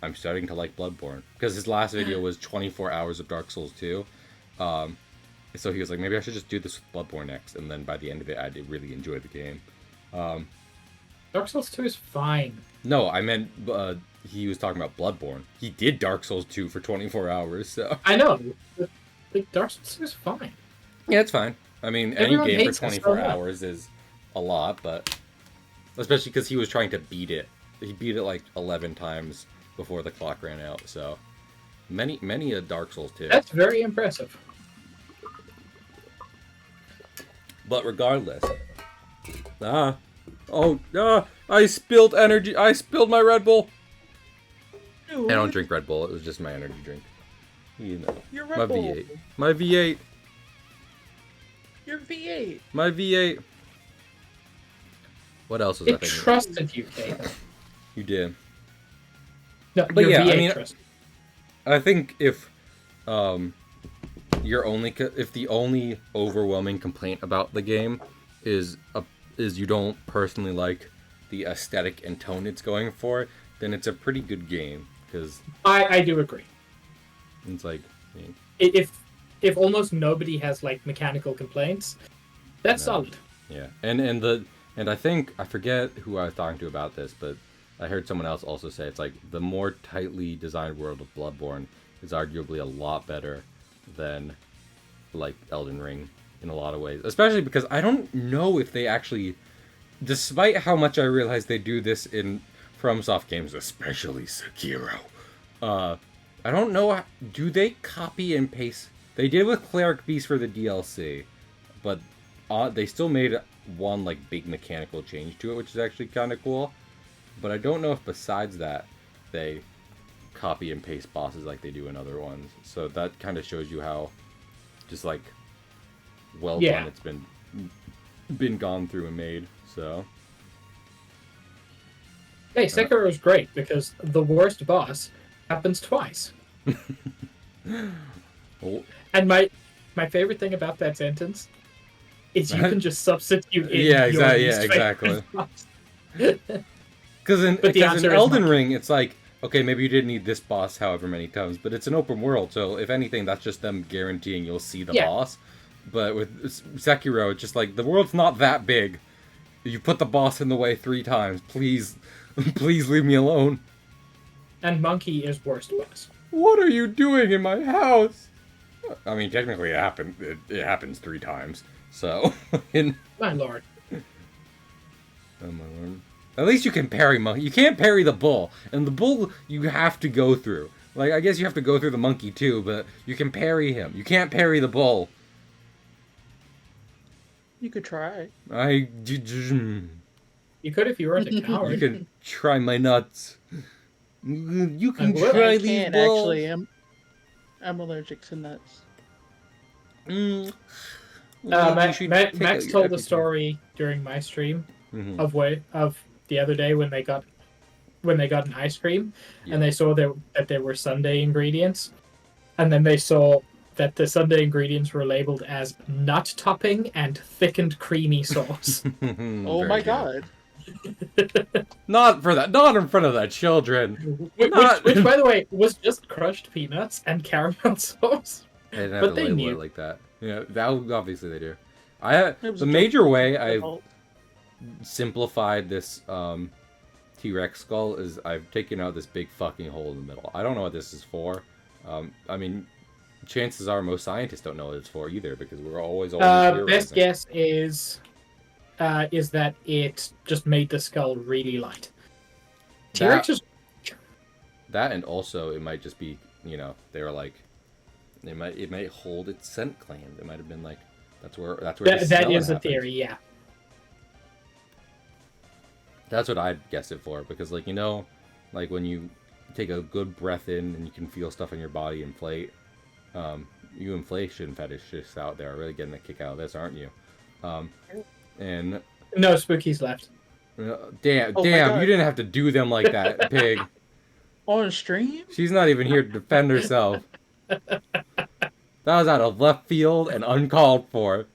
I'm starting to like Bloodborne, because his last video was 24 hours of Dark Souls 2. So he was like, maybe I should just do this with Bloodborne next, and then by the end of it, I did really enjoy the game. Dark Souls 2 is fine. No, I meant he was talking about Bloodborne. He did Dark Souls 2 for 24 hours, so... I know. Like, Dark Souls 2 is fine. Yeah, it's fine. I mean, Everyone any game for hates 24 hours is a lot, but... Especially because he was trying to beat it. He beat it like 11 times before the clock ran out, so... Many a Dark Souls 2. That's very impressive. But regardless... I spilled energy. I spilled my Red Bull. Dude, I don't drink Red Bull. It was just my energy drink. You know. Your My Red Bull. V8. My V8. Your V8. My V8. What else was I It thinking? trusted you, Kate. You did. No, But your yeah, V8 I mean, trusted. I think if if the only overwhelming complaint about the game is you don't personally like the aesthetic and tone it's going for, then it's a pretty good game, because I do agree. it's like, I mean, If almost nobody has like mechanical complaints, that's solid. yeah, and I think, I forget who I was talking to about this, but I heard someone else also say it's like the more tightly designed world of Bloodborne is arguably a lot better than like Elden Ring in a lot of ways, especially because I don't know if they actually, despite how much I realize they do this in FromSoft games, especially Sekiro, I don't know, do they copy and paste? They did with Cleric Beast for the DLC, but they still made one like big mechanical change to it, which is actually kind of cool. But I don't know if besides that they copy and paste bosses like they do in other ones. So that kind of shows you how just like well done it's been gone through and made. So Hey, Sekiro is great because the worst boss happens twice. oh, And my favorite thing about that sentence is you can just substitute in yeah, your exactly. least Yeah, favorite exactly. boss. Because in But the answer is Elden monkey. Ring, it's like, okay, maybe you didn't need this boss however many times, but it's an open world, so if anything, that's just them guaranteeing you'll see the Yeah. boss. But with Sekiro, it's just like, the world's not that big. You put the boss in the way 3 times. Please, please leave me alone. And monkey is worst boss. What are you doing in my house? I mean, technically it happened. It happens 3 times. So, My lord. Oh my lord. At least you can parry monkey. You can't parry the bull. And the bull, you have to go through. Like, I guess you have to go through the monkey too, but you can parry him. You can't parry the bull. You could try. You could if you weren't a You coward. can try my nuts. You can will. try I these can't balls. actually. I'm allergic to nuts. Mm. Well, you should take Max out your told the everything. story during my stream Mhm. of the other day when they got an ice cream, Yeah. and they saw that there were sundae ingredients, and then they saw that the sundae ingredients were labeled as nut topping and thickened creamy sauce. Oh Very my good. god. Not for that. Not in front of the children. which, Not- which, by the way, was just crushed peanuts and caramel sauce. They didn't have But to they label knew. it like that. Yeah, that obviously they do. It was The a major joke. way I've Oh, simplified this T-Rex skull is I've taken out this big fucking hole in the middle. I don't know what this is for. I mean, chances are most scientists don't know what it's for either because we're always Best theorizing. guess is that it just made the skull really light. T-Rex is That and also it might just be, you know, they were like, it might hold its scent gland. It might have been like that's where that the smell is a happens. theory, yeah. That's what I'd guess it for, because, like, you know, like when you take a good breath in and you can feel stuff in your body inflate, you inflation fetishists out there are really getting a kick out of this, aren't you? And No, Spooky's left. damn, Oh my God. you didn't have to do them like that, pig. on stream? She's not even here to defend herself. That was out of left field and uncalled for.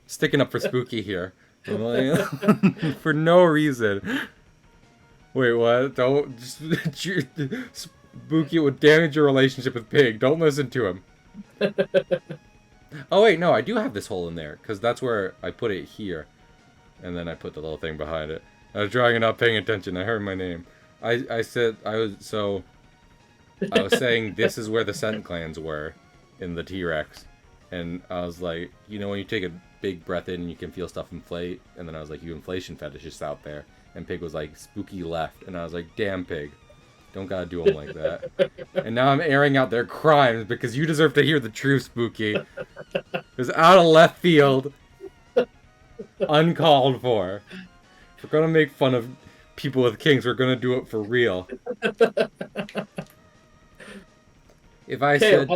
Sticking up for Spooky here. For no reason. Wait, what? Don't... Spooky would damage your relationship with Pig. Don't listen to him. Oh, wait, no, I do have this hole in there. Because that's where I put it here. And then I put the little thing behind it. I was drawing and not paying attention. I heard my name. I said... I was saying this is where the scent glands were in the T-Rex. And I was like, you know when you take a big breath in and you can feel stuff inflate? And then I was like, you inflation fetishists out there. And Pig was like, Spooky left. And I was like, damn, Pig. Don't gotta do them like that. And now I'm airing out their crimes because you deserve to hear the truth, Spooky. It was out of left field. Uncalled for. If we're gonna make fun of people with kinks, we're gonna do it for real. If I said...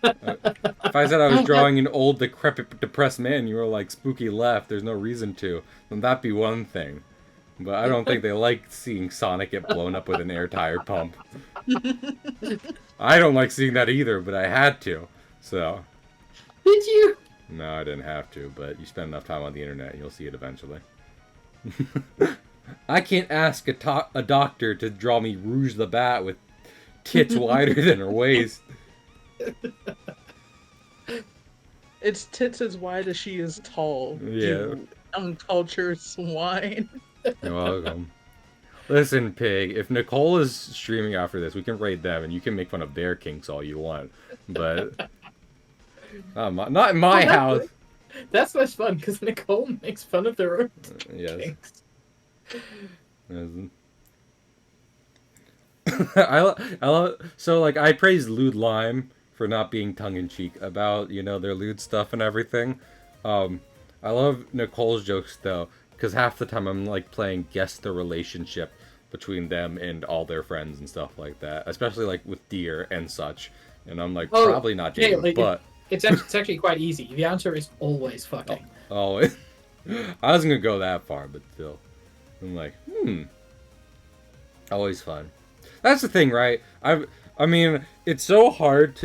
if I said I was drawing an old, decrepit, depressed man, you were like, Spooky left, there's no reason to, then that'd be one thing. But I don't think they like seeing Sonic get blown up with an air tire pump. I don't like seeing that either, but I had to. So, Did you? no, I didn't have to, but you spend enough time on the internet and you'll see it eventually. I can't ask a doctor to draw me Rouge the Bat with tits wider than her waist. It's tits as wide as she is tall. Yeah. You uncultured swine. You're welcome. Listen, Pig, if Nicole is streaming after this, we can raid them and you can make fun of their kinks all you want. But not in my house. That's less fun because Nicole makes fun of their own Yes. kinks. So, like, I praised Lewd Lime for not being tongue-in-cheek about, you know, their lewd stuff and everything. I love Nicole's jokes, though, because half the time I'm, like, playing guess the relationship between them and all their friends and stuff like that, especially, like, with Deer and such. And I'm like, Oh, probably not yeah, dating, like, but... It's actually quite easy. The answer is always fucking. Oh, I wasn't gonna go that far, but still. I'm like, always fun. That's the thing, right? I mean, it's so hard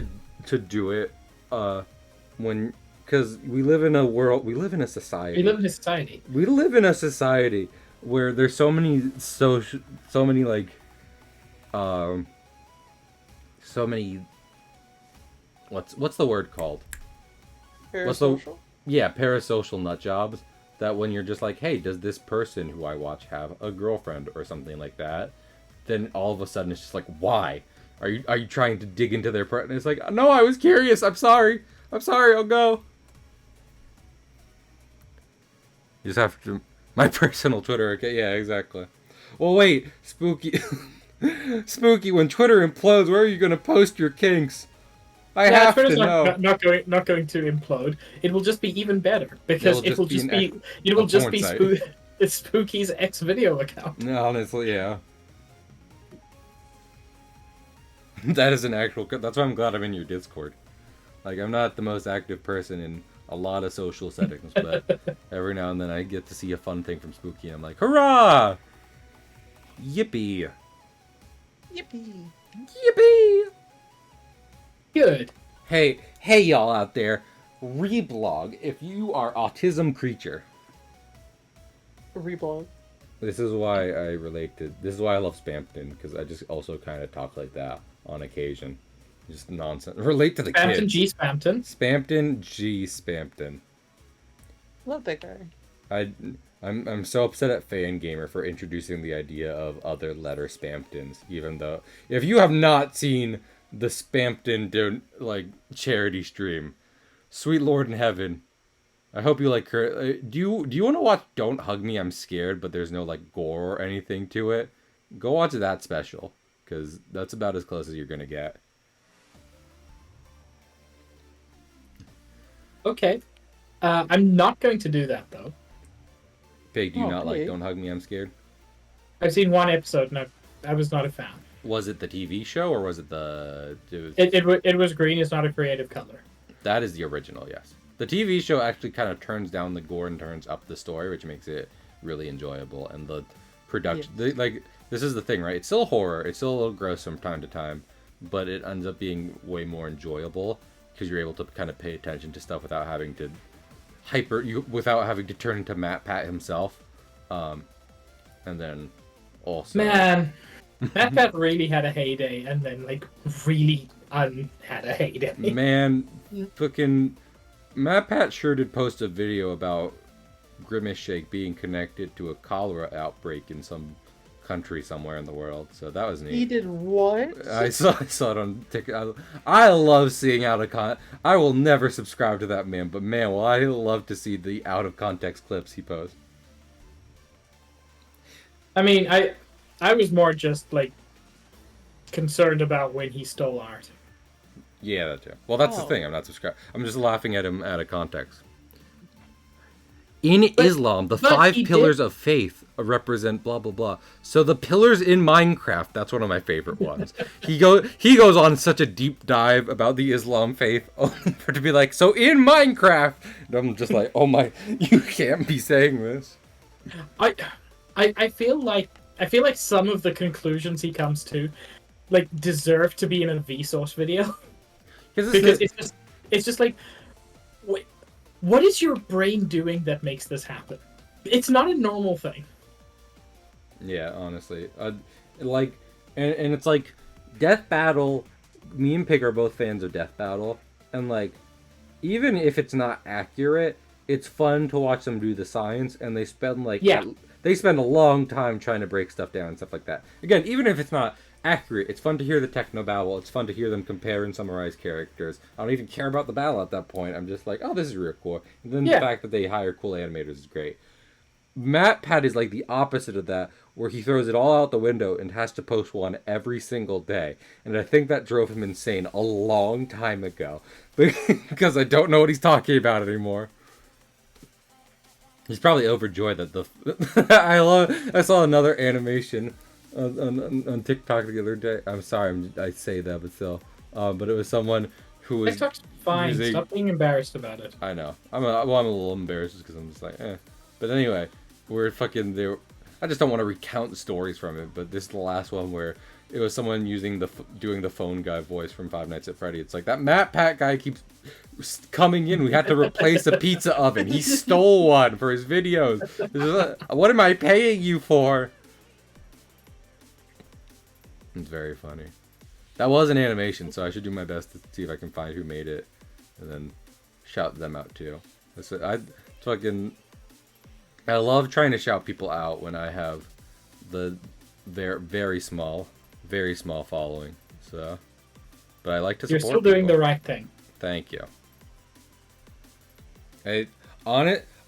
to do it, because we live in a world, we live in a society. We live in a society. We live in a society where there's so many so many like um so many what's the word called? Parasocial. Yeah, parasocial nut jobs, that when you're just like, hey, does this person who I watch have a girlfriend or something like that? Then all of a sudden it's just like, why? Are you trying to dig into their part? And it's like, no, I was curious. I'm sorry. I'll go. You just have to my personal Twitter account. Yeah, exactly. Well, wait, Spooky. Spooky, when Twitter implodes, where are you going to post your kinks? I have Twitter's to know. not going to implode. It will just be even better because it will just be Spooky's X video account. No, honestly, yeah. That is an actual. That's why I'm glad I'm in your Discord. Like, I'm not the most active person in a lot of social settings, but every now and then I get to see a fun thing from Spooky, and I'm like, hurrah! Yippee! Yippee! Yippee! Good. Hey, y'all out there. Reblog if you are autism creature. Reblog. This is why I relate to. This is why I love Spampton, because I just also kind of talk like that on occasion. Just nonsense. Relate to the Spampton kids. G Spampton. Spampton G Spampton. Love that guy. I'm so upset at Fangamer for introducing the idea of other letter Spamptons, even though if you have not seen the Spampton charity stream, sweet Lord in heaven, I hope you like her. Do you want to watch Don't Hug Me, I'm Scared, but there's no like gore or anything to it? Go watch that special, because that's about as close as you're gonna get. Okay. I'm not going to do that though. Pig, do you not like Pig. Don't Hug Me, I'm Scared? I've seen one episode and I was not a fan. Was it the TV show or was it the? It was green. It's not a creative color. That is the original, yes. The TV show actually kind of turns down the gore and turns up the story, which makes it really enjoyable. And the production, this is the thing, right? It's still horror. It's still a little gross from time to time, but it ends up being way more enjoyable because you're able to kind of pay attention to stuff without having to without having to turn into Matt Pat himself. And then also, Man, Matt Pat really had a heyday, and then really had a heyday. Man, fucking Matt Pat sure did post a video about Grimace Shake being connected to a cholera outbreak in some country somewhere in the world. So that was neat. He did what? I saw it on TikTok. I love seeing out of context. I will never subscribe to that man, but man, well, I love to see the out of context clips he posts. I mean, I was more just concerned about when he stole art. Yeah, that too. Well, that's the thing. I'm not subscribed. I'm just laughing at him out of context. In Islam, the 5 pillars of faith represent blah blah blah. So the pillars in Minecraft, that's one of my favorite ones. He goes on such a deep dive about the Islam faith only for to be like, so in Minecraft, and I'm just like, oh my, you can't be saying this. I feel like some of the conclusions he comes to deserve to be in a Vsauce video. Because it's just like, wait, what is your brain doing that makes this happen? It's not a normal thing. Yeah, honestly, and it's like Death Battle. Me and Pig are both fans of Death Battle, and even if it's not accurate, it's fun to watch them do the science, and they spend they spend a long time trying to break stuff down and stuff like that. Again, even if it's not accurate, it's fun to hear the technobabble. It's fun to hear them compare and summarize characters. I don't even care about the battle at that point. I'm just like, oh, this is real cool. And then the fact that they hire cool animators is great. Matt Pat is the opposite of that, where he throws it all out the window and has to post one every single day. And I think that drove him insane a long time ago. Because I don't know what he's talking about anymore. He's probably overjoyed that I saw another animation on TikTok the other day. I'm sorry, I say that, but still. But it was someone who was. TikTok's fine. Stop being embarrassed about it. I know. I'm a little embarrassed because I'm just like, eh. But anyway, we're fucking there. I just don't want to recount stories from it. But this is the last one where it was someone doing the phone guy voice from Five Nights at Freddy. It's like that Matt Pat guy keeps coming in. We had to replace a pizza oven. He stole one for his videos. What am I paying you for? It's very funny. That was an animation, so I should do my best to see if I can find who made it, and then shout them out too. I love trying to shout people out when I have the very small following. So, but I like to support. You're still doing people. the right thing. Thank you.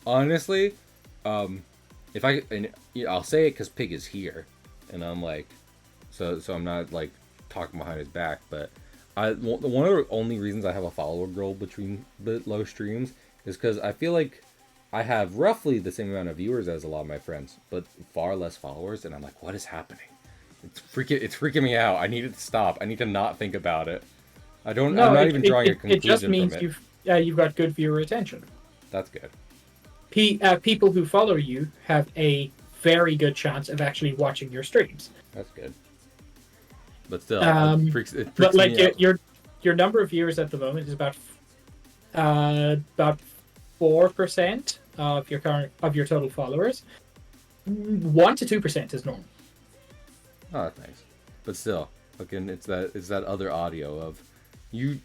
Honestly, if I'll say it because Pig is here, and I'm like, so I'm not like talking behind his back, but one of the only reasons I have a follower goal between the low streams is because I feel like I have roughly the same amount of viewers as a lot of my friends, but far less followers, and I'm like, what is happening? It's freaking me out. I need it to stop. I need to not think about it. I'm not even drawing a conclusion it just means from it. you've got good viewer attention. That's good. People who follow you have a very good chance of actually watching your streams. That's good. But still, it freaks but like me out. your number of viewers at the moment is about 4% of your total followers. 1 to 2% is normal. Oh, that's nice. But still, fucking, it's that other audio of you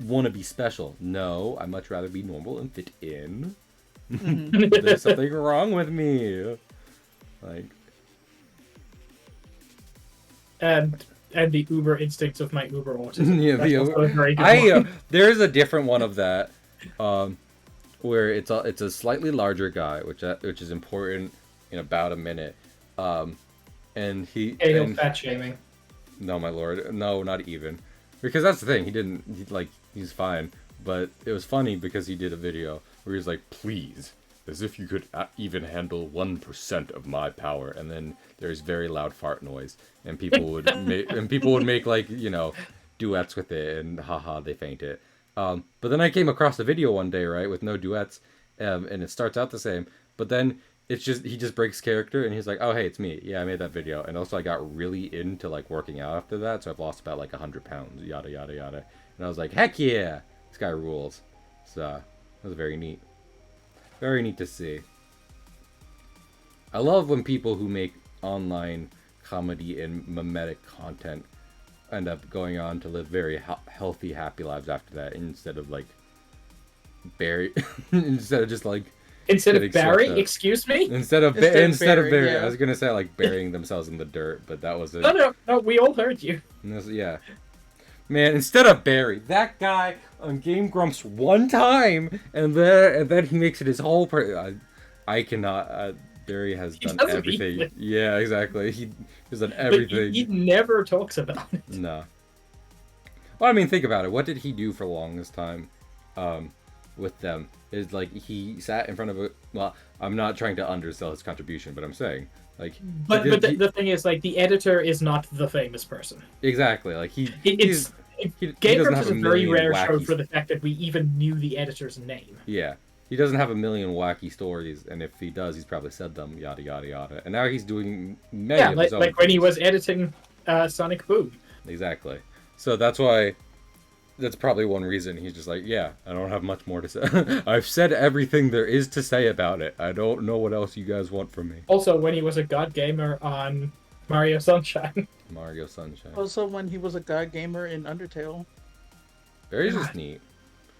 want to be special. No, I'd much rather be normal and fit in. There's something wrong with me. Like, and the uber instincts of my uber autism. yeah, That's also a very good one. There's a different one of that, where it's a slightly larger guy, which is important in about a minute, and Fat shaming. No, my lord, no, not even, because that's the thing. He's fine, but it was funny because he did a video where he was like, please, as if you could even handle 1% of my power, and then there's very loud fart noise, and people would make like, duets with it, and haha, they faint it. But then I came across a video one day, right, with no duets, and it starts out the same, but then he just breaks character, and he's like, oh, hey, it's me. Yeah, I made that video. And also I got really into like working out after that, so I've lost about like 100 pounds, yada, yada, yada. And I was like, heck yeah, this guy rules. So it was very neat. Very neat to see. I love when people who make online comedy and mimetic content end up going on to live very healthy, happy lives after that, instead of like instead of just like Barry, excuse me? Instead of Barry, yeah. I was gonna say like burying themselves in the dirt, but that was No, we all heard you. Yeah. Man, instead of Barry, that guy on Game Grumps one time, and then he makes it his whole I cannot. Barry has done everything. Yeah, exactly. He's done everything. He never talks about it. No. Well, I mean, think about it. What did he do for the longest time with them? Is like he sat in front of a. Well, I'm not trying to undersell his contribution, but I'm saying like. But the thing is, like, the editor is not the famous person. Exactly. Like Game Grumps is a very rare show for the fact that we even knew the editor's name. Yeah. He doesn't have a million wacky stories, and if he does, he's probably said them, yada, yada, yada. And now he's doing many of his own like when things. he was editing Sonic Boom. Exactly. So that's probably one reason he's just like, yeah, I don't have much more to say. I've said everything there is to say about it. I don't know what else you guys want from me. Also, when he was a god gamer on Mario Sunshine. Mario Sunshine. Also, when he was a god gamer in Undertale. Very just neat.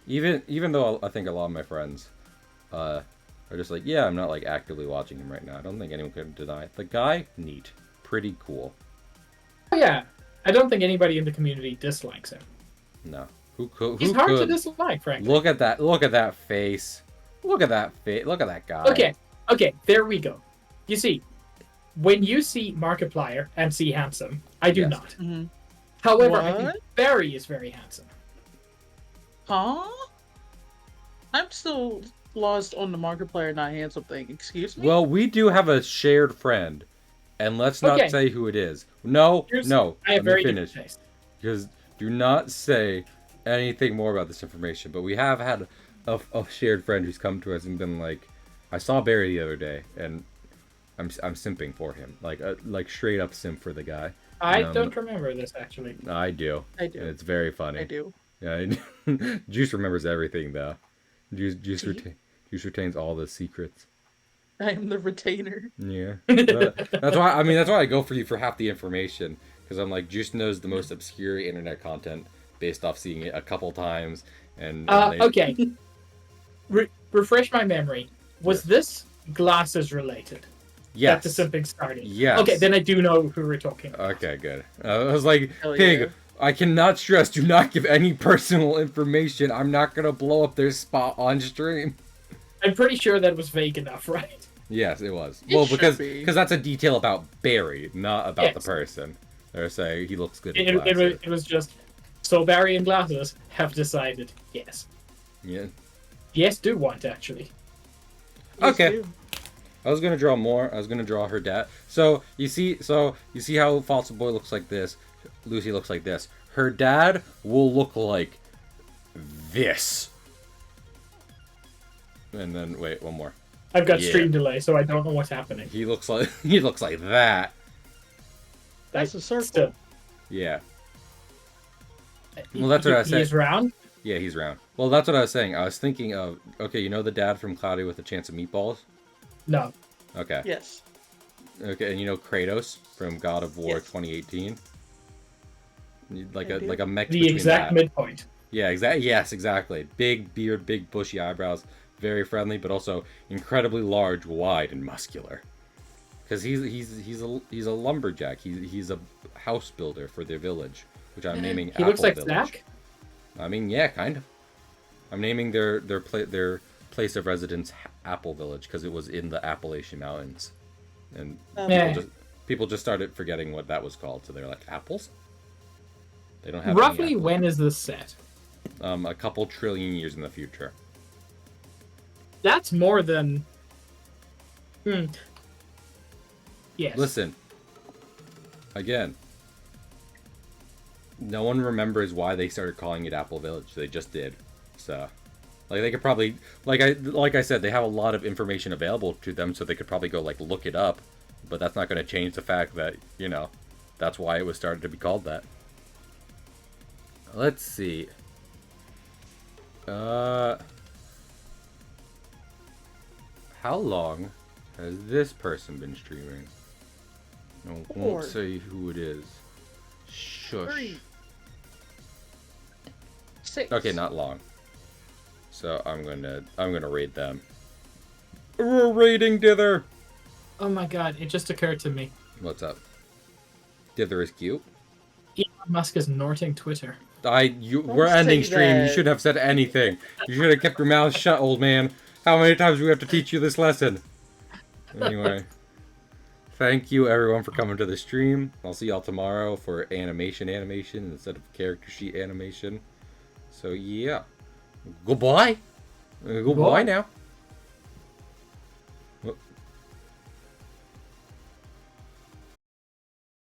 Even though I think a lot of my friends are just like, yeah, I'm not like actively watching him right now. I don't think anyone can deny it. The guy, neat. Pretty cool. Oh, yeah. I don't think anybody in the community dislikes him. No. Who could? He's hard to dislike, frankly. Look at that face. Look at that face. Look at that guy. Okay, there we go. You see, when you see Markiplier and see handsome, I do not. Mm-hmm. However, I think Barry is very handsome. Huh? I'm still lost on the Markiplier not handsome thing. Excuse me? Well, we do have a shared friend, and let's not say who it is. No. I have very finish. different taste. Because do not say anything more about this information. But we have had a shared friend who's come to us and been like, I saw Barry the other day, and I'm simping for him, like straight up simp for the guy. I don't remember this actually. I do. I do. And it's very funny. I do. Yeah, Juice remembers everything though. Juice retains all the secrets. I am the retainer. Yeah, that's why. I mean, that's why I go for you for half the information because I'm like Juice knows the most obscure internet content based off seeing it a couple times. And okay. Refresh my memory. Was this glasses related? Yes. That the simping started. Yes. Okay, then I do know who we're talking about. Okay, good. I was like, Hell Pig, yeah. I cannot stress, do not give any personal information. I'm not gonna blow up their spot on stream. I'm pretty sure that was vague enough, right? Yes, it was. It Well, should because be. that's a detail about Barry, not about the Yes. person. They're saying he looks good in glasses. It was just, so Barry and glasses have decided, yes. Yeah. Yes, do want, actually. Yes, Okay. dude. I was gonna draw more. I was gonna draw her dad. So you see how Fossil Boy looks like this. Lucy looks like this. Her dad will look like this. And then wait, one more. I've got Yeah. stream delay, so I don't know what's happening. He looks like that. That's a circle. Still, Yeah. Well, that's what I said. He's round? Yeah, he's round. Well, that's what I was saying. I was thinking of okay, you know the dad from Cloudy with a Chance of Meatballs? No. Okay. Yes. Okay, and you know Kratos from God of War Yes. 2018? Like I a do. like a mix The between exact that. midpoint. Yeah, exactly. Yes, exactly. Big beard, big bushy eyebrows, very friendly, but also incredibly large, wide, and muscular. Because he's a lumberjack. He's a house builder for their village, which I'm naming He Apple looks like Village. Zach? I mean, yeah, kind of. I'm naming their place of residence Apple Village because it was in the Appalachian Mountains, and Yeah. people just started forgetting what that was called. So they're like apples. They don't have any Roughly apples. when is this set? A couple trillion years in the future. That's more than... Yes. Listen. Again. No one remembers why they started calling it Apple Village. They just did. So, like they could probably, like I said, they have a lot of information available to them, so they could probably go like look it up. But that's not going to change the fact that that's why it was started to be called that. Let's see. How long has this person been streaming? I won't 4. say who it is. Shush. 3. 6. Okay, not long. So I'm gonna raid them. We're raiding Dither. Oh my god, it just occurred to me. What's up? Dither is cute. Elon Musk is norting Twitter. We're ending say stream. You that. shouldn't have said anything. You should have kept your mouth shut, old man. How many times do we have to teach you this lesson? Anyway. Thank you everyone for coming to the stream. I'll see y'all tomorrow for animation instead of character sheet animation. So yeah. Goodbye. Goodbye now.